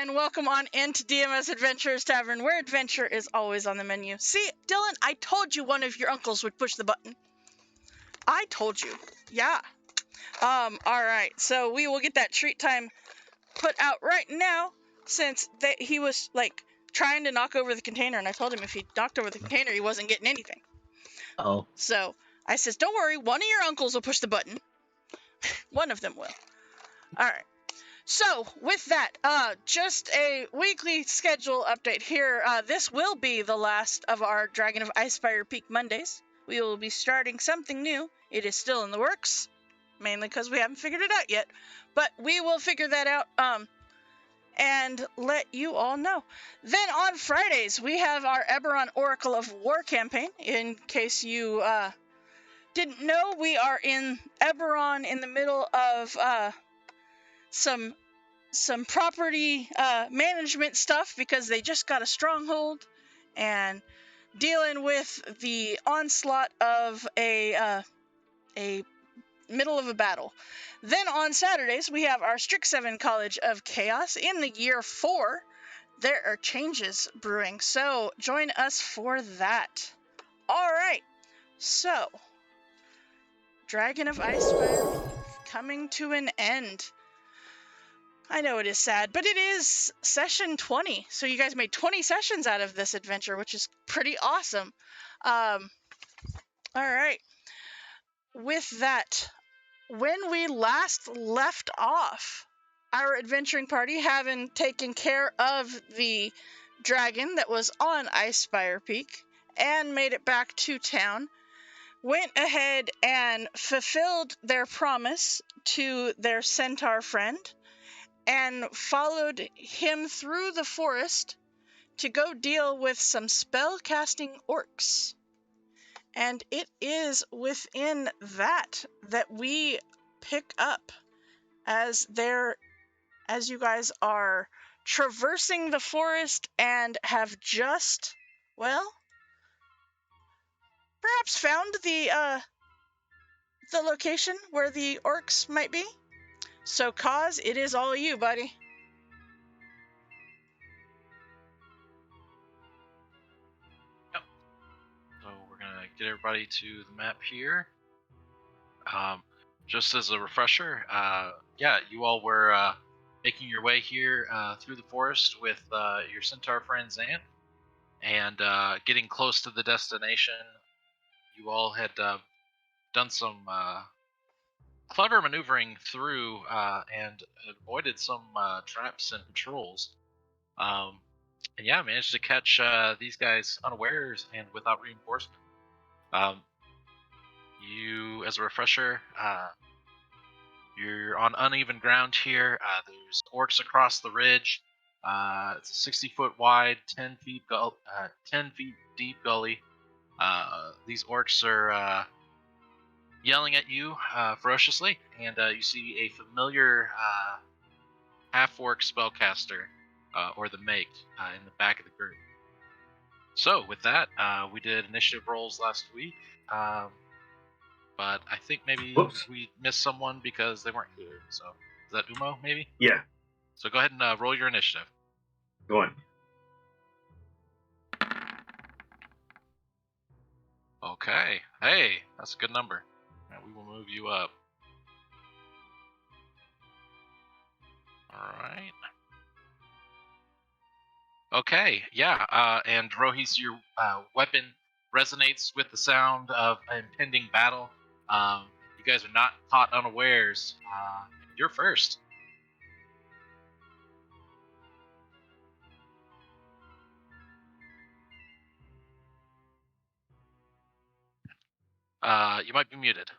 and welcome on into DMS Adventurers Tavern, where adventure is always on the menu. See, Dylan, I told you one of your uncles would push the button. I told you. Yeah. Alright, so we will get that treat time put out right now, since he was, trying to knock over the container, and I told him if he knocked over the container, he wasn't getting anything. Oh. So, I says, don't worry, one of your uncles will push the button. One of them will. Alright. So, with that, just a weekly schedule update here. This will be the last of our Dragon of Icespire Peak Mondays. We will be starting something new. It is still in the works, mainly because we haven't figured it out yet. But we will figure that out, and let you all know. Then on Fridays, we have our Eberron Oracle of War campaign. In case you, didn't know, we are in Eberron in the middle of, some property management stuff because they just got a stronghold and dealing with the onslaught of a middle of a battle. Then on Saturdays we have our Strixhaven College of Chaos. In the year 4 there are changes brewing, so join us for that. Alright, so Dragon of Icespire coming to an end. I know it is sad, but it is session 20, so you guys made 20 sessions out of this adventure, which is pretty awesome. Alright. With that, when we last left off, our adventuring party, having taken care of the dragon that was on Icespire Peak and made it back to town, went ahead and fulfilled their promise to their centaur friend, and followed him through the forest to go deal with some spell-casting orcs. And it is within that we pick up as you guys are traversing the forest and have just, well, perhaps found the location where the orcs might be. So, Kaz, it is all you, buddy. Yep. So we're gonna get everybody to the map here. Just as a refresher, yeah, you all were making your way here through the forest with your centaur friend Zan, and getting close to the destination. You all had done some clever maneuvering through and avoided some traps and patrols. And yeah, managed to catch these guys unawares and without reinforcement. You, as a refresher, you're on uneven ground here. There's orcs across the ridge. It's a 60-foot wide, 10 feet deep gully. These orcs are yelling at you ferociously, and you see a familiar half-orc spellcaster, or the Make, in the back of the group. So, with that, we did initiative rolls last week, but I think maybe we missed someone because they weren't here. So, is that Umo, maybe? Yeah. So go ahead and roll your initiative. Go on. Okay. Hey, that's a good number. Right, we will move you up. Alright. Okay, yeah, and Rohis, your weapon resonates with the sound of impending battle. You guys are not caught unawares. You're first. You might be muted.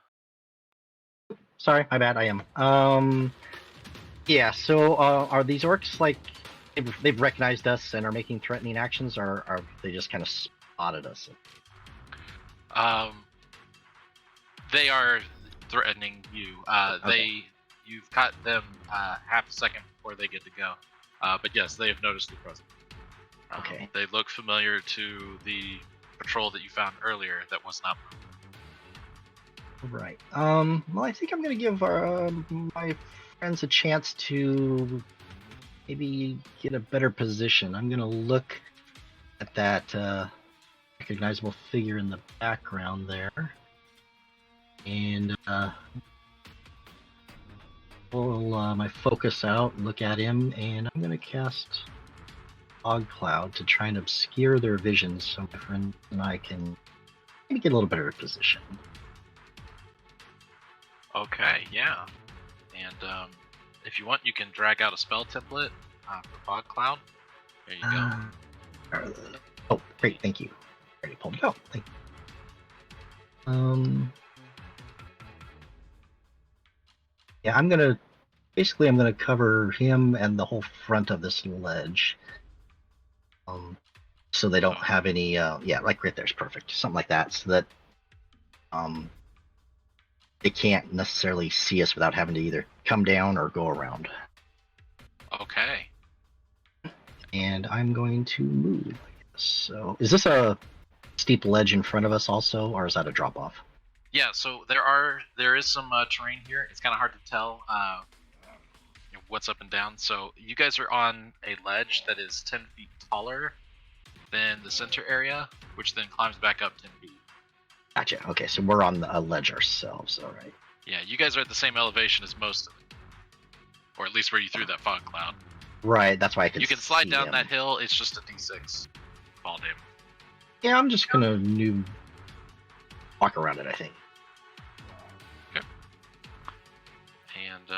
Sorry, my bad, I am. Yeah, so are these orcs, like, they've recognized us and are making threatening actions, or are they just kind of spotted us? They are threatening you. Okay. You've caught them half a second before they get to go. But yes, they have noticed your presence. Okay. They look familiar to the patrol that you found earlier that was not moved. Right. Well, I think I'm going to give my friends a chance to, maybe get a better position. I'm gonna look at that recognizable figure in the background there, and pull my focus out and look at him, and I'm gonna cast Fog Cloud to try and obscure their vision, so my friend and I can maybe get a little better position. Okay, yeah. And if you want, you can drag out a spell template for Fog Cloud. There you go. Oh, great, thank you. Already pulled it out. Thank you. Yeah, I'm gonna cover him and the whole front of this ledge. So they don't have any yeah, like right there's perfect. Something like that, so that they can't necessarily see us without having to either come down or go around. Okay. And I'm going to move, I guess. So is this a steep ledge in front of us also, or is that a drop off? Yeah, so there is some terrain here. It's kind of hard to tell what's up and down. So you guys are on a ledge that is 10 feet taller than the center area, which then climbs back up 10 feet. Gotcha. Okay, so we're on a ledge ourselves. All right. Yeah, you guys are at the same elevation as most of it, or at least where you threw that fog cloud. Right. That's why I can. You can slide see down him. that hill. It's just a D6 fall damage. Yeah, I'm just gonna walk around it, I think. Okay. And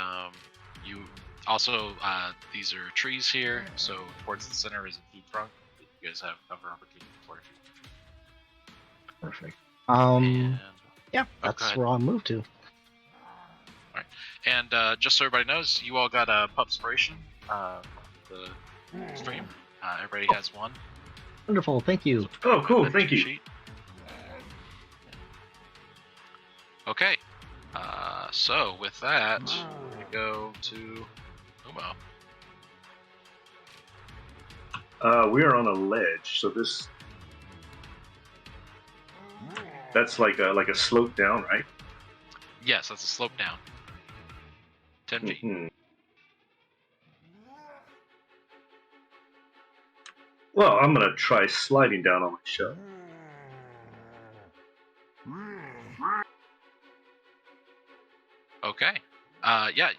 you also these are trees here, so towards the center is a tree trunk that you guys have cover opportunity for. Perfect. And, yeah, that's where I'll move to. Alright. And just so everybody knows, you all got a Pupspiration the stream. Everybody has one. Wonderful, thank you. Oh, cool, thank you. Sheet. Okay. So with that, we go to Umo. We are on a ledge, so that's like a slope down, right? Yes, that's a slope down. 10 feet. Mm-hmm. Well, I'm gonna try sliding down on my shot. Okay. Yeah,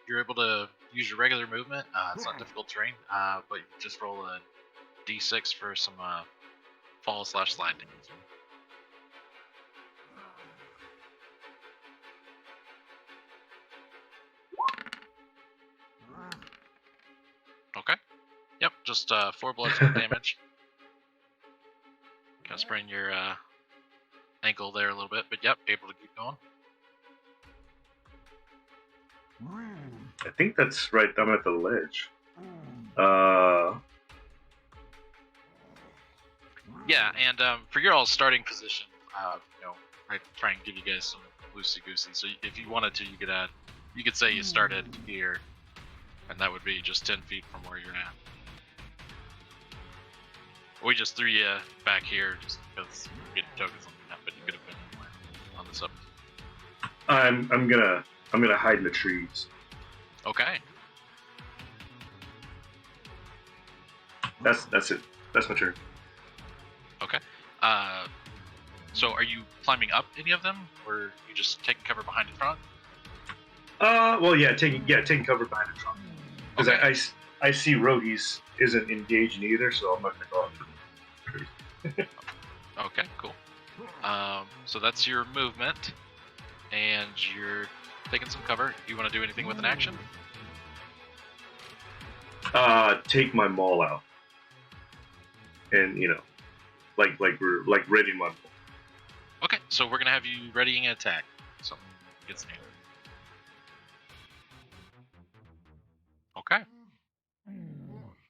you're able to use your regular movement. It's not difficult terrain, but you just roll a d6 for some fall/slide damage. Okay. Yep, just 4 bludgeoning damage. Kind of sprain your ankle there a little bit, but yep, able to keep going. I think that's right. I'm at the ledge. Yeah, and for your all starting position, I try and give you guys some loosey goosey. So if you wanted to, you could say you started here, and that would be just 10 feet from where you're at. We just threw you back here just because you get tokens on that, but you could have been anywhere on this up. I'm gonna hide in the trees. Okay. That's it. That's my turn. Okay. So are you climbing up any of them, or are you just taking cover behind the trunk? Well, yeah, taking cover behind the trunk. Because Okay. I see Roadies isn't engaging either, so I'm not gonna go up to the trees. Okay, cool. So that's your movement, and you're taking some cover. Do you want to do anything with an action? Take my maul out, and like ready my maul. Okay, so we're gonna have you readying an attack. Something gets near. Okay.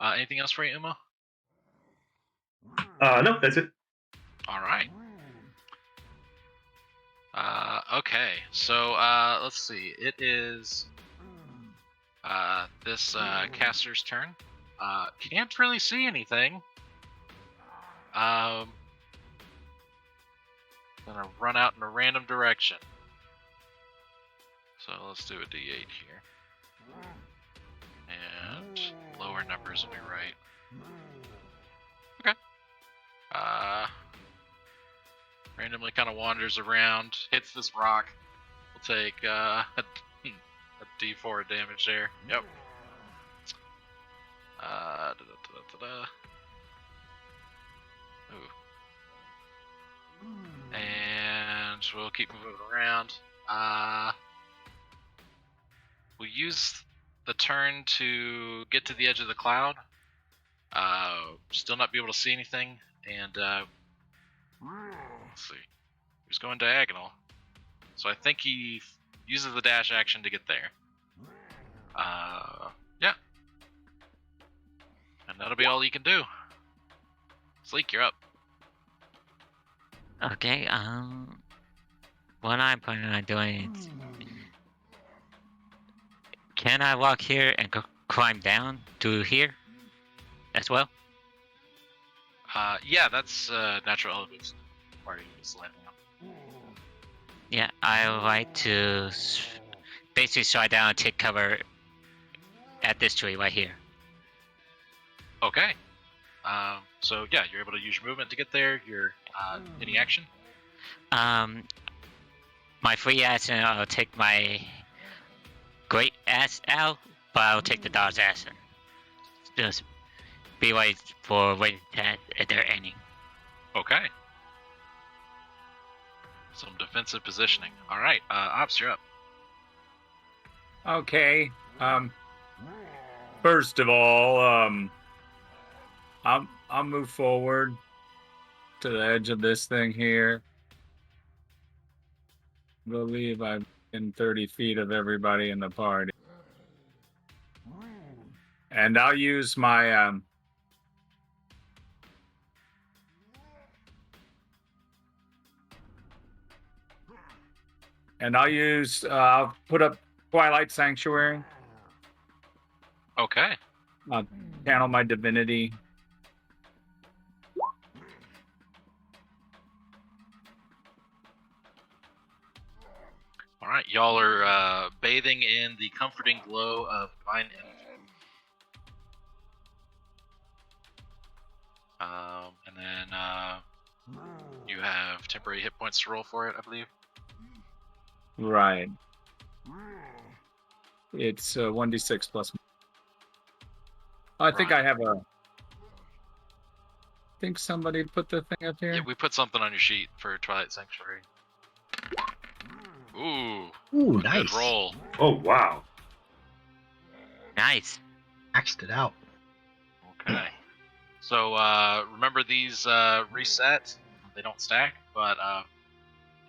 Anything else for you, Uma? No, that's it. All right. Okay, so let's see. It is this caster's turn. Can't really see anything. Gonna run out in a random direction. So let's do a D8 here. And lower more numbers will be right. Okay. Randomly kind of wanders around, hits this rock. We'll take a D4 damage there. Yep. Ooh. And we'll keep moving around. We'll use the turn to get to the edge of the cloud. Still not be able to see anything, and let's see. He's going diagonal, so I think he uses the dash action to get there. Yeah. And that'll be all you can do. Sleek, you're up. Okay, what I'm planning on doing is... Can I walk here and climb down to here as well? Yeah, that's natural elevation. Part of you landing up. Yeah, I would like to basically slide down and take cover at this tree right here. Okay. So yeah, you're able to use your movement to get there. Your any action? My free action, I'll take my great ass out, but I'll take the dog's action. Just be ready for waiting at their ending. Okay. Some defensive positioning. All right, Ops, you're up. Okay. First of all, I'll move forward to the edge of this thing here. Believe I'm in 30 feet of everybody in the party. And I'll use my I'll put up Twilight Sanctuary. Okay. I'll channel my divinity. All right, y'all are bathing in the comforting glow of divine energy. And then you have temporary hit points to roll for it, I believe. Right. It's 1d6 plus. I think I have a. I think somebody put the thing up here. Yeah, we put something on your sheet for Twilight Sanctuary. Ooh, nice. Good roll. Oh, wow. Nice. Maxed it out. Okay. So remember these reset. They don't stack, but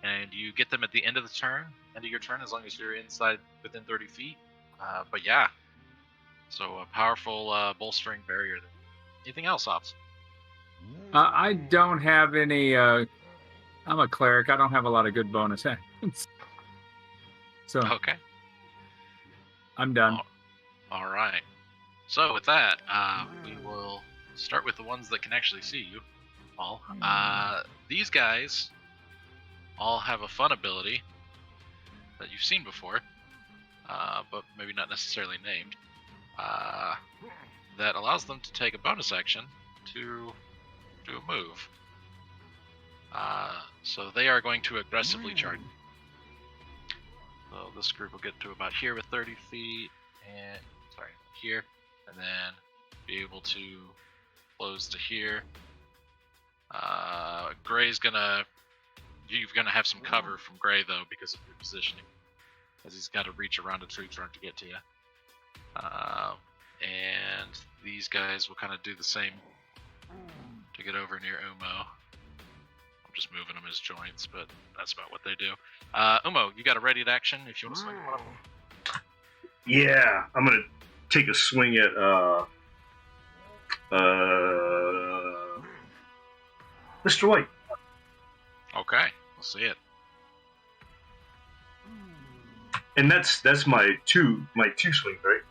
and you get them at the end of the turn, end of your turn, as long as you're inside within 30 feet. But yeah, so a powerful bolstering barrier there. Anything else, Ops? I don't have any. I'm a cleric. I don't have a lot of good bonus actions. So Okay. I'm done. All right. So with that, we will start with the ones that can actually see you all. These guys all have a fun ability that you've seen before, but maybe not necessarily named, that allows them to take a bonus action to do a move. So they are going to aggressively charge. So this group will get to about here with 30 feet, and here, and then be able to close to here. Gray's you're gonna have some cover from Gray though because of your positioning, as he's got to reach around a tree trunk to get to you. And these guys will kind of do the same to get over near Umo. I'm just moving them as joints, but that's about what they do. Umo, you got a ready to action if you want to swing one of them? Yeah, I'm gonna take a swing at Mr. White. Okay, we'll see it. And that's my two swings, right?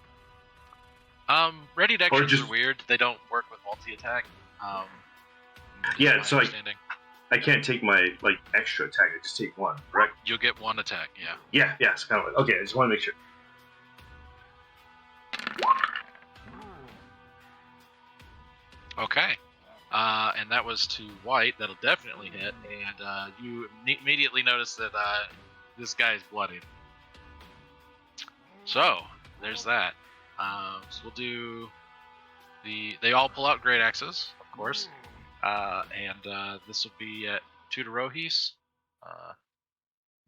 Ready to actions just- are weird. They don't work with multi-attack. Yeah, my so understanding. I can't take my extra attack. I just take one, correct? You'll get one attack, yeah. Yeah, it's kind of okay. I just want to make sure. Okay. And that was to white. That'll definitely hit. And you immediately notice that this guy is bloodied. So, there's that. So we'll do the... They all pull out great axes, of course. And this will be at 2 to Rohis.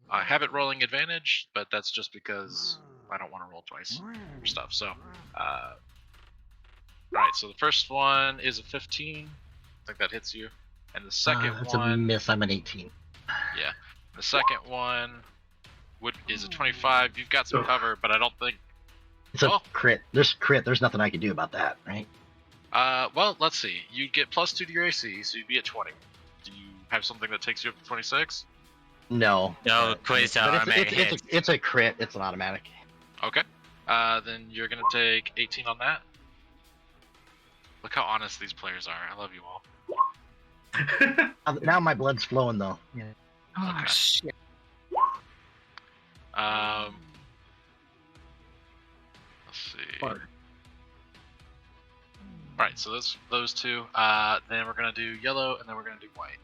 I have it rolling advantage, but that's just because I don't want to roll twice for stuff. So, alright, so the first one is a 15. I think that hits you. And the second That's one... a miss. I'm an 18. Yeah. The second one is a 25. You've got some cover, but I don't think... It's a crit. There's nothing I can do about that, right? Well, let's see. You'd get +2 to your AC, so you'd be at 20. Do you have something that takes you up to 26? No. No, quiz But automatic hit. it's a crit. It's an automatic. Okay. Then you're gonna take 18 on that. Look how honest these players are. I love you all. Now my blood's flowing though. Yeah. Oh, Okay. shit. Let's see. Fuck. Alright, so those two. Then we're gonna do yellow, and then we're gonna do white.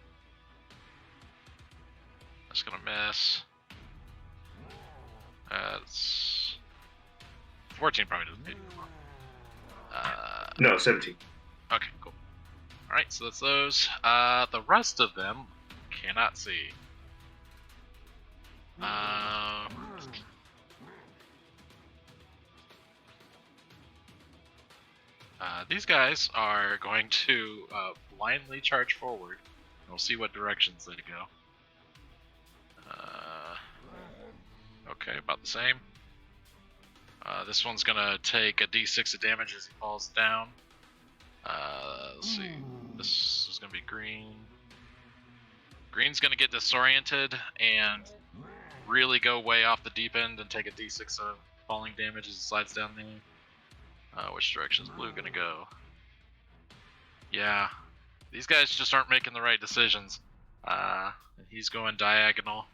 That's gonna miss. It's 14 probably doesn't hit you. No, 17. Okay, cool. Alright, so that's those. The rest of them cannot see. These guys are going to blindly charge forward. We'll see what directions they go. Okay, about the same. This one's gonna take a d6 of damage as he falls down. Let's see. This is gonna be green. Green's gonna get disoriented and really go way off the deep end and take a d6 of falling damage as he slides down there. Which direction is blue gonna go? Yeah, these guys just aren't making the right decisions. He's going diagonal.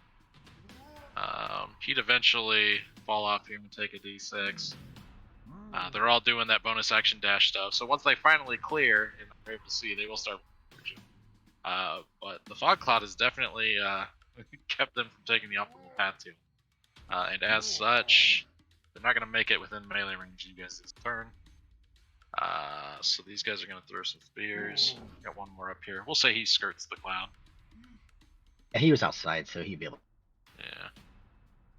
He'd eventually fall off here and take a d6. They're all doing that bonus action dash stuff. So once they finally clear and are able to see, they will start pushing. But the fog cloud has definitely kept them from taking the optimal path to. And as such, they're not going to make it within melee range of you guys this turn. So these guys are going to throw some spears. Got one more up here. We'll say he skirts the cloud. Yeah, he was outside, so he'd be able. Yeah.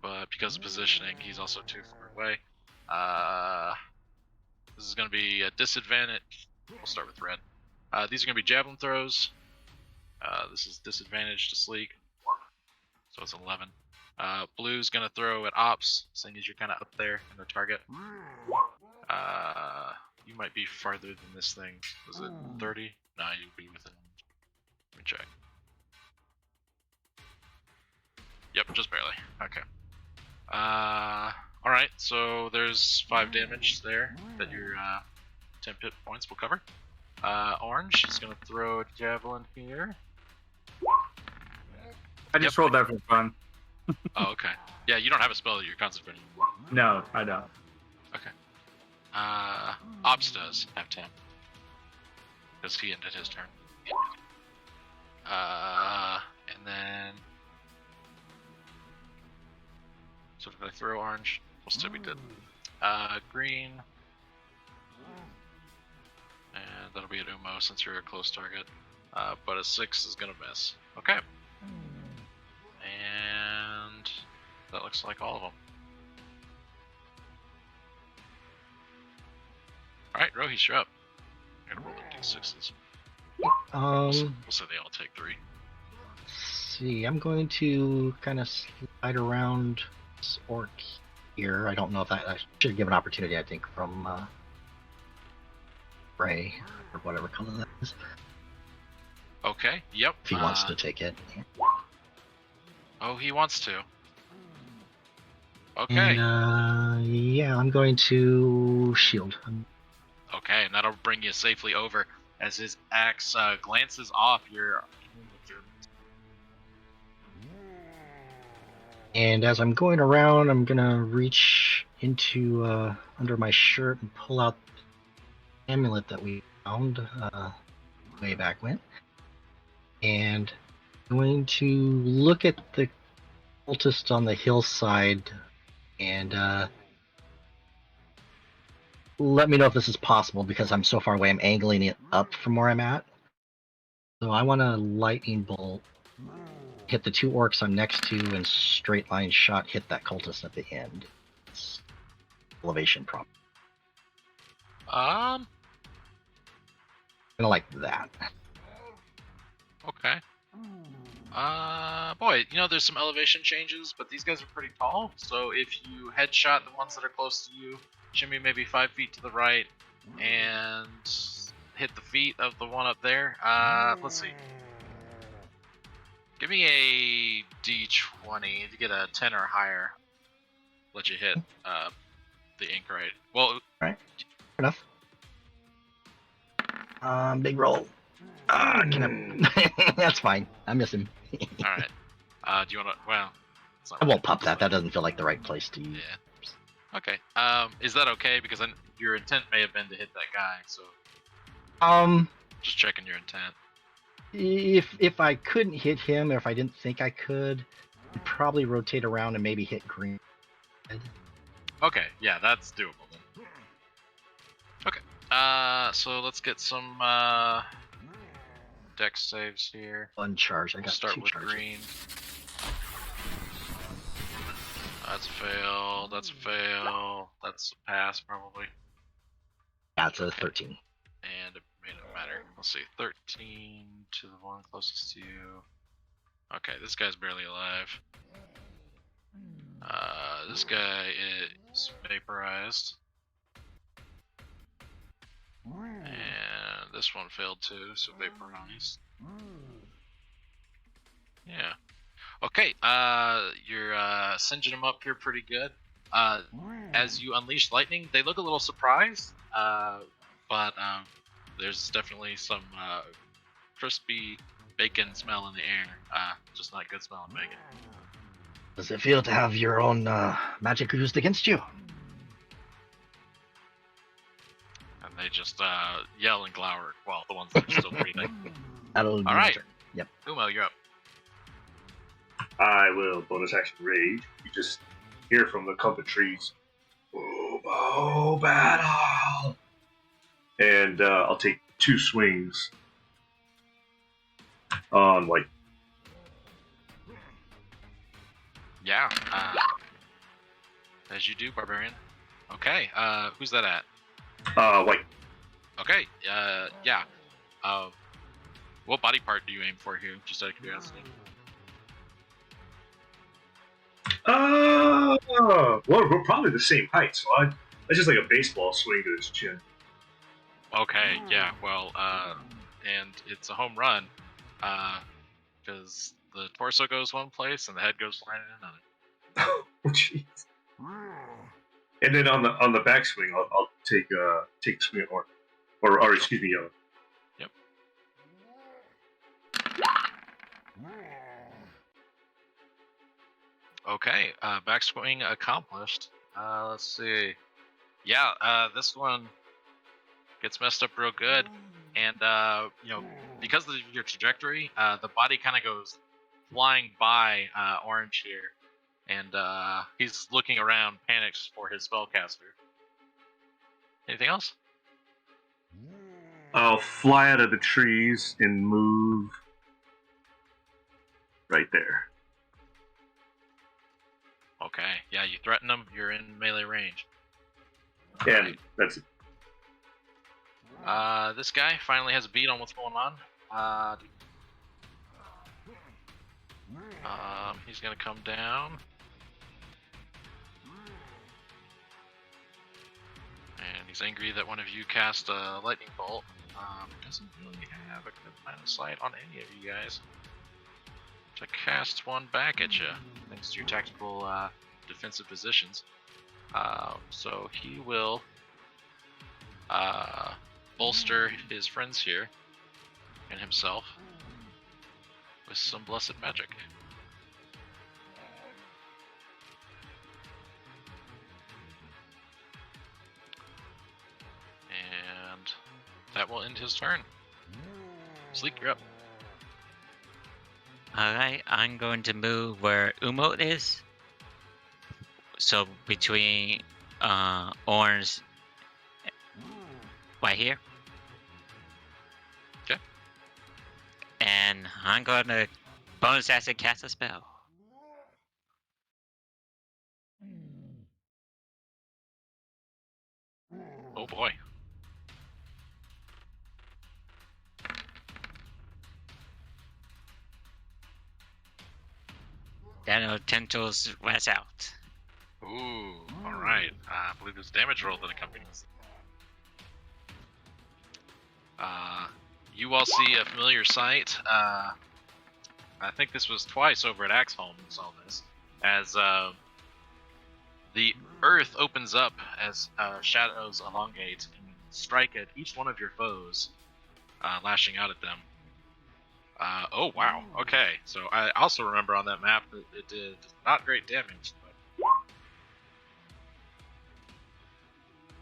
But because of positioning, he's also too far away. This is going to be a disadvantage. We'll start with red. These are going to be javelin throws. This is disadvantage to sleek. So it's 11. Blue's going to throw at ops, seeing as you're kind of up there in the target. You might be farther than this thing. Was it 30? No, you'd be within. Let me check. Yep, just barely. Okay. Alright, so there's 5 damage there that your 10 hit points will cover. Orange is going to throw a javelin here. I just rolled that for fun. Oh, okay. Yeah, you don't have a spell that you're concentrating on. No, I don't. Okay. Ops does have 10. Because he ended his turn. And then... So did I throw orange? We'll still be did. Green. And that'll be an Umo since you're a close target. But a 6 is gonna miss. Okay. And that looks like all of them. Alright, Rohis, you're up. I'm gonna roll the d6s. We'll say they all take 3. See, I'm going to kind of slide around this orc here. I don't know if I should give an opportunity, I think, from Ray, or whatever color that is. Okay, yep. If he wants to take it. Oh, he wants to. Okay. And, yeah, I'm going to shield. Okay, and that'll bring you safely over as his axe glances off your... And as I'm going around, I'm gonna reach into under my shirt and pull out the amulet that we around way back when, and going to look at the cultist on the hillside and let me know if this is possible because I'm so far away. I'm angling it up from where I'm at. So I want a lightning bolt hit the 2 orcs I'm next to and straight line shot hit that cultist at the end. It's elevation problem. Um. Kind of like that. Okay. Boy, there's some elevation changes, but these guys are pretty tall. So if you headshot the ones that are close to you, shimmy maybe 5 feet to the right, and hit the feet of the one up there. Let's see. Give me a D20 if you get a 10 or higher. Let you hit the ink right. Well, Right. Fair enough. Big roll. Can I... That's fine. I miss him. all right. Do you want to? Well, it's not I really- won't pop that. That doesn't feel like the right place to use. Yeah. Okay. Is that okay? Because your intent may have been to hit that guy, so just checking your intent. If I couldn't hit him, or if I didn't think I could, I'd probably rotate around and maybe hit green. Okay, yeah, that's doable then. Okay. So let's get some dex saves here. One charge. I We'll got start 2 with charges. green. That's a fail. That's a fail. That's a pass, probably. That's a 13. And it may not matter. Let's see. 13 to the one closest to you. Okay, this guy's barely alive. This guy is vaporized. And this one failed too, so vaporized. Yeah. Okay, you're singeing them up here pretty good. As you unleash lightning, they look a little surprised, but there's definitely some crispy bacon smell in the air. Just not good smelling bacon. Does it feel to have your own magic used against you? And they just yell and glower. Well, the ones that are still breathing. That'll be my Alright. turn. Yep. Umo, you're up. I will bonus action rage. You just hear from the clump of trees, "Ubo battle!" And I'll take 2 swings on like Yeah. As you do, barbarian. Okay. Who's that at? white. Okay. Yeah. What body part do you aim for here? Just out of curiosity. Well, we're probably the same height, so I just like a baseball swing to his chin. Okay. Yeah. Well. And it's a home run. Because the torso goes one place and the head goes flying in another. Oh, jeez. And then on the backswing, I'll take the swing at or excuse me, yellow. Yep. Okay. Backswing accomplished. Let's see. Yeah. This one gets messed up real good, and because of your trajectory, the body kind of goes flying by Orange here, and he's looking around, panics for his spellcaster. Anything else? I'll fly out of the trees and move right there. Okay, yeah, you threaten him, you're in melee range. And Alright. that's it. This guy finally has a beat on what's going on. He's gonna come down. And he's angry that one of you cast a lightning bolt. Doesn't really have a good line of sight on any of you guys to cast one back at you, thanks to your tactical defensive positions. So he will bolster his friends here and himself with some blessed magic. And that that will end his turn. Sleek, you're up. Alright, I'm going to move where Umot is. So between orange right here. Okay. And I'm gonna bonus action cast a spell. Oh boy. That tentacles rats out. Ooh, alright. I believe there's a damage roll that accompanies it. You all see a familiar sight. I think this was twice over at Axholm you saw this. As the earth opens up as shadows elongate and strike at each one of your foes, lashing out at them. Oh wow, okay. So I also remember on that map that it did not great damage. But...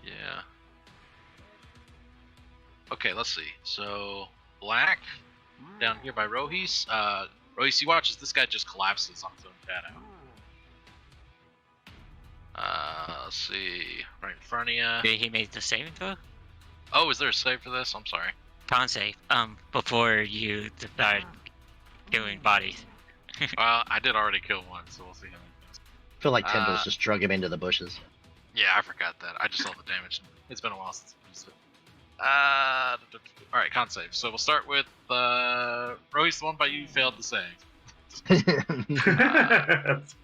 yeah. Okay, let's see. So, black, down here by Rohis. Rohis, you watch as this guy just collapses on his own shadow. Let's see. Right in front of you. Did he make the saving throw? Oh, is there a save for this? I'm sorry. Con save. Before you start doing bodies. Well, I did already kill one, so we'll see how it goes. I feel like Tendrils just drug him into the bushes. Yeah, I forgot that. I just saw the damage. It's been a while since I used it. Alright, con save. So we'll start with Royce, the one by you failed to save. That's good.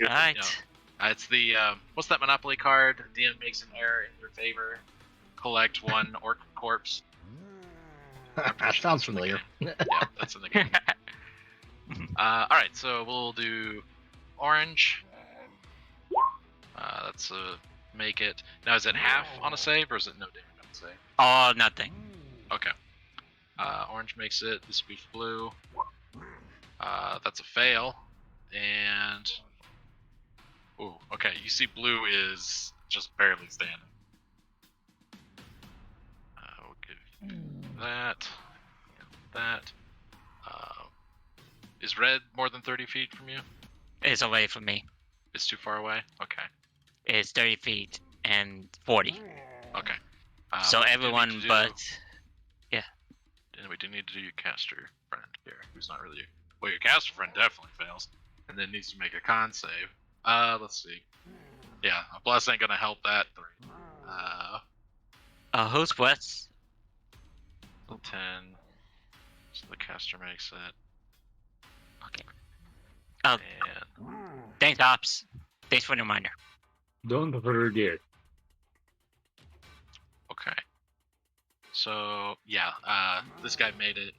Alright. Yeah. It's the what's that Monopoly card? DM makes an error in your favor. Collect one orc corpse. That sounds familiar. Yeah, that's in the game. Alright, so we'll do orange. That's make it. Now, is it half on a save or is it no damage on a save? Oh, nothing. Okay. Orange makes it. This will be blue. That's a fail. And. Ooh, okay. You see, blue is just barely standing. We'll give you that. That. Is red more than 30 feet from you? It's away from me. It's too far away? Okay. It's 30 feet and 40. Okay. So we do everyone need to do- but... And we do need to do your caster friend here, who's not really... Well, your caster friend definitely fails, and then needs to make a con save. Let's see. Yeah, a bless ain't gonna help that 3. Who's what's? 10. So the caster makes it. Okay. Oh, And thanks, Ops. Thanks for the reminder. Don't forget. okay. So yeah, this guy made it.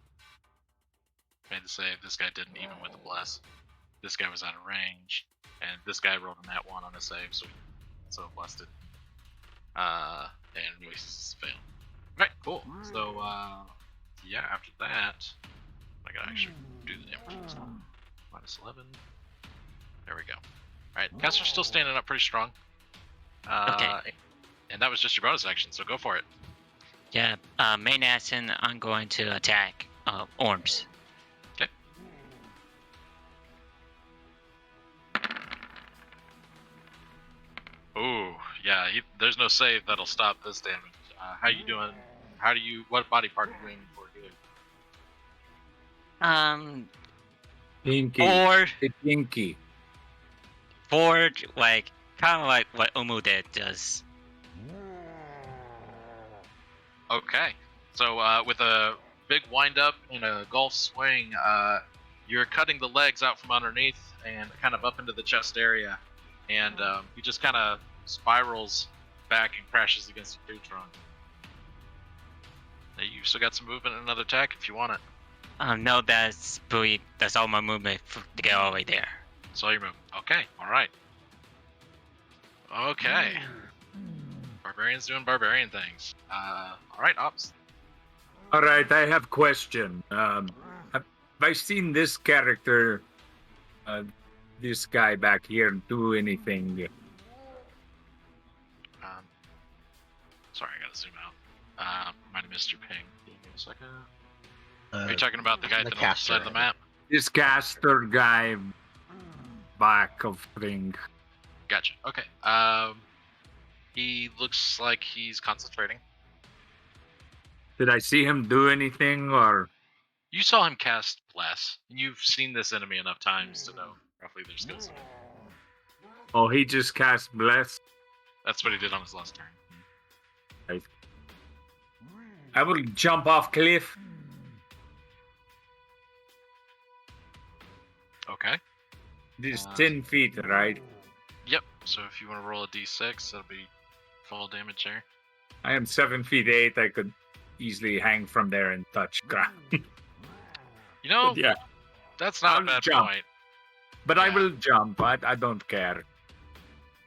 Made the save. This guy didn't even with the bless. This guy was out of range, and this guy rolled a nat 1 on a save, so blessed it. And Noise failed. Right, cool. So yeah, after that, I gotta actually do the damage. Minus 11. There we go. Alright, caster's still standing up pretty strong. Okay. And that was just your bonus action, so go for it. Yeah, main action, I'm going to attack Orms. Okay. Ooh, yeah, there's no save that'll stop this damage. How you doing? What body part are you aiming for here? Pinky. Or Pinky. forge, like, kind of like what Umu did, does. Okay. So with a big wind up and a golf swing, you're cutting the legs out from underneath and kind of up into the chest area, and he just kind of spirals back and crashes against the trunk. Now, you've still got some movement and another attack if you want it. No, that's all my movement to get all the way there. That's all your movement. Okay, alright. Okay. Barbarian's doing barbarian things. Alright, Ops. All right, I have question. Have I seen this character, this guy back here, do anything? Sorry, I gotta zoom out. Might have missed your ping. Give me a second. Uh, Are you talking about the guy at the north side of the map? This caster guy back of thing. Gotcha. Okay. He looks like he's concentrating. Did I see him do anything or? You saw him cast Bless. You've seen this enemy enough times to know roughly their skills. Oh, he just cast bless. That's what he did on his last turn. I will jump off cliff. Okay. This 10 feet, right? Yep. So if you want to roll a d6, that'll be fall damage there. I am 7 feet 8. I could easily hang from there and touch ground. You know, But yeah, that's not I'll a bad jump. point. but I Yeah. will jump. I don't care.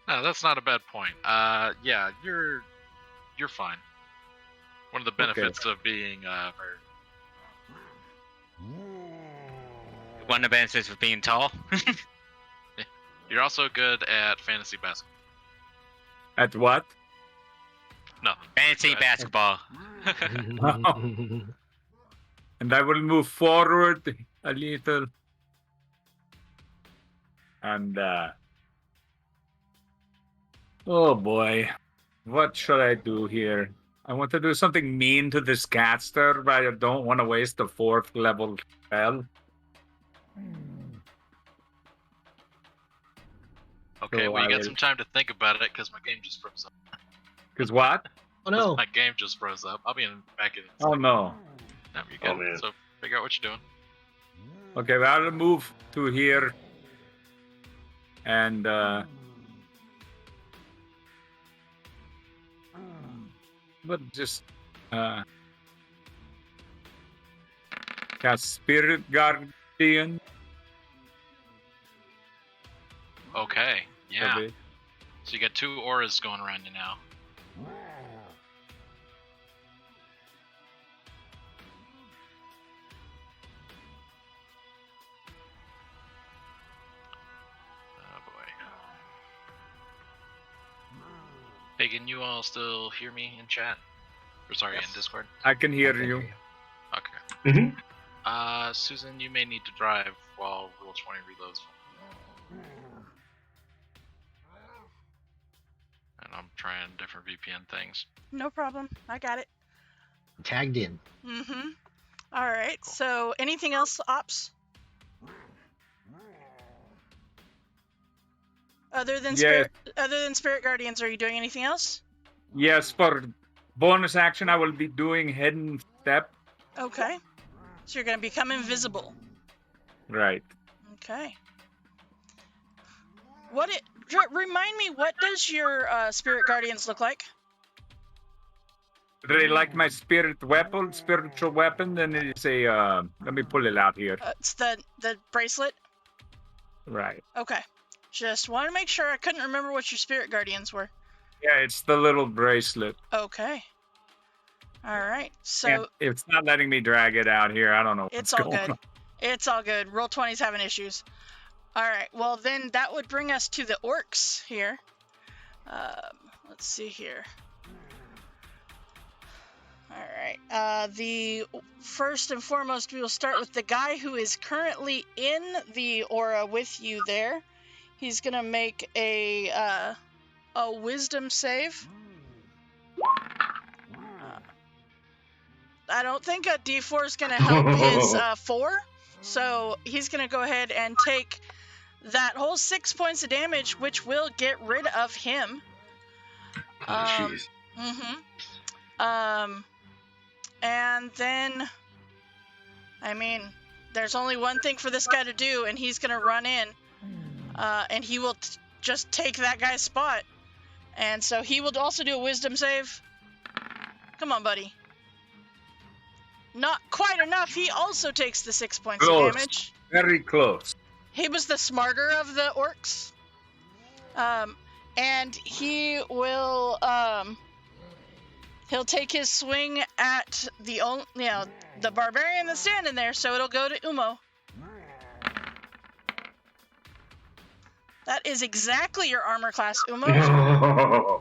No, that's not a bad point. Yeah, you're fine. One of the benefits of being very... One of the benefits of being tall. You're also good at fantasy basketball. At what? No. Fantasy Right. basketball. And I will move forward a little. And oh boy, what should I do here? I want to do something mean to this caster, but I don't want to waste the 4th level spell. Okay, So well, you I got will- some time to think about it because my game just froze up. Cause what? Oh no! My game just froze up. I'll be back in a Oh second. no. No, you're good. Oh, man. So figure out what you're doing. Okay, well, I'll move to here. And but just cast Spirit Guardian. Okay, yeah. Okay. So you got 2 auras going around you now. Oh boy. Hey, can you all still hear me in chat? Or sorry, in Discord? I can hear you. Okay. Mhm. Susan, you may need to drive while Rule 20 reloads. And I'm trying different VPN things. No problem. I got it. Tagged in. Mm-hmm. All right. So, anything else, Ops? Other than Spirit Guardians, are you doing anything else? Yes, for bonus action, I will be doing hidden step. Okay. So you're gonna become invisible. Right. Okay. Remind me, what does your Spirit Guardians look like? They like my spiritual weapon. Then it's a. Let me pull it out here. It's the bracelet. Right. Okay. Just want to make sure. I couldn't remember what your Spirit Guardians were. Yeah, it's the little bracelet. Okay. All right. So And it's not letting me drag it out here. I don't know what's it's all going good. on. It's all good. Roll 20's having issues. All right. Well, then that would bring us to the orcs here. Let's see here. All right. The first and foremost, we will start with the guy who is currently in the aura with you there. He's gonna make a wisdom save. I don't think a D4 is gonna help his 4, so he's gonna go ahead and take that whole 6 points of damage, which will get rid of him. Jeez. And then, I mean, there's only one thing for this guy to do, and he's gonna run in, and he will just take that guy's spot. And so he will also do a wisdom save. Come on, buddy. Not quite enough. He also takes the 6 points Close. of damage. Very close. He was the smarter of the orcs. And he will, he'll take his swing at the barbarian that's standing there, so it'll go to Umo. That is exactly your armor class, Umo.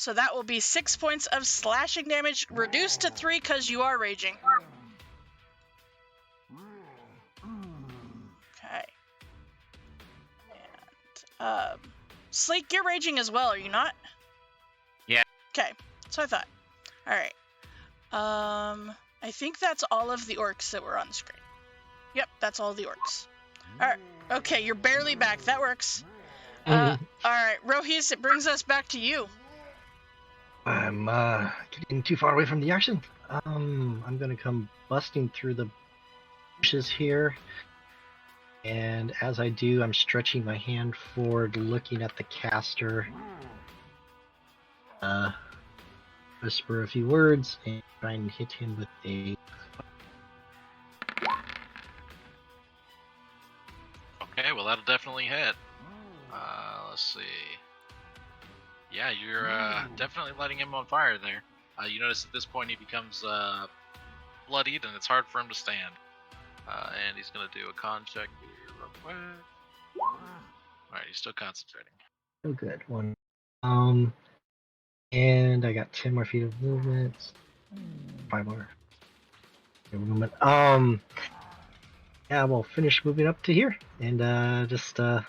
So that will be 6 points of slashing damage, reduced to 3 because you are raging. Okay. And, Sleek, you're raging as well, are you not? Yeah. Okay, so I thought. Alright. I think that's all of the orcs that were on the screen. Yep, that's all the orcs. Alright, okay, you're barely back. That works. Alright, Rohis, it brings us back to you. I'm getting too far away from the action. I'm gonna come busting through the bushes here. And as I do, I'm stretching my hand forward, looking at the caster. Whisper a few words and try and hit him with a. Okay, well that'll definitely hit. Let's see. Yeah, you're definitely lighting him on fire there. You notice at this point he becomes bloodied, and it's hard for him to stand. And he's gonna do a con check here real quick. Alright, he's still concentrating. Oh, good one. And I got 10 more feet of movement. 5 more movement. Yeah, we'll finish moving up to here and just tearing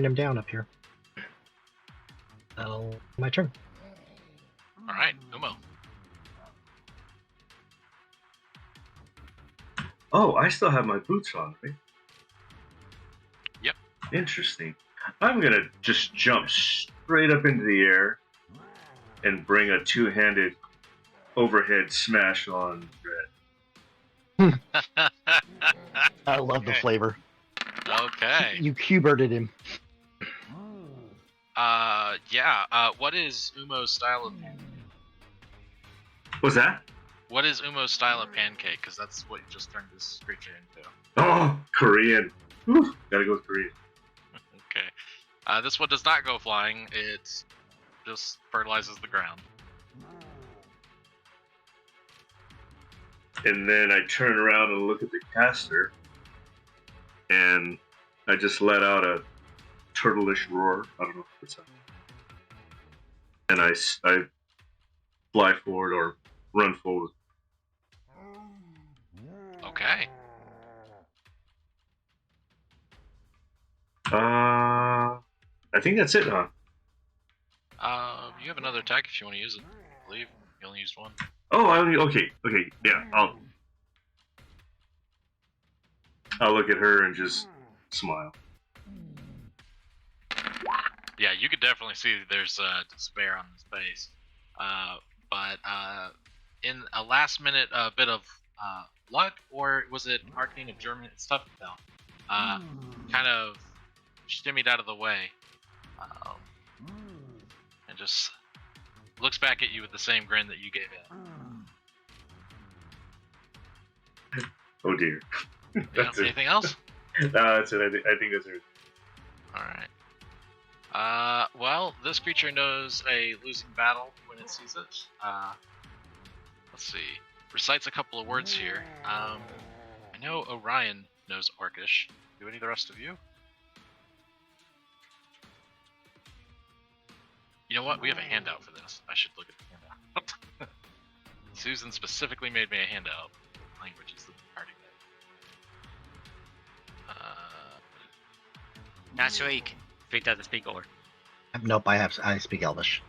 him down up here. That'll my turn. Alright, Umo. Oh, I still have my boots on, right? Yep. Interesting. I'm gonna just jump straight up into the air and bring a two-handed overhead smash on Red. I love the flavor. Okay. You Q-birded him. Yeah. What is Umo's style of pancake? What's that? What is Umo's style of pancake? Because that's what you just turned this creature into. Oh, Korean. Whew, gotta go with Korean. Okay. This one does not go flying. It just fertilizes the ground. And then I turn around and look at the caster, and I just let out a turtleish roar. I don't know if it's and I fly forward or run forward. Okay. I think that's it, huh? You have another attack if you want to use it. I believe you only used one. Oh, okay, yeah. I'll look at her and just smile. Yeah, you could definitely see there's despair on his face. But in a last minute bit of luck, or was it Arcane of German? It's tough to tell. Kind of shimmied out of the way. And just looks back at you with the same grin that you gave it. Oh dear. That's it. Anything else? No, that's it. I think that's it. Alright. Well, this creature knows a losing battle when it sees it. Let's see. Recites a couple of words here. I know Orion knows Orcish. Do any of the rest of you? You know what? We have a handout for this. I should look at the handout. Susan specifically made me a handout. Language is the party guide. Not Shriek. Shriek doesn't speak Orc. Nope, I speak Elvish.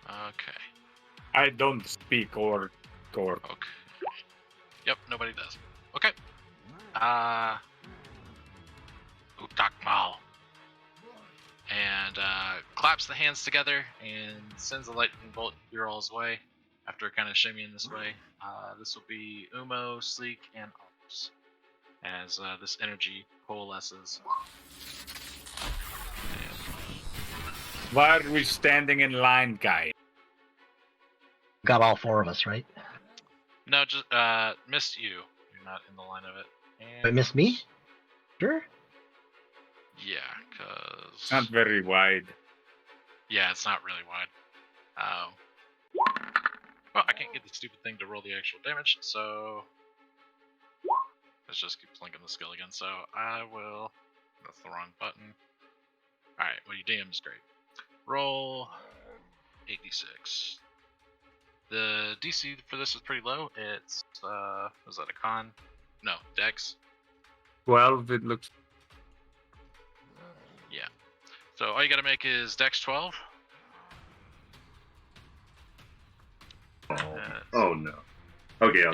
Okay. I don't speak Orc. Okay. Yep, nobody does. Okay. Utakmal. And claps the hands together and sends a lightning bolt your all's way after kind of shimmying this way. This will be Umo, Sleek, and Ops as this energy coalesces. Why are we standing in line, guy? Got all 4 of us, right? No, just missed you. You're not in the line of it. And But missed me? Sure. yeah, cause It's not very wide. yeah, it's not really wide. Well, I can't get the stupid thing to roll the actual damage, so let's just keep linking the skill again. So I will. That's the wrong button. All right, well, you damn is great. Roll 8d6. The DC for this is pretty low. It's was that a con? No, Dex. 12, it looks. Yeah. So all you gotta make is Dex 12. Oh no. Okay.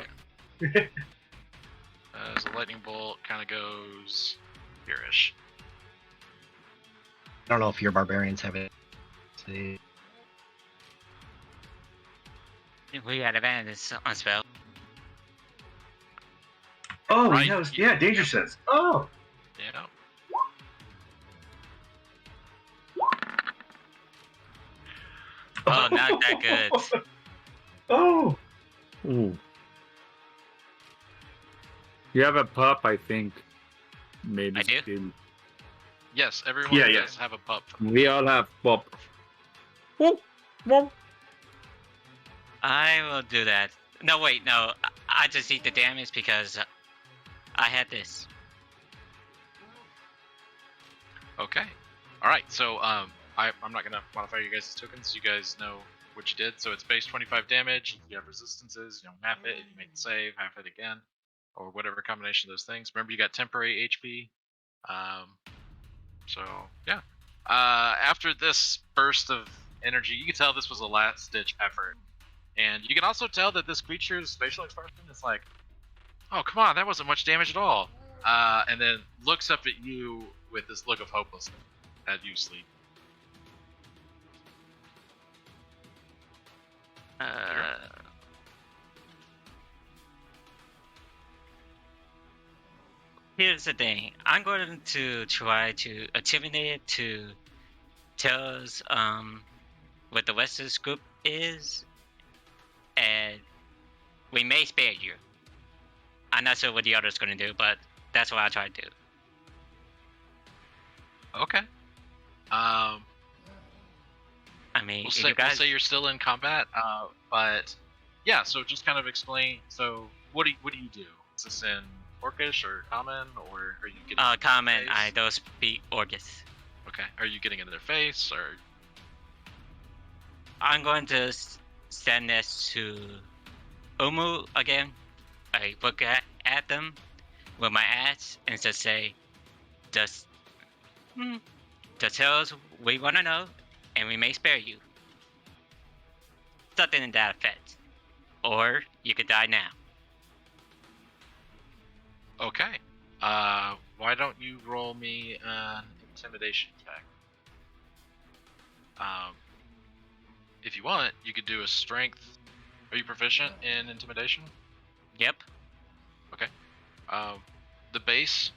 As a lightning bolt kind of goes here-ish. I don't know if your barbarians have it. See. We got advantage on spell. Oh, Right. yeah, danger sense. Oh. Yeah. Oh, not that good. Oh. Ooh. You have a pup, I think. Maybe. I do? Still. Yes, everyone Yeah, does have a pup. We all have pup. Ooh. Mom. I will do that. No, wait, no. I just eat the damage because I had this. Okay. All right. So I'm not gonna modify you guys' tokens. You guys know what you did. So it's base 25 damage. You have resistances. You don't half it. If you make the save, half it again, or whatever combination of those things. Remember, you got temporary HP. So yeah. After this burst of energy, you can tell this was a last-ditch effort, and you can also tell that this creature's facial expression is like, "Oh, come on, that wasn't much damage at all," and then looks up at you with this look of hopelessness as you sleep. Here's the thing. I'm going to try to intimidate it to tell us what the rest of this group is, and we may spare you. I'm not sure what the other's going to do, but that's what I'll try to do. Okay. I mean, We'll say you're still in combat, but yeah. So just kind of explain. So what do you do? Is this in Orcish or Common, or are you getting? Comment. I don't speak Orcish. Okay. Are you getting into their face, or? I'm going to stand next to Umu again. I look at them with my axe and just say, just tell us we want to know, and we may spare you. Something in that effect. Or you could die now. Okay. Why don't you roll me an intimidation check? If you want, you could do a strength. Are you proficient in intimidation? Yep. Okay. The base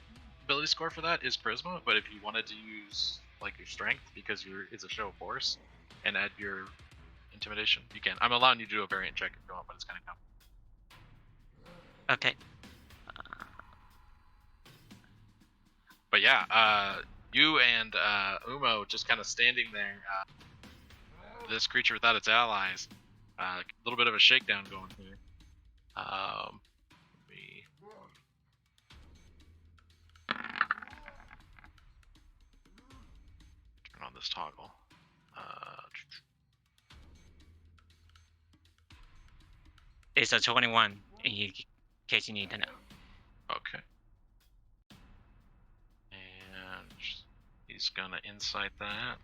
ability score for that is charisma, but if you wanted to use like your strength because it's a show of force and add your intimidation, you can. I'm allowing you to do a variant check if you want, but it's kind of complicated. Okay. But yeah, you and Umo just kind of standing there. This creature without its allies. A little bit of a shakedown going here. Let me turn on this toggle. It's a 21, in case you need to know. Okay. And he's gonna insight that.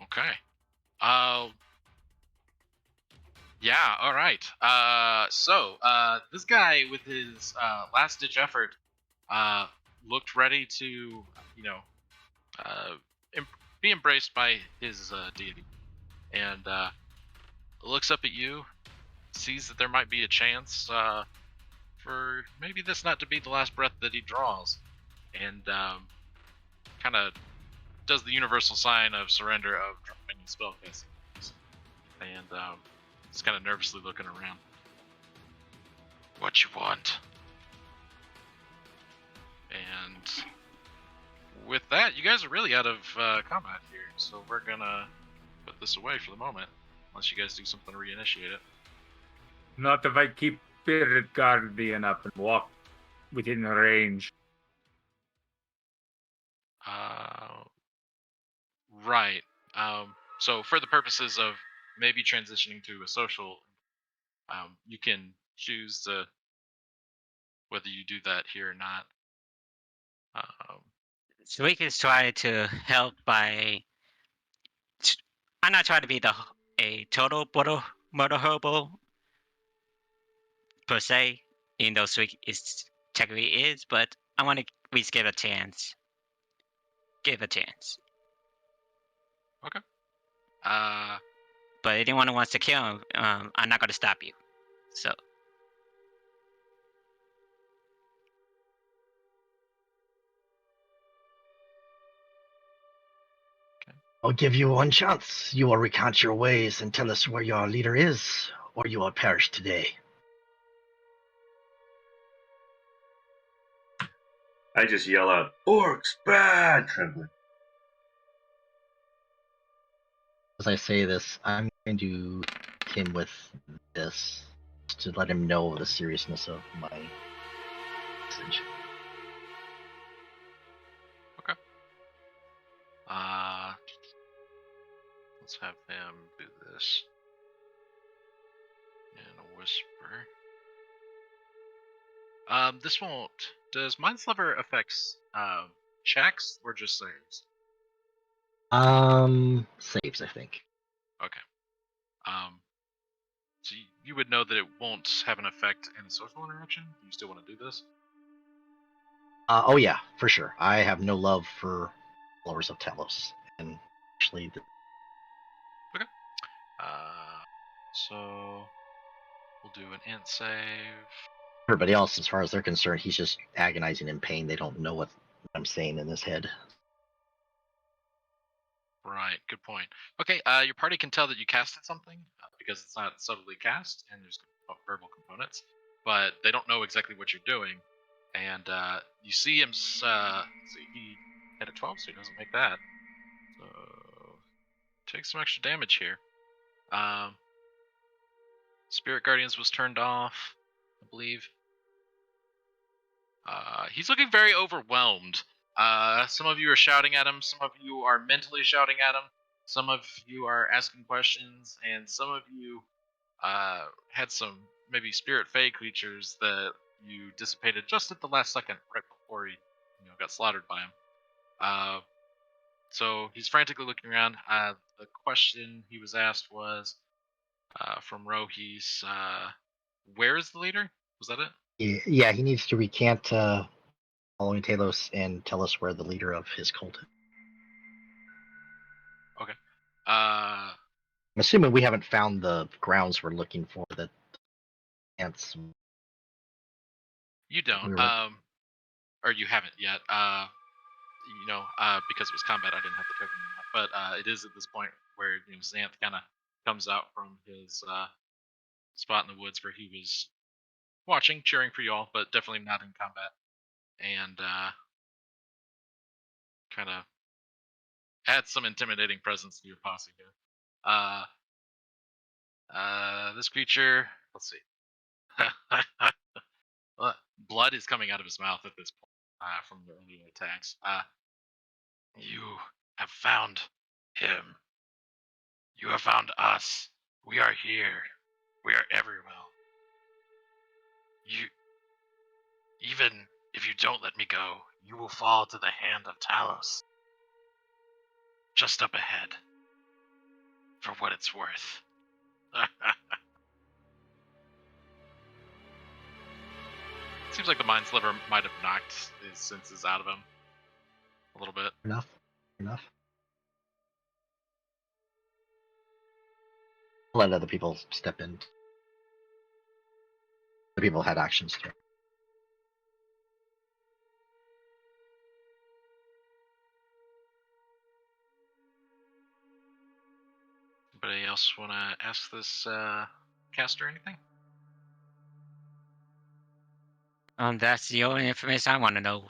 Okay. Yeah, alright. So, this guy with his last ditch effort looked ready to, you know, be embraced by his deity. And looks up at you, sees that there might be a chance for maybe this not to be the last breath that he draws, and kind of does the universal sign of surrender of dropping his spellcasting. And he's kind of nervously looking around. What you want? And with that, you guys are really out of combat here, so we're gonna put this away for the moment, unless you guys do something to reinitiate it. Not if I keep Spirit Guardian up and walk within range. Right. So for the purposes of maybe transitioning to a social, you can choose whether you do that here or not. So we can try to help by. I'm not trying to be a total motor hobo per se, even though Sweet is technically is, but I want to at least give a chance. Give a chance. Okay. But anyone who wants to kill him, I'm not going to stop you. So I'll give you one chance. You will recount your ways and tell us where your leader is, or you will perish today. I just yell out, "Orcs bad!" trembling. As I say this, I'm going to hit him with this to let him know the seriousness of my message. Let's have him do this in a whisper. This won't. Does Mind Sliver affects checks or just saves? Saves, I think. Okay. So you would know that it won't have an effect in social interaction. You still want to do this? Oh yeah, for sure. I have no love for followers of Talos, and actually, So we'll do an int save. everybody else, as far as they're concerned, he's just agonizing in pain. They don't know what I'm saying in his head. Right, good point. Okay, your party can tell that you casted something because it's not subtly cast and there's verbal components, but they don't know exactly what you're doing. And you see him. See, he had a 12, so he doesn't make that. So take some extra damage here. Spirit Guardians was turned off, I believe. He's looking very overwhelmed. Some of you are shouting at him. Some of you are mentally shouting at him. Some of you are asking questions, and some of you had some maybe spirit fey creatures that you dissipated just at the last second, right before he, got slaughtered by him. So he's frantically looking around. The question he was asked was from Rohis, where is the leader? Was that it? Yeah, he needs to recant following Talos and tell us where the leader of his cult is. Okay. I'm assuming we haven't found the grounds we're looking for. That ants. You don't. Or you haven't yet. Because it was combat, I didn't have the token. But it is at this point where Xanth kind of comes out from his spot in the woods where he was watching, cheering for you all, but definitely not in combat, and kind of adds some intimidating presence to your posse here. This creature, let's see. Blood is coming out of his mouth at this point from the earlier attacks. You have found him. You have found us. We are here. We are everywhere. Even if you don't let me go, you will fall to the hand of Talos. Just up ahead. For what it's worth. Seems like the Mind Sliver might have knocked his senses out of him a little bit. Enough. I'll let other people step in. The people had actions too. Anybody else want to ask this caster anything? that's the only information I want to know.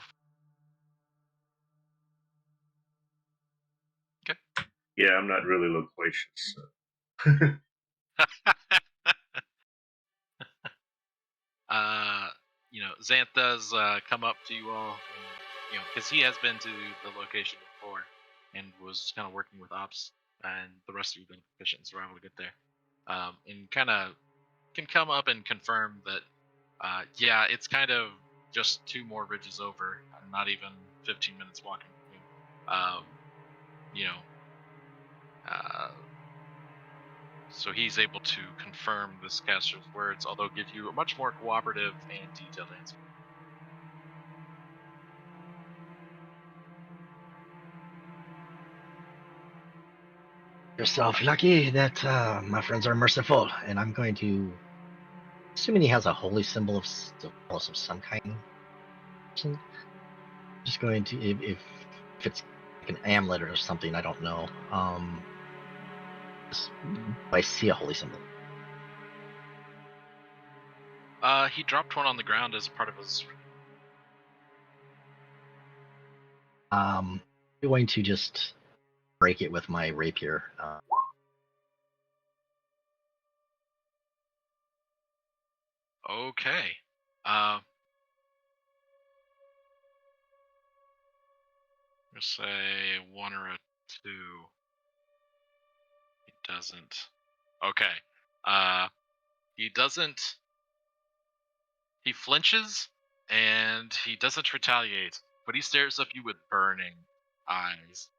Okay. Yeah, I'm not really loquacious. So. Xanth does come up to you all, because he has been to the location before. and was kind of working with ops, and the rest of you been proficient, so we're able to get there. And kind of can come up and confirm that, yeah, it's kind of just 2 more ridges over, not even 15 minutes walking. You know, so he's able to confirm this caster's words, although give you a much more cooperative and detailed answer. Yourself lucky that my friends are merciful, and I'm going to, assuming he has a holy symbol of some kind. Just going to, if it's like an amulet or something, I don't know. I see a holy symbol. He dropped one on the ground as part of his. I'm going to just break it with my rapier. Okay. Let's say 1 or a 2. He doesn't. Okay. He doesn't. He flinches and he doesn't retaliate, but he stares up you with burning eyes.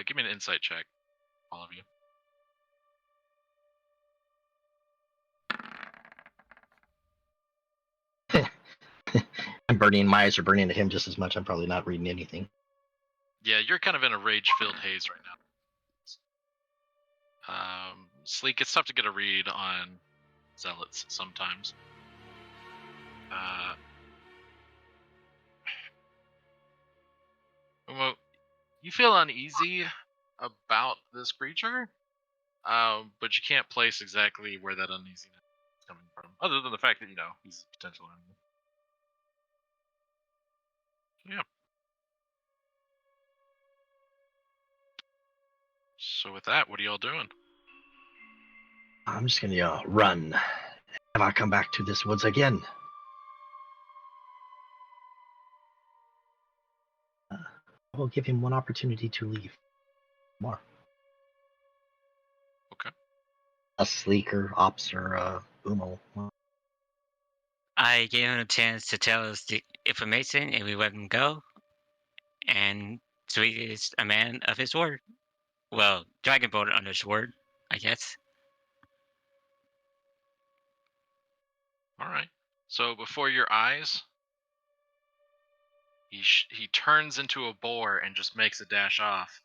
Give me an insight check, all of you. I'm burning, my eyes are burning to him just as much. I'm probably not reading anything. Yeah, you're kind of in a rage-filled haze right now. Sleek, it's tough to get a read on zealots sometimes. Well, you feel uneasy about this creature, but you can't place exactly where that uneasiness is coming from, other than the fact that, he's a potential enemy. Yeah. So with that, what are y'all doing? I'm just going to run. Have I come back to this woods again? I will give him one opportunity to leave. More. Okay. A Sleeker, Ops, or Umo. I gave him a chance to tell us the information, and we let him go. And Sweet is a man of his word. Well, Dragonbolt on his word, I guess. All right. So before your eyes, he turns into a boar and just makes a dash off.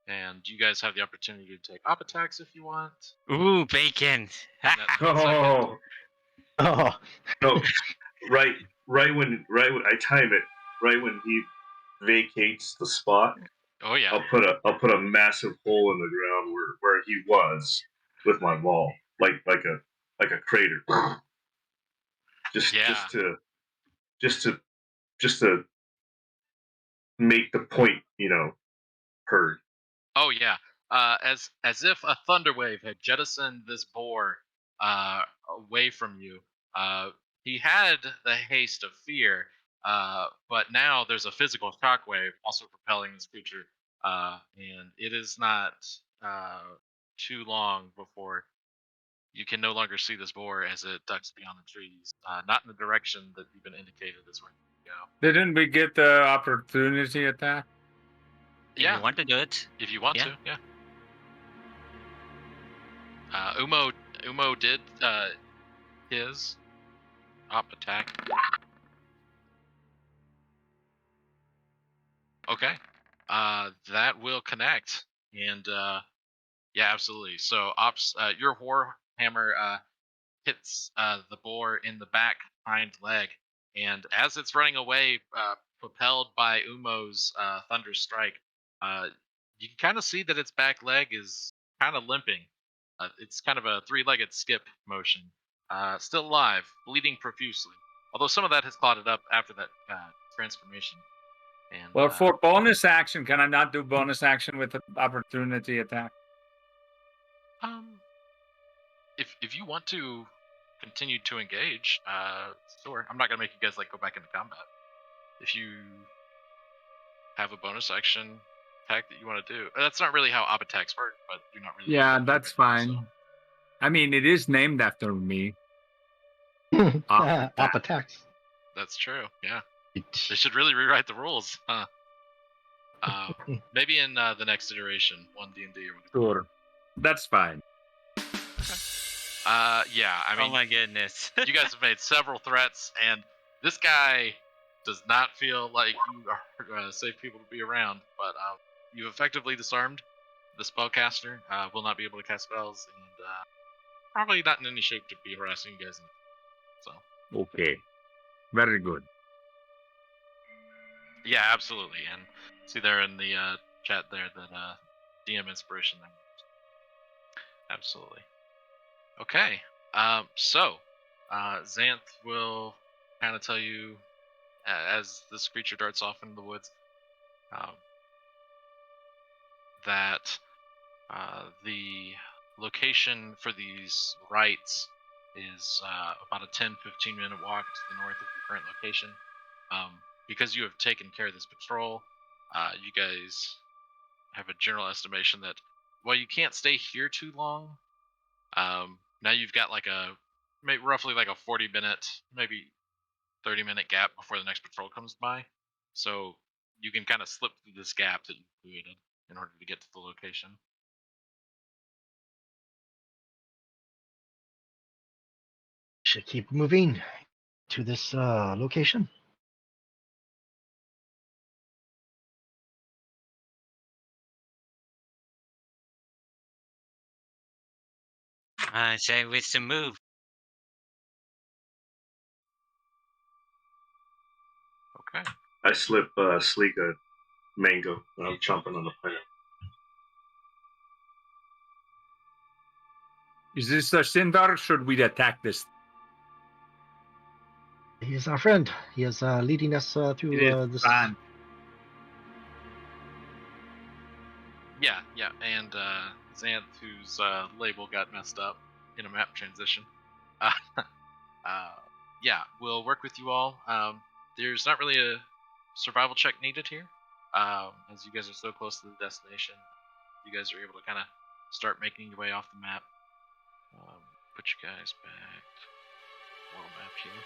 And you guys have the opportunity to take op attacks if you want. Ooh, bacon! And at 1 second, Oh, No, right when I time it, right when he vacates the spot, oh yeah, I'll put a massive hole in the ground where he was with my maul, like a crater. yeah. Just to make the point, heard. Oh yeah. As if a thunder wave had jettisoned this boar away from you. He had the haste of fear, but now there's a physical shockwave also propelling this creature, and it is not too long before you can no longer see this boar as it ducks beyond the trees, not in the direction that you've been indicated as where you go. Didn't we get the opportunity attack? If Yeah. you want to do it. If you want Yeah. to, yeah. Umo did his op attack. Okay. That will connect. And yeah, absolutely. So ops your warhammer hits the boar in the back hind leg, and as it's running away, propelled by Umo's thunder strike, you can kind of see that its back leg is kind of limping. It's kind of a 3-legged skip motion. Still alive, bleeding profusely. Although some of that has clotted up after that transformation. And Well, for bonus action, can I not do bonus action with the opportunity attack? If you want to continue to engage, sure. I'm not gonna make you guys like go back into combat. If you have a bonus action attack that you want to do. That's not really how op attacks work, but you're not really. Yeah, looking at it that's right now, fine. so- I mean, it is named after me. Op attacks. That's true. Yeah, they should really rewrite the rules, huh? Maybe in the next iteration, 1D&D or whatever. Sure. That's fine. Yeah, I mean, oh my goodness. you guys have made several threats, and this guy does not feel like you are safe people to be around. But you've effectively disarmed the spellcaster. Will not be able to cast spells, and probably not in any shape to be harassing you guys. So. Okay. Very good. Yeah, absolutely. And see there in the chat there that DM inspiration there. Absolutely. Okay. So Xanth will kind of tell you as this creature darts off into the woods that the location for these rites is about a 10-15 minute walk to the north of your current location. Because you have taken care of this patrol, you guys have a general estimation that while you can't stay here too long, now you've got like roughly like a 40-minute, maybe 30-minute gap before the next patrol comes by. So you can kind of slip through this gap that you created in order to get to the location. Should keep moving to this location. I say we should move. Okay. I slip Sleek a mango and I'm chomping on the plant. Is this a Sindar? Should we attack this? He's our friend. He is leading us through this. Fine. Yeah, and Xanth, whose label got messed up in a map transition. Yeah, we'll work with you all. There's not really a survival check needed here, as you guys are so close to the destination. You guys are able to kind of start making your way off the map. Put you guys back. World map here.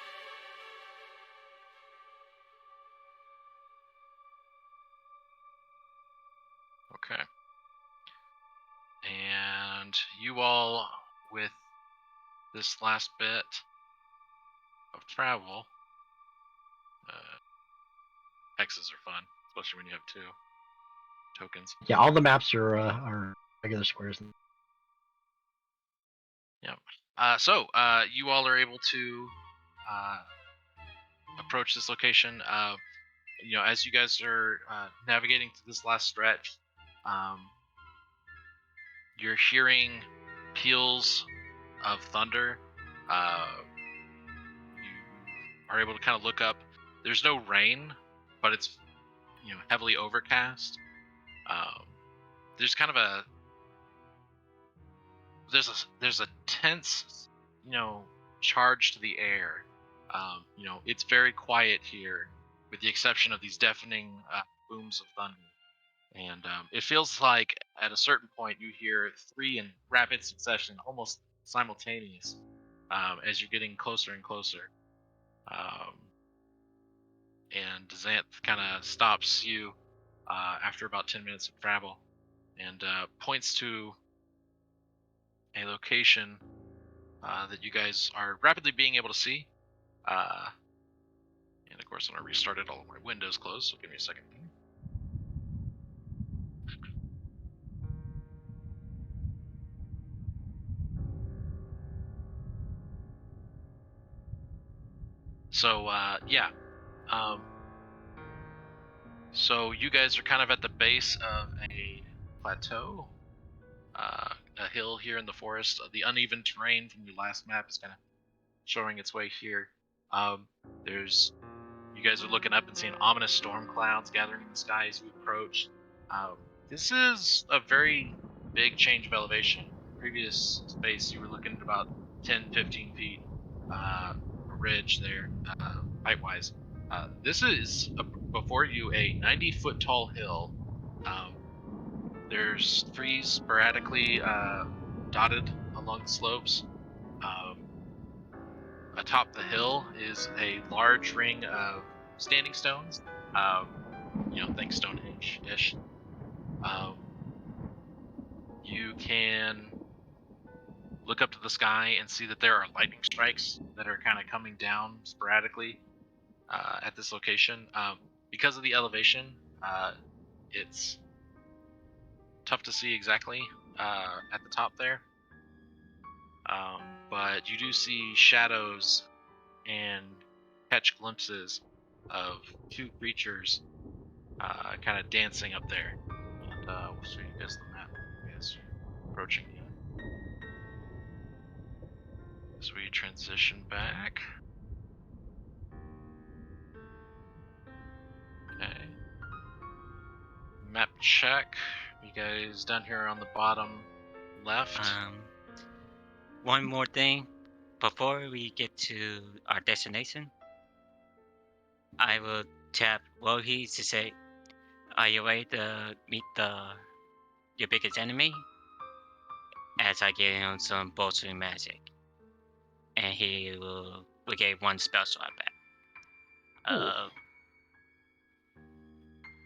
Okay. And you all, with this last bit of travel, hexes are fun, especially when you have 2 tokens. Yeah, all the maps are regular squares. So you all are able to approach this location. As you guys are navigating through this last stretch, you're hearing peals of thunder. You are able to kind of look up. There's no rain, but it's heavily overcast. There's kind of there's a tense charge to the air. It's very quiet here, with the exception of these deafening booms of thunder. And it feels like at a certain point you hear 3 in rapid succession, almost simultaneous, as you're getting closer and closer. And Xanth kind of stops you after about 10 minutes of travel and points to a location that you guys are rapidly being able to see. And of course, I'm going to restart it, all of my windows closed, so give me a second. So, yeah. So you guys are kind of at the base of a plateau, a hill here in the forest. The uneven terrain from your last map is kind of showing its way here. You guys are looking up and seeing ominous storm clouds gathering in the sky as you approach. This is a very big change of elevation. Previous space, you were looking at about 10-15 feet ridge there, height-wise. This is before you a 90-foot tall hill. There's trees sporadically dotted along the slopes. Atop the hill is a large ring of standing stones. Think Stonehenge-ish. You can look up to the sky and see that there are lightning strikes that are kind of coming down sporadically at this location. Because of the elevation, it's tough to see exactly at the top there. But you do see shadows and catch glimpses of two creatures kind of dancing up there. And we'll show you guys the map as you're approaching it. As we transition back. Okay. Map check. You guys down here on the bottom left. One more thing. Before we get to our destination, I will tap Wohi to say, are you ready to meet your biggest enemy? As I give him some bolstering magic. And he will get one spell slot back.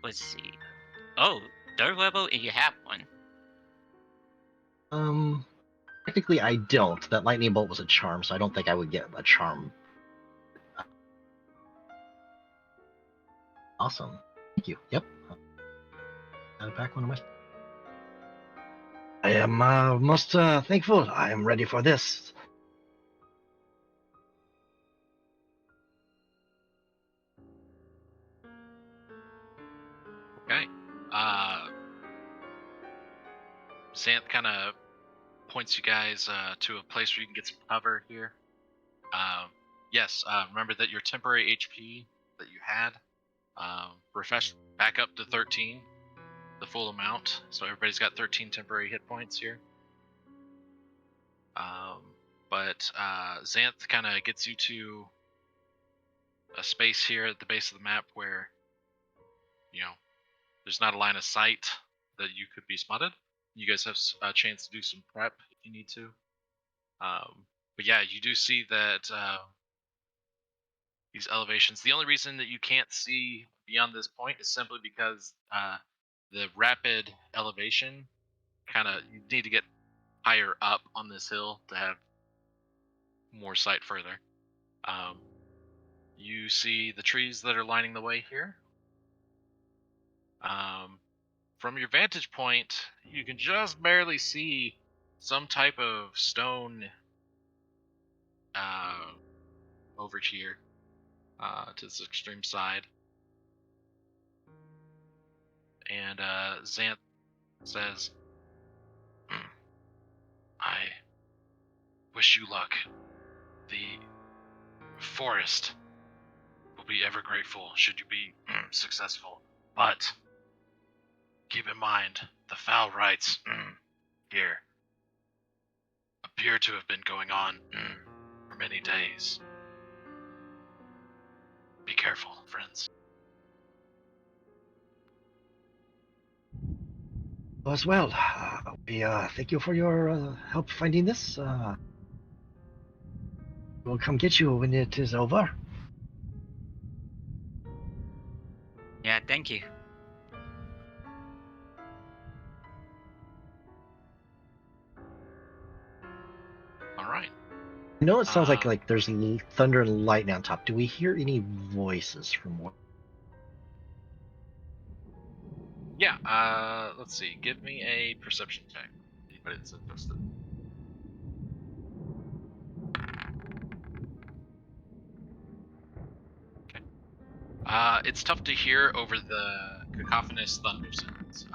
Let's see. Oh, third level and you have one. Technically I don't. That lightning bolt was a charm, so I don't think I would get a charm. Awesome. Thank you. Yep. Back one of my. I am most thankful. I am ready for this. Okay. Xanth kind of points you guys to a place where you can get some cover here. Yes, remember that your temporary HP that you had refreshed back up to 13, the full amount. So everybody's got 13 temporary hit points here. But Xanth kind of gets you to a space here at the base of the map where, there's not a line of sight that you could be spotted. You guys have a chance to do some prep if you need to. But yeah, you do see that these elevations, the only reason that you can't see beyond this point is simply because the rapid elevation you need to get higher up on this hill to have more sight further. You see the trees that are lining the way here. From your vantage point, you can just barely see some type of stone over here to this extreme side. And Xanth says, I wish you luck. The forest will be ever grateful should you be successful. But keep in mind, the foul rites here appear to have been going on for many days. Be careful, friends. As well. We thank you for your help finding this. We'll come get you when it is over. Yeah, thank you. All right. I know it sounds like there's thunder and lightning on top. Do we hear any voices from what? Yeah, let's see. Give me a perception check. Anybody that's interested. Okay. It's tough to hear over the cacophonous thunder sounds,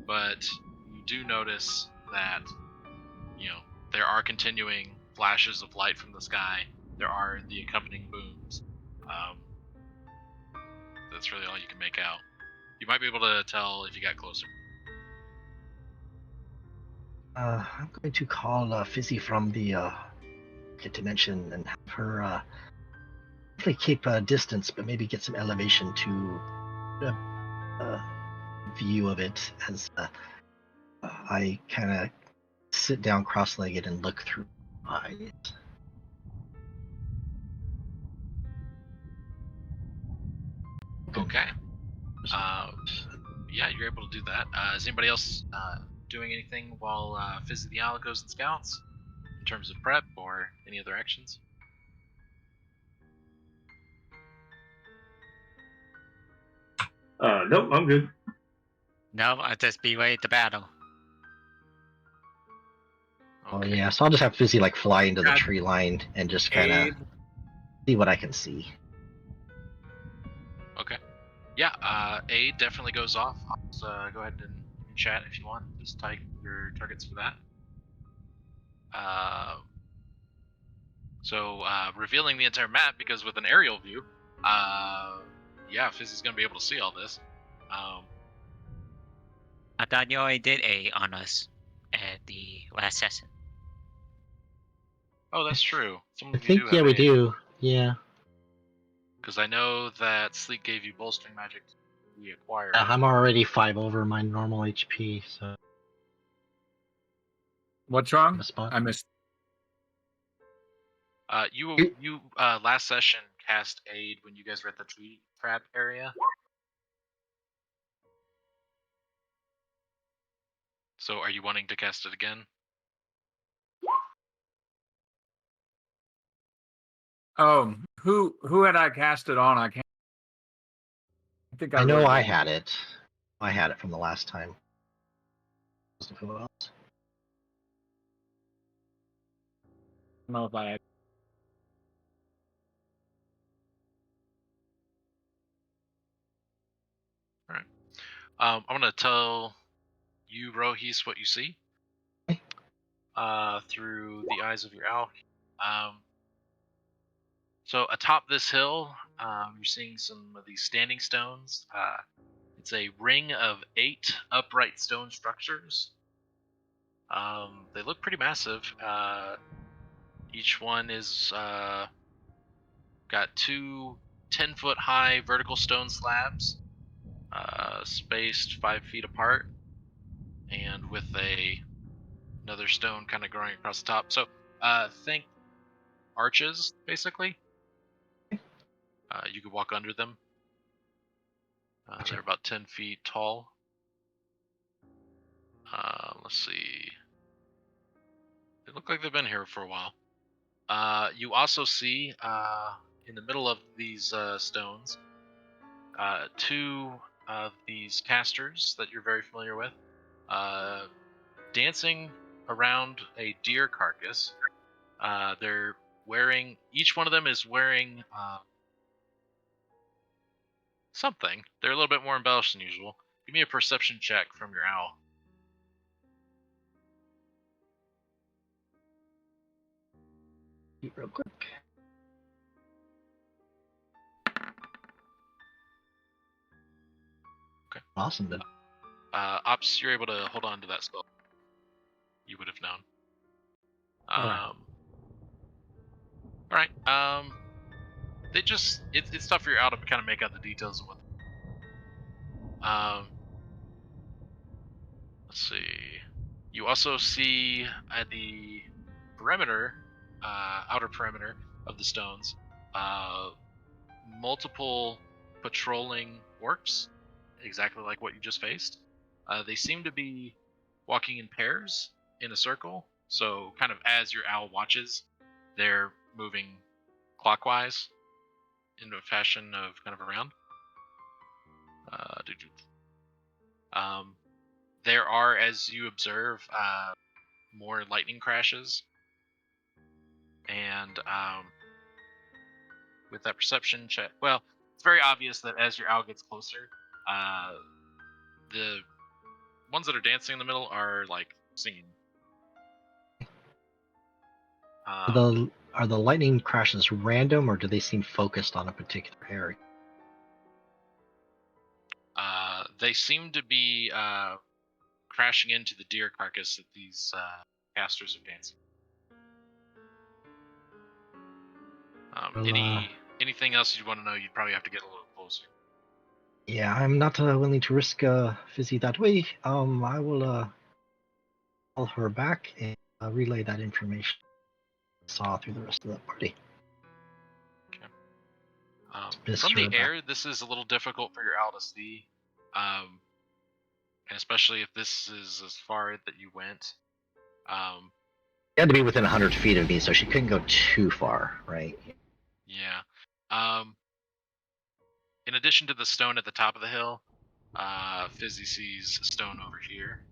but you do notice that, there are continuing flashes of light from the sky. There are the accompanying booms. That's really all you can make out. You might be able to tell if you got closer. I'm going to call Fizzy from the dimension and have her definitely keep a distance, but maybe get some elevation to view of it as I kind of sit down cross-legged and look through eyes. Okay. Yeah, you're able to do that. Is anybody else doing anything while Fizzy the Owl goes and scouts in terms of prep or any other actions? Nope, I'm good. No, I just be ready to battle. Oh Okay. yeah, so I'll just have Fizzy like fly into the Got tree line and just kind of Aid. see what I can see. Okay. Yeah, A definitely goes off. I'll just, go ahead and chat if you want. Just type your targets for that. So revealing the entire map, because with an aerial view, yeah, Fizzy's gonna be able to see all this. I thought you already did A on us at the last session. Oh, that's true. Some I of you think do have yeah, we A. do. Yeah, Because I know that Sleek gave you bolstering magic we acquired. I'm already 5 over my normal HP, so What's wrong? a spot. I missed. You last session cast aid when you guys were at the tree trap area. So are you wanting to cast it again? Oh, who had I cast it on? I can't. I think I I know really I did. had it. I had it from the last time. Who else? I don't know if I had. I'm gonna tell you, Rohis, what you see through the eyes of your owl. So atop this hill, you're seeing some of these standing stones. It's a ring of 8 upright stone structures. They look pretty massive. Each one is got 2 10-foot high vertical stone slabs, spaced 5 feet apart, and with another stone kind of growing across the top. So think arches, basically. You could walk under them. They're about 10 feet tall. Let's see. They look like they've been here for a while. You also see in the middle of these stones 2 of these casters that you're very familiar with, dancing around a deer carcass. They're wearing, each one of them is wearing something. They're a little bit more embellished than usual. Give me a perception check from your owl. Real quick. Okay. Awesome. Then. Ops, you're able to hold on to that spell. You would have known. All right. They just it's tough for your owl to kind of make out the details of what. Let's see. You also see at the perimeter, outer perimeter of the stones, multiple patrolling orcs, exactly like what you just faced. They seem to be walking in pairs in a circle. So, kind of as your owl watches, they're moving clockwise in a fashion of kind of around. There are, as you observe, more lightning crashes, and with that perception check, well, it's very obvious that as your owl gets closer, the ones that are dancing in the middle are like singing. Are the lightning crashes random, or do they seem focused on a particular area? They seem to be crashing into the deer carcass that these casters are dancing. Well, Any anything else you want to know, you'd probably have to get a little closer. Yeah, I'm not willing to risk Fizzy that way. I will call her back and relay that information I saw through the rest of the party. From the air, this is a little difficult for your owl to see, and especially if this is as far that you went. She had to be within 100 feet of me, so she couldn't go too far, right? Yeah. In addition to the stone at the top of the hill, Fizzy sees a stone over here.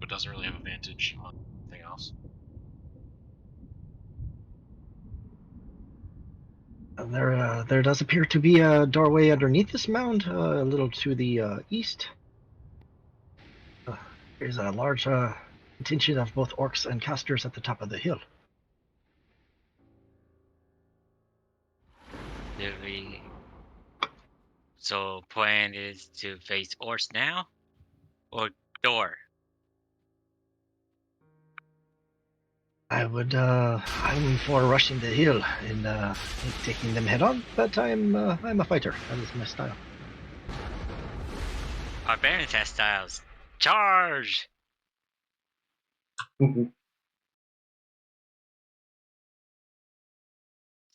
But doesn't really have a vantage on anything else. There does appear to be a doorway underneath this mound, a little to the east. There's a large contingent of both orcs and casters at the top of the hill. So plan is to face orcs now, or door? I'm for rushing the hill and taking them head on, but I'm a fighter. That is my style. Barbarians have styles. Charge! So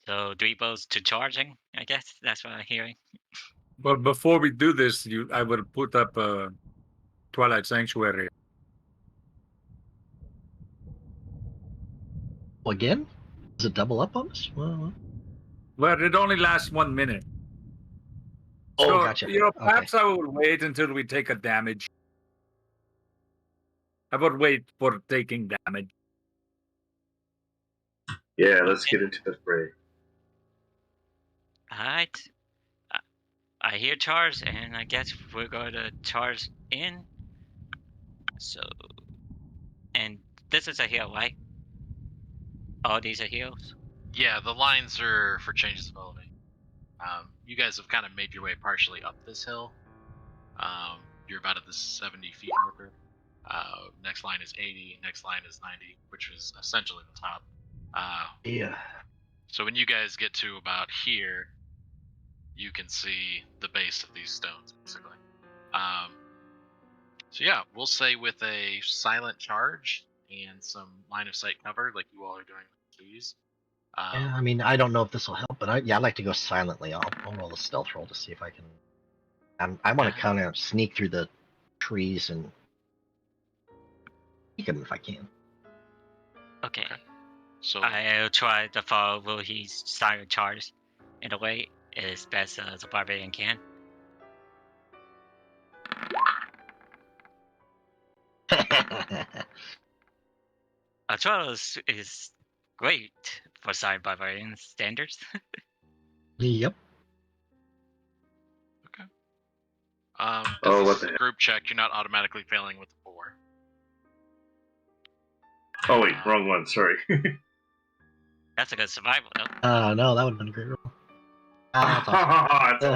Dweebos to charging, I guess that's what I'm hearing. But before we do this, I will put up a Twilight Sanctuary. Again? Does it double up on us? Well, it only lasts 1 minute. Oh, So, gotcha. perhaps I will wait until we take a damage. I would wait for taking damage. Yeah, let's get into the fray. Alright. I hear charge, and I guess we're going to charge in. So, and this is a hill, right? All these are hills? Yeah, the lines are for changes of elevation. You guys have kind of made your way partially up this hill. You're about at the 70 feet marker. Next line is 80, next line is 90, which is essentially the top. Yeah. So when you guys get to about here, you can see the base of these stones, basically. So yeah, we'll say with a silent charge and some line of sight cover, like you all are doing with the trees. Yeah, I mean, I don't know if this will help, but I'd like to go silently. I'll roll a stealth roll to see if I can. I want to kind of sneak through the trees and sneak him if I can. Okay. So I'll try to follow his silent charge in a way as best as a barbarian can. A trial is great for silent barbarian standards. Yep. this is a group check. You're not automatically failing with the 4. Oh wait, wrong one. Sorry. That's a good survival, though. No, that would have been a great roll. That's awesome.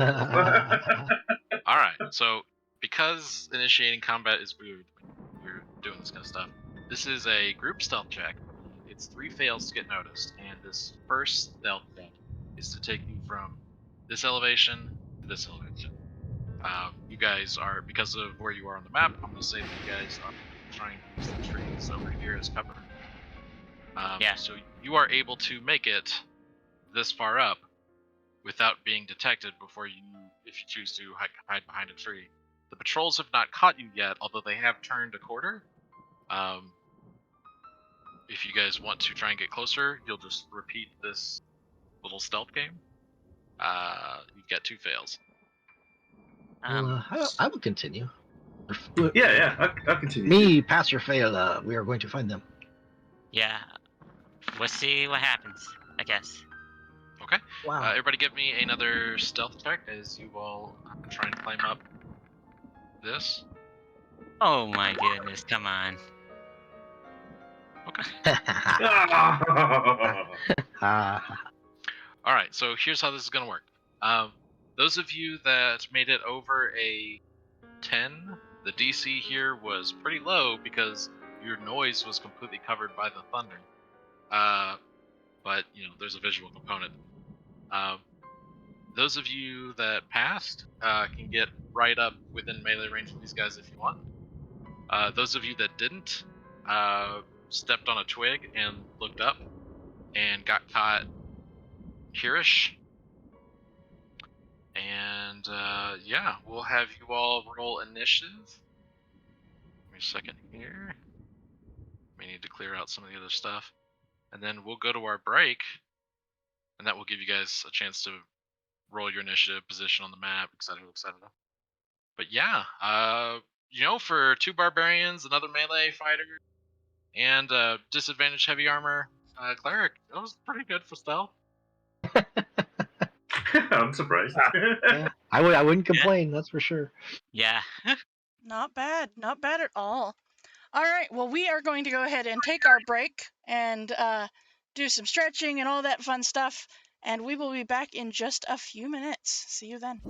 All right, so because initiating combat is weird when you're doing this kind of stuff, this is a group stealth check. It's 3 fails to get noticed, and this first stealth check is to take you from this elevation to this elevation. You guys are, because of where you are on the map, I'm going to say that you guys are trying to use the trees over here as cover. Yeah. So you are able to make it this far up without being detected before you, if you choose to hide behind a tree. The patrols have not caught you yet, although they have turned a quarter. If you guys want to try and get closer, you'll just repeat this little stealth game. You get 2 fails. I will continue. Yeah, I'll continue. Me, pass or fail, we are going to find them. Yeah. We'll see what happens, I guess. Okay. Wow. Everybody give me another stealth check as you all try and climb up this. Oh my goodness, come on. Okay. Alright, so here's how this is going to work. Those of you that made it over a 10, the DC here was pretty low because your noise was completely covered by the thunder. but there's a visual component. Those of you that passed can get right up within melee range of these guys if you want. Those of you that didn't stepped on a twig and looked up and got caught hereish. And yeah, we'll have you all roll initiative. Give me a second here. We need to clear out some of the other stuff. And then we'll go to our break. And that will give you guys a chance to roll your initiative, position on the map, etc., etc. But yeah, for 2 barbarians, another melee fighter, and disadvantage heavy armor cleric, that was pretty good for stealth. I'm surprised. Yeah, I wouldn't complain. That's for sure. Yeah. Not bad. Not bad at all. All right. Well, we are going to go ahead and take our break and do some stretching and all that fun stuff. And we will be back in just a few minutes. See you then.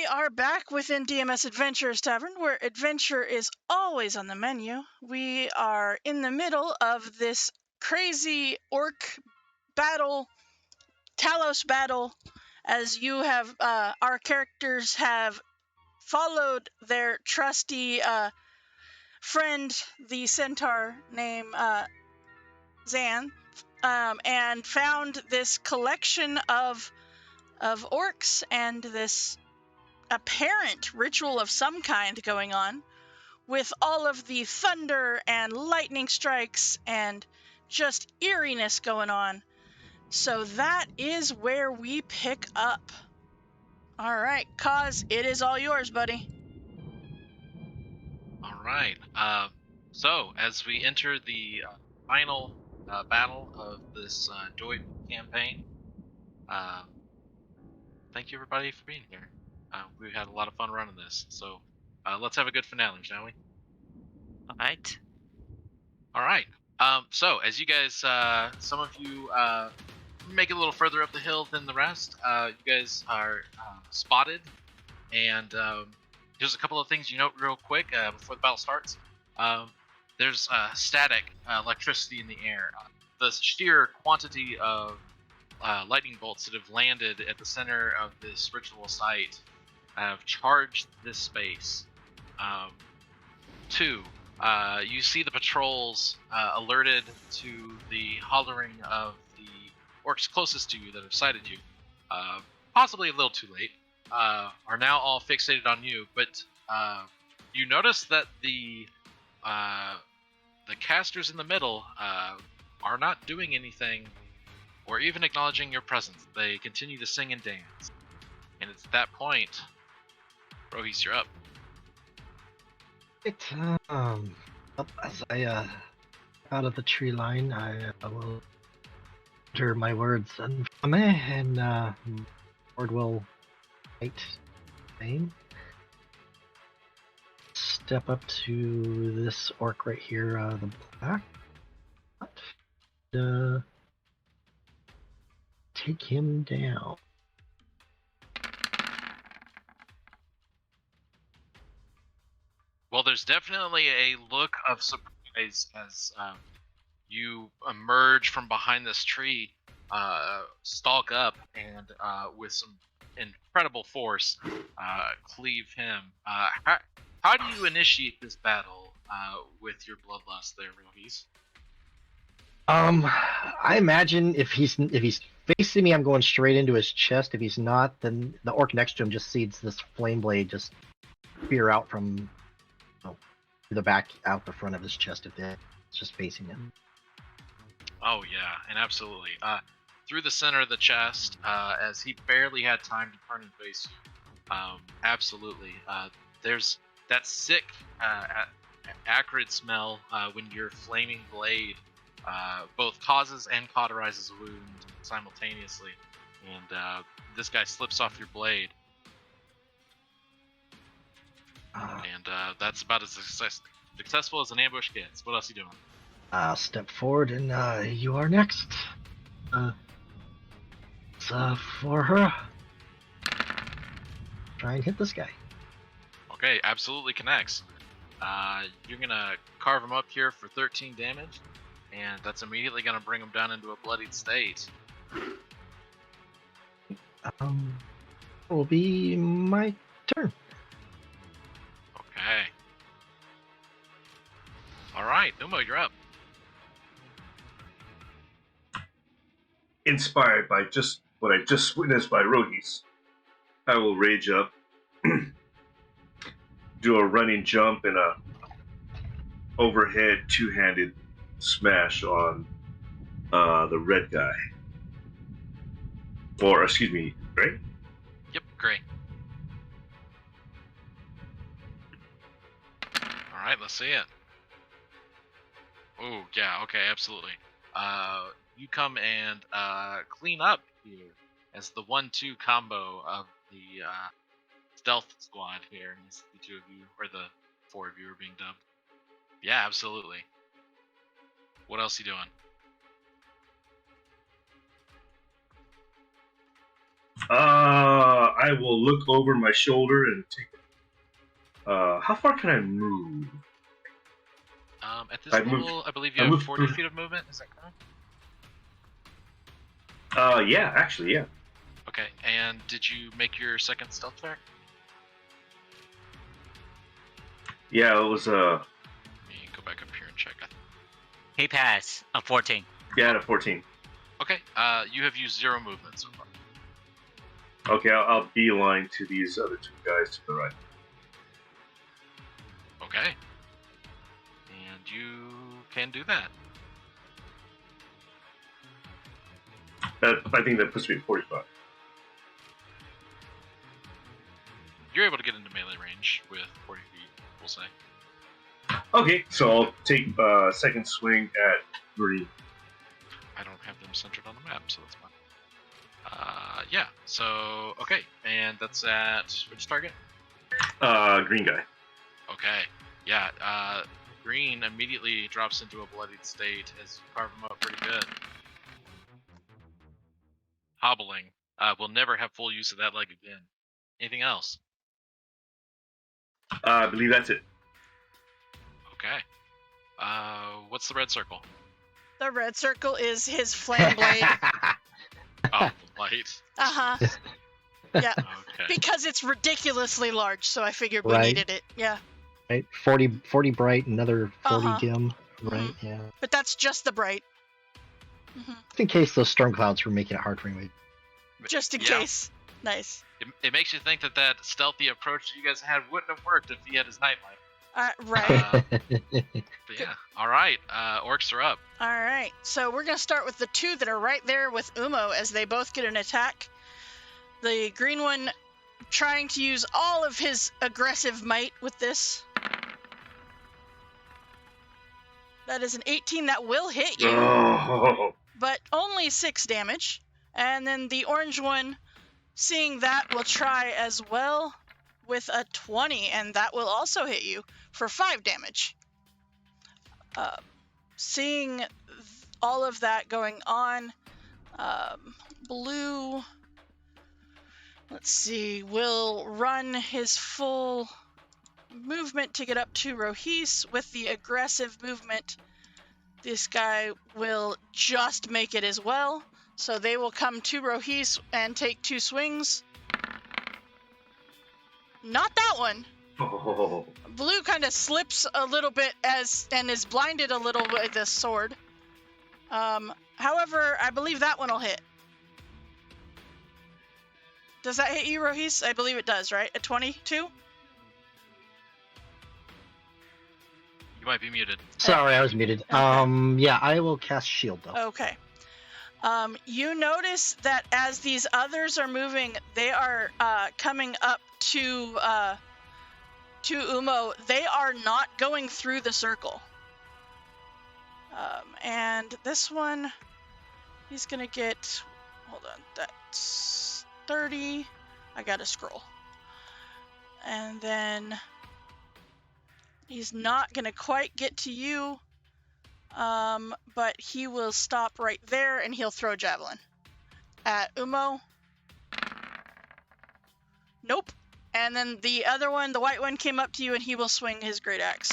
are back within DMS Adventurers Tavern, where adventure is always on the menu. We are in the middle of this crazy orc battle, Talos battle, as you have, our characters have followed their trusty friend, the centaur named Zan, and found this collection of orcs and this apparent ritual of some kind going on, with all of the thunder and lightning strikes and just eeriness going on. So that is where we pick up. All right, Kaz, it is all yours, buddy. All right. So as we enter the final battle of this Doi campaign, thank you everybody for being here. We've had a lot of fun running this, so let's have a good finale, shall we? All right. All right. So as you guys, some of you make it a little further up the hill than the rest. You guys are spotted, and there's a couple of things you note real quick before the battle starts. There's static electricity in the air. The sheer quantity of lightning bolts that have landed at the center of this ritual site have charged this space. 2, you see the patrols alerted to the hollering of the orcs closest to you that have sighted you, possibly a little too late, are now all fixated on you, but you notice that the casters in the middle are not doing anything or even acknowledging your presence. They continue to sing and dance. And it's at that point, Rohis, you're up. As I out of the tree line, I will utter my words and Lord will wait. Name. Step up to this orc right here, the black. Take him down. Well, there's definitely a look of surprise as you emerge from behind this tree, stalk up, and with some incredible force, cleave him. How do you initiate this battle with your bloodlust there, Rohis? I imagine if he's facing me, I'm going straight into his chest. If he's not, then the orc next to him just sees this flame blade just spear out from the back out the front of his chest. If it's just facing him. Oh yeah, and absolutely. Through the center of the chest, as he barely had time to turn and face you. Absolutely. There's that sick, acrid smell when your flaming blade both causes and cauterizes a wound simultaneously. And this guy slips off your blade. And that's about as successful as an ambush gets. What else are you doing? I'll step forward and you are next. For her. Try and hit this guy. Okay, absolutely connects. You're gonna carve him up here for 13 damage, and that's immediately gonna bring him down into a bloodied state. Will be my turn. Okay. All right, Umo, you're up. Inspired by just what I just witnessed by Rohis, I will rage up, do a running jump and a overhead two-handed smash on the red guy. Or, excuse me, right? Yep, great. All right, let's see it. Oh, yeah, okay, absolutely. You come and clean up here as the 1-2 combo of the stealth squad here. As the 2 of you, or the 4 of you are being dubbed. Yeah, absolutely. What else are you doing? I will look over my shoulder and take. How far can I move? At this I level, moved- I believe I you have moved 40 through- feet of movement. Is that correct? Yeah, actually, yeah. Okay. And did you make your second stealth check? Yeah, it was Let me go back up here and check. He passed a 14. yeah, a 14. Okay. You have used 0 movement so far. Okay, I'll beeline to these other two guys to the right. Okay. And you can do that. I think that puts me at 45. You're able to get into melee range with 40 feet, we'll say. Okay, so I'll take second swing at green. I don't have them centered on the map, so that's fine. Yeah, so, okay. And that's at which target? Green guy. Okay. Yeah, green immediately drops into a bloodied state as you carve him up pretty good. Hobbling. Will never have full use of that leg again. Anything else? I believe that's it. Okay. What's the red circle? The red circle is his flame blade. Oh, light. Uh-huh. Yeah. Okay. Because it's ridiculously large, so I figured we Right. needed it. Yeah. Right, 40 bright, another 40 Uh-huh. dim. Right, yeah. But that's just the bright. Hmm. Just in case those storm clouds were making it hard for me. Just in Yeah. case. Nice. It makes you think that stealthy approach you guys had wouldn't have worked if he had his nightlight. Right. But yeah. All right. Orcs are up. All right. So we're going to start with the two that are right there with Umo as they both get an attack. The green one trying to use all of his aggressive might with this. That is an 18 that will hit you, Oh, but only 6 damage. And then the orange one, seeing that, will try as well with a 20, and that will also hit you for 5 damage. Seeing all of that going on, blue, let's see, will run his full movement to get up to Rohis. With the aggressive movement, this guy will just make it as well. So they will come to Rohis and take 2 swings. Not that one. oh. Blue kind of slips a little bit and is blinded a little with this sword. However, I believe that one will hit. Does that hit you, Rohis? I believe it does, right? A 22? You might be muted. Sorry, I was muted. Okay. Yeah, I will cast shield though. Okay. You notice that as these others are moving, they are coming up to Umo. They are not going through the circle. And this one, he's gonna get. Hold on, that's 30. I gotta scroll. And then he's not gonna quite get to you. But he will stop right there and he'll throw a javelin at Umo. Nope. And then the other one, the white one, came up to you and he will swing his great axe.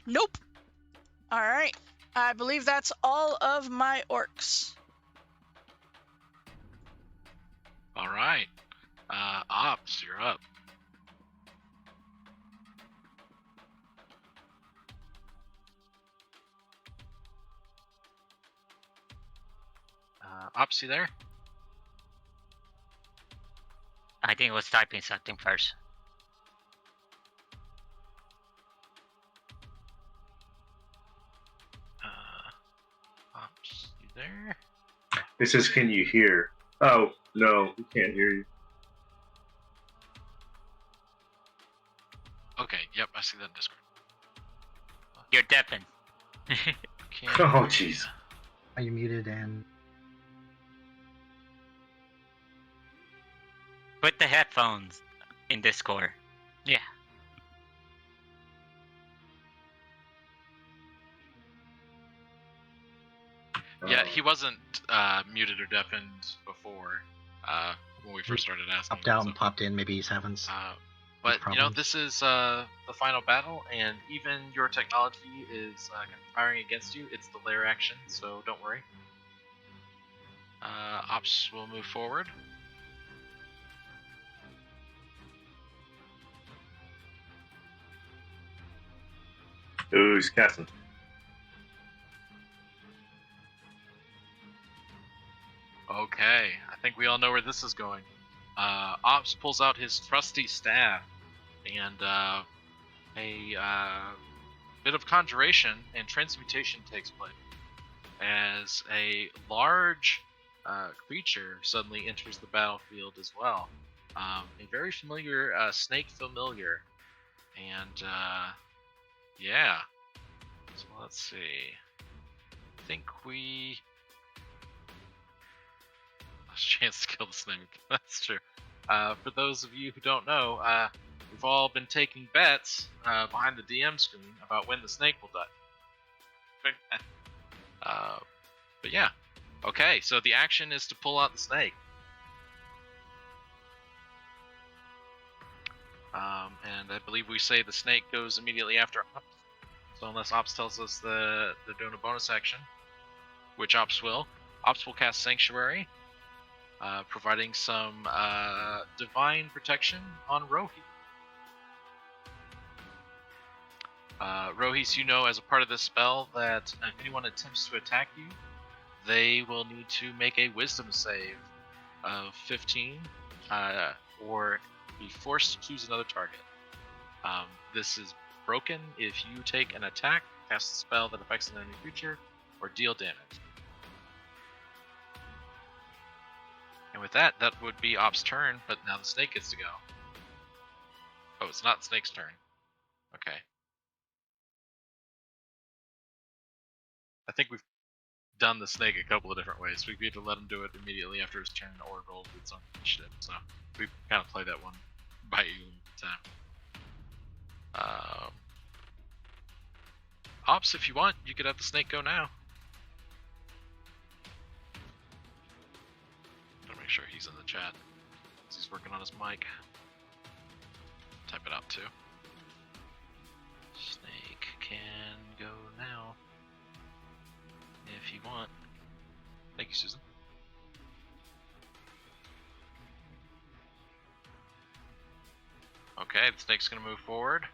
Nope. All right. I believe that's all of my orcs. All right. Ops, you're up. Ops, you there? I think it was typing something first. Ops, you there? It says, can you hear? Oh, no, we can't hear you. Okay, yep, I see that in Discord. You're deafened. Okay. Oh, jeez. Are you muted and Put the headphones in Discord. Yeah. Yeah, he wasn't muted or deafened before when we first started asking. Popped out so, and popped in. Maybe he's having some but problems. this is the final battle, and even your technology is conspiring against you. It's the lair action, so don't worry. Ops will move forward. Ooh, he's casting. Okay, I think we all know where this is going. Ops pulls out his trusty staff, and a bit of conjuration and transmutation takes place as a large creature suddenly enters the battlefield as well. A very familiar snake familiar, and yeah. So let's see. I think we. Chance to kill the snake. That's true. For those of you who don't know, we've all been taking bets behind the DM screen about when the snake will die. But yeah. Okay, so the action is to pull out the snake. And I believe we say the snake goes immediately after Ops. So unless Ops tells us they're doing a bonus action, which Ops will cast Sanctuary. Providing some divine protection on Rohi. Rohis, as a part of this spell that if anyone attempts to attack you, they will need to make a wisdom save of 15 or be forced to choose another target. This is broken if you take an attack, cast a spell that affects an enemy creature, or deal damage. And with that would be Op's turn, but now the snake gets to go. Oh, it's not the snake's turn. Okay. I think we've done the snake a couple of different ways. We've either let him do it immediately after his turn or rolled with some initiative. So we kind of play that one by you time. Ops, if you want, you could have the snake go now. Make sure he's in the chat. He's working on his mic. Type it out too. Snake can go now. If you want. Thank you, Susan. Okay, the snake's gonna move forward.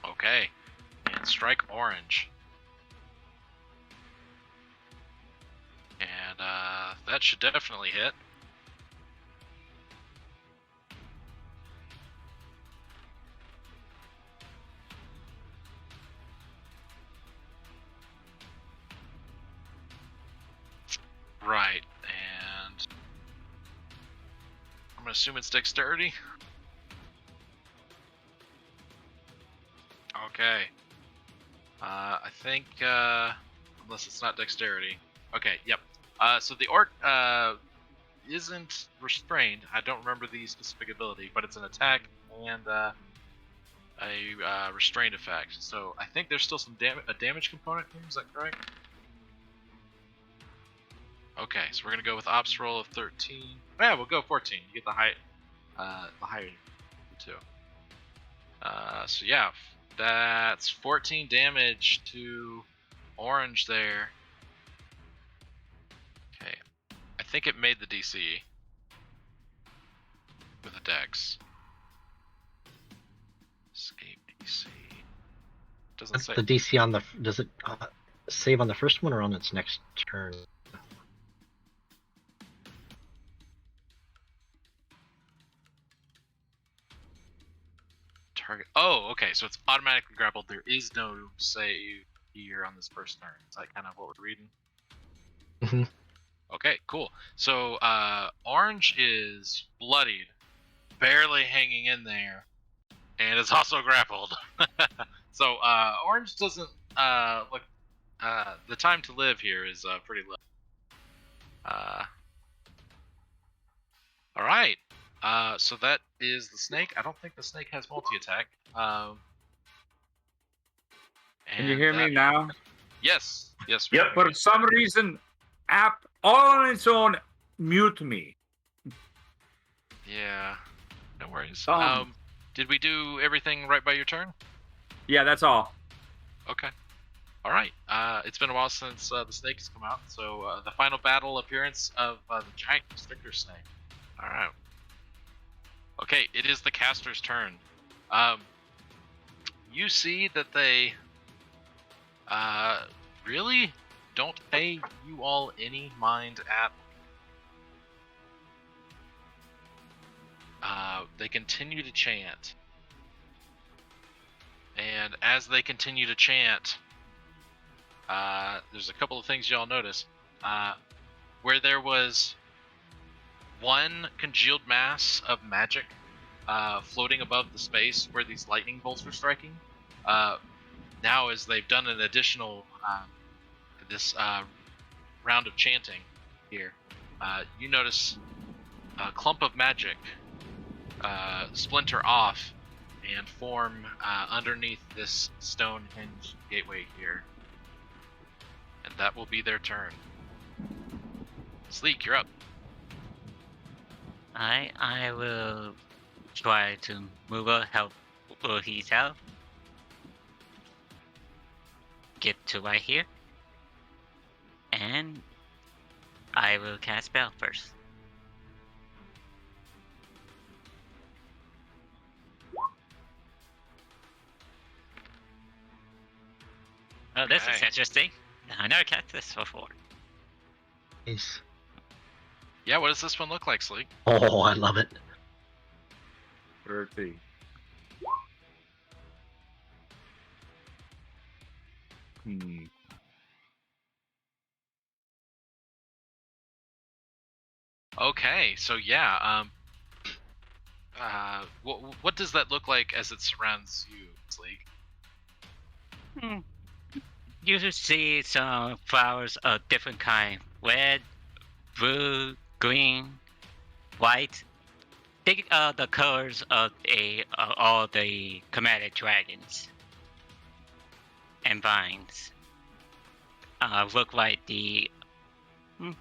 Okay. And strike orange. And that should definitely hit. Right, and I'm gonna assume it's dexterity. Okay. I think unless it's not dexterity. Okay, yep. So the orc isn't restrained. I don't remember the specific ability, but it's an attack and a restrained effect. So I think there's still some damage component here. Is that correct? Okay, so we're gonna go with Ops roll of 13. Yeah, we'll go 14. You get the higher two. So yeah, that's 14 damage to orange there. Okay, I think it made the DC with a dex. Escape DC. Doesn't That's say. the DC on the. Does it save on the first one or on its next turn? Target. Oh, okay. So it's automatically grappled. There is no save here on this first turn. Is that kind of what we're reading? Mm-hmm. Okay, cool. So orange is bloodied, barely hanging in there, and is also grappled. So orange doesn't look. The time to live here is pretty low. All right. So that is the snake. I don't think the snake has multi-attack. Can you hear me now? Yes. Yes. Yep. For some reason, app all on its own mute me. Yeah. No worries. Dumb. Did we do everything right by your turn? Yeah, that's all. Okay. All right. It's been a while since the snake has come out, so the final battle appearance of the giant constrictor snake. All right. Okay, it is the caster's turn. You see that they really don't pay you all any mind at. They continue to chant. And as they continue to chant, there's a couple of things y'all notice. Where there was one congealed mass of magic floating above the space where these lightning bolts were striking, now as they've done an additional this round of chanting here, you notice a clump of magic splinter off and form underneath this stone hinged gateway here. And that will be their turn. Sleek, you're up. I will try to move up, help his health. Get to right here. And I will cast spell first. Oh, this is Okay. interesting. I never cast this before. Nice. Yeah, what does this one look like, Sleek? Oh, I love it. 30. Okay, so yeah, what does that look like as it surrounds you, Sleek? You should see some flowers of different kind. Red, blue, green, white. Think the colors of all the chromatic dragons. And vines. Look like the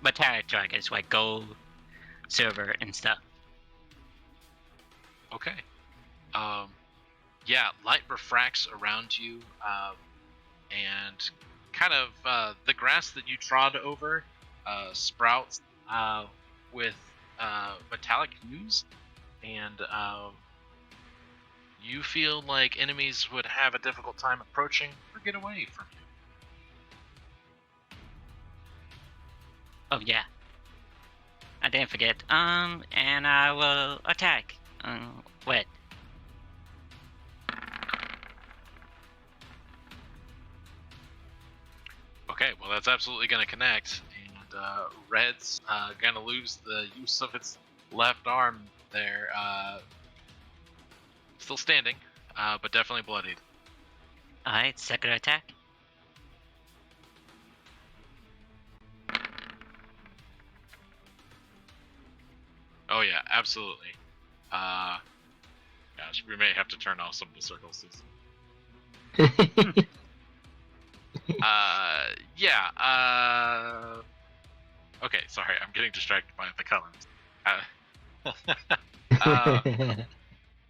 metallic dragons, like gold, silver, and stuff. Okay. Yeah, light refracts around you, and kind of the grass that you trod over sprouts with metallic hues, and you feel like enemies would have a difficult time approaching or get away from you. Oh yeah. I didn't forget. And I will attack. Wet. Okay, well that's absolutely going to connect, and Red's going to lose the use of its left arm there. Still standing, but definitely bloodied. Alright, second attack. Oh yeah, absolutely. Gosh, we may have to turn off some of the circles. Yeah. Okay, sorry, I'm getting distracted by the colors.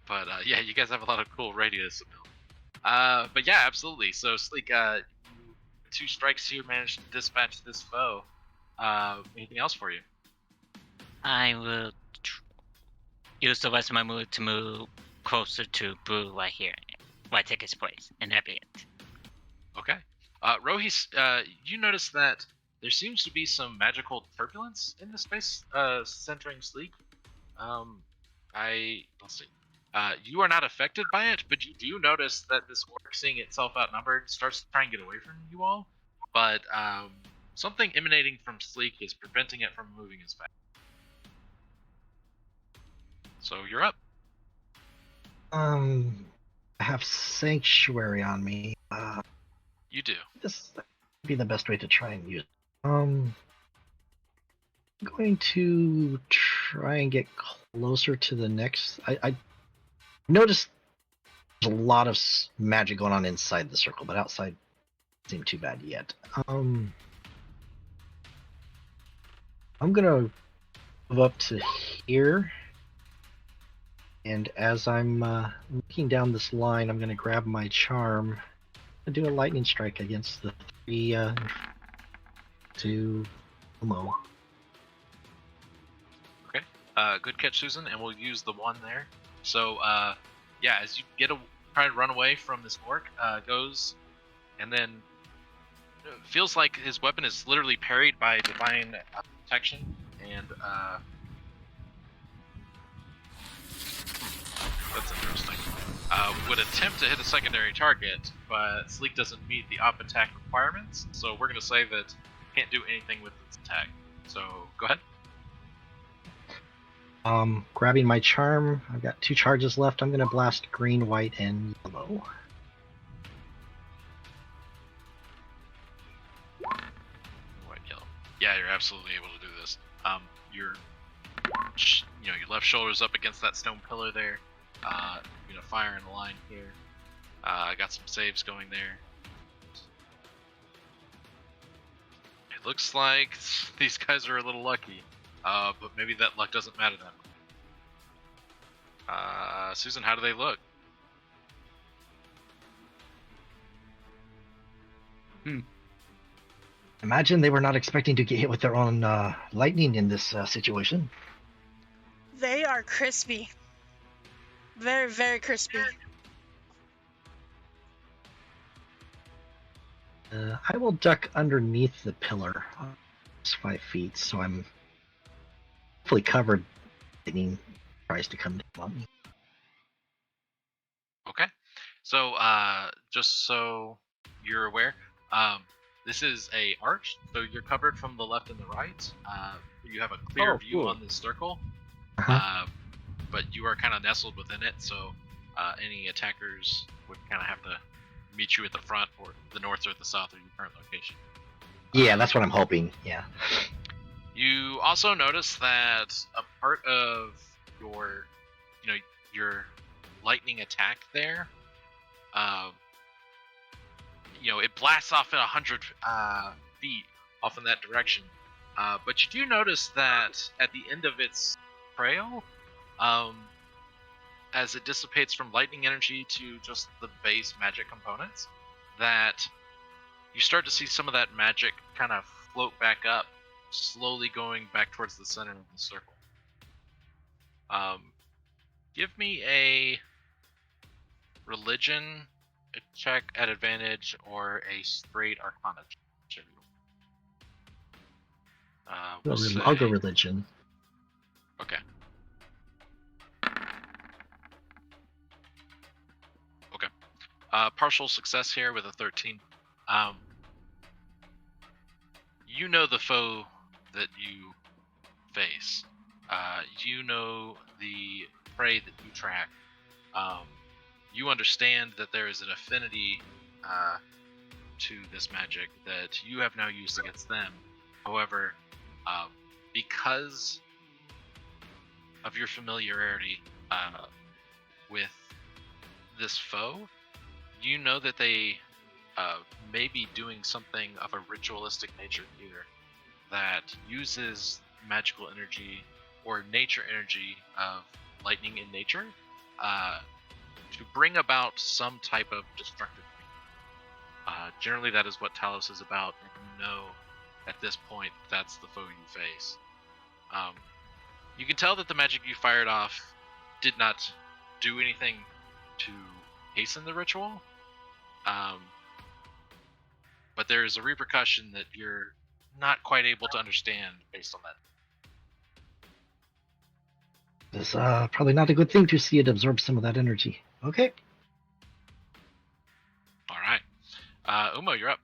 But yeah, you guys have a lot of cool radius ability. But yeah, absolutely. So Sleek, two strikes here managed to dispatch this foe. Anything else for you? I will use the rest of my move to move closer to Blue right here. Right, take his place, and that'd be it. Okay. Rohis, you notice that there seems to be some magical turbulence in the space centering Sleek. Let's see. You are not affected by it, but you do notice that this orc, seeing itself outnumbered, starts to try and get away from you all. But something emanating from Sleek is preventing it from moving as fast. So you're up. I have Sanctuary on me. You do. This would be the best way to try and use it. I'm going to try and get closer to the next. I noticed there's a lot of magic going on inside the circle, but outside seem too bad yet. I'm gonna move up to here, and as I'm looking down this line, I'm gonna grab my charm and do a lightning strike against the 3 to Umo. Okay. Good catch, Susan, and we'll use the 1 there. So, yeah, as you try to run away from this orc, goes, and then feels like his weapon is literally parried by divine protection, and that's interesting. Would attempt to hit a secondary target, but Sleek doesn't meet the op attack requirements, so we're going to say that can't do anything with its attack. So go ahead. Grabbing my charm, I've got 2 charges left. I'm going to blast green, white, and yellow. White, yellow. Yeah, you're absolutely able to do this. Your left shoulder's up against that stone pillar there. Fire in a line here. I got some saves going there. It looks like these guys are a little lucky, but maybe that luck doesn't matter to them. Susan, how do they look? Imagine they were not expecting to get hit with their own lightning in this situation. They are crispy. Very, very crispy. I will duck underneath the pillar. It's 5 feet, so I'm fully covered. Lightning tries to come down on me. Okay. So, just so you're aware, this is a arch, so you're covered from the left and the right. You have a clear view cool. on this circle, Uh-huh. but you are kind of nestled within it, so any attackers would kind of have to meet you at the front or the north or the south of your current location. Yeah, that's what I'm hoping. Yeah. You also notice that a part of your lightning attack there, it blasts off at 100 feet off in that direction. But you do notice that at the end of its trail, as it dissipates from lightning energy to just the base magic components, that you start to see some of that magic kind of float back up, slowly going back towards the center of the circle. Give me a religion check at advantage or a straight arcana check. I'll go religion. Okay. Okay. Partial success here with a 13. You know the foe that you face. You know the prey that you track. You understand that there is an affinity to this magic that you have now used against them. However, because of your familiarity with this foe, you know that they may be doing something of a ritualistic nature here that uses magical energy or nature energy of lightning in nature to bring about some type of destructive thing. Generally, that is what Talos is about, and you know at this point that's the foe you face. You can tell that the magic you fired off did not do anything to hasten the ritual, but there is a repercussion that you're not quite able to understand based on that. It's probably not a good thing to see it absorb some of that energy. Okay. All right. Umo, you're up.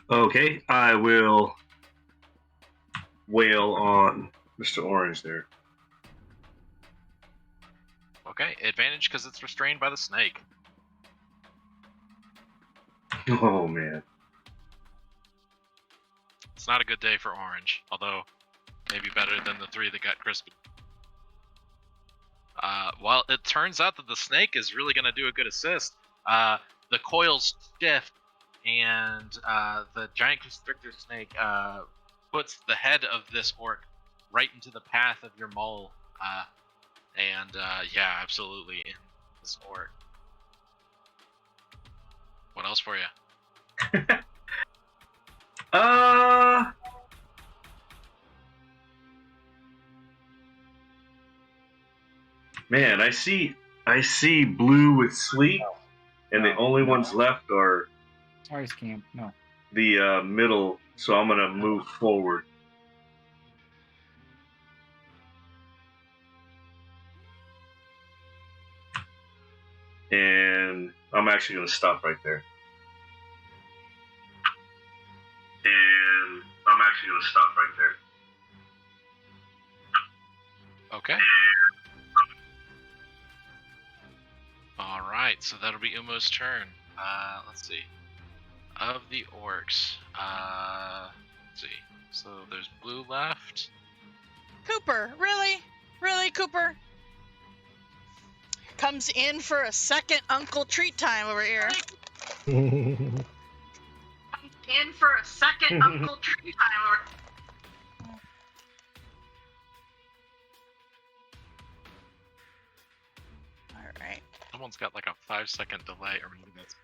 Okay, I will wail on Mr. Orange there. Okay, advantage because it's restrained by the snake. Oh, man. It's not a good day for Orange, although maybe better than the 3 that got crispy. Well, it turns out that the snake is really going to do a good assist. the coils shift, and the giant constrictor snake puts the head of this orc right into the path of your maul. Yeah, absolutely, in this orc. What else for you? Man, I see blue with sleek, and the only ones left are Ice camp. No. the middle. So I'm gonna move forward. And I'm actually gonna stop right there. Okay. All right, so that'll be Umo's turn. Let's see. Of the orcs, let's see. So there's blue left. Cooper, really, Cooper? Comes in for a second Uncle Treat time over here. In for a second Uncle Treat time over. All right. Someone's got like a 5-second delay, or maybe that's.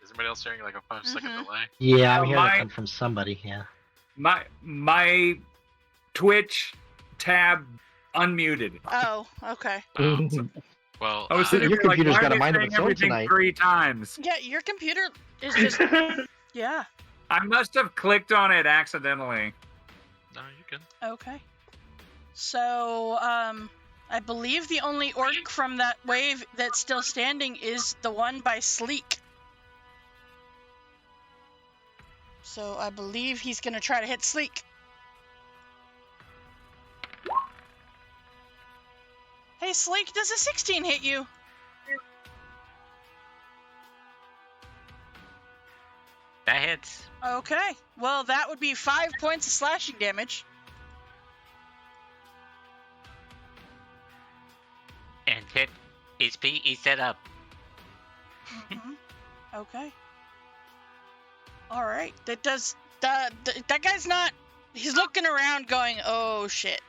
Is anybody else hearing like a 5-second delay? Yeah, I'm hearing it come from somebody. Yeah. My Twitch tab unmuted. Oh, okay. Well, I was your computer's got a mind of saying its own everything tonight. 3 times. Yeah, your computer is just. Yeah. I must have clicked on it accidentally. no, you can. Okay. So, I believe the only orc from that wave that's still standing is the one by Sleek. So I believe he's gonna try to hit Sleek. Hey Sleek, does a 16 hit you? That hits. Okay. Well, that would be 5 points of slashing damage. And hit HP is set up. Mhm. Okay. All right. That does. That guy's not. He's looking around, going, "Oh shit."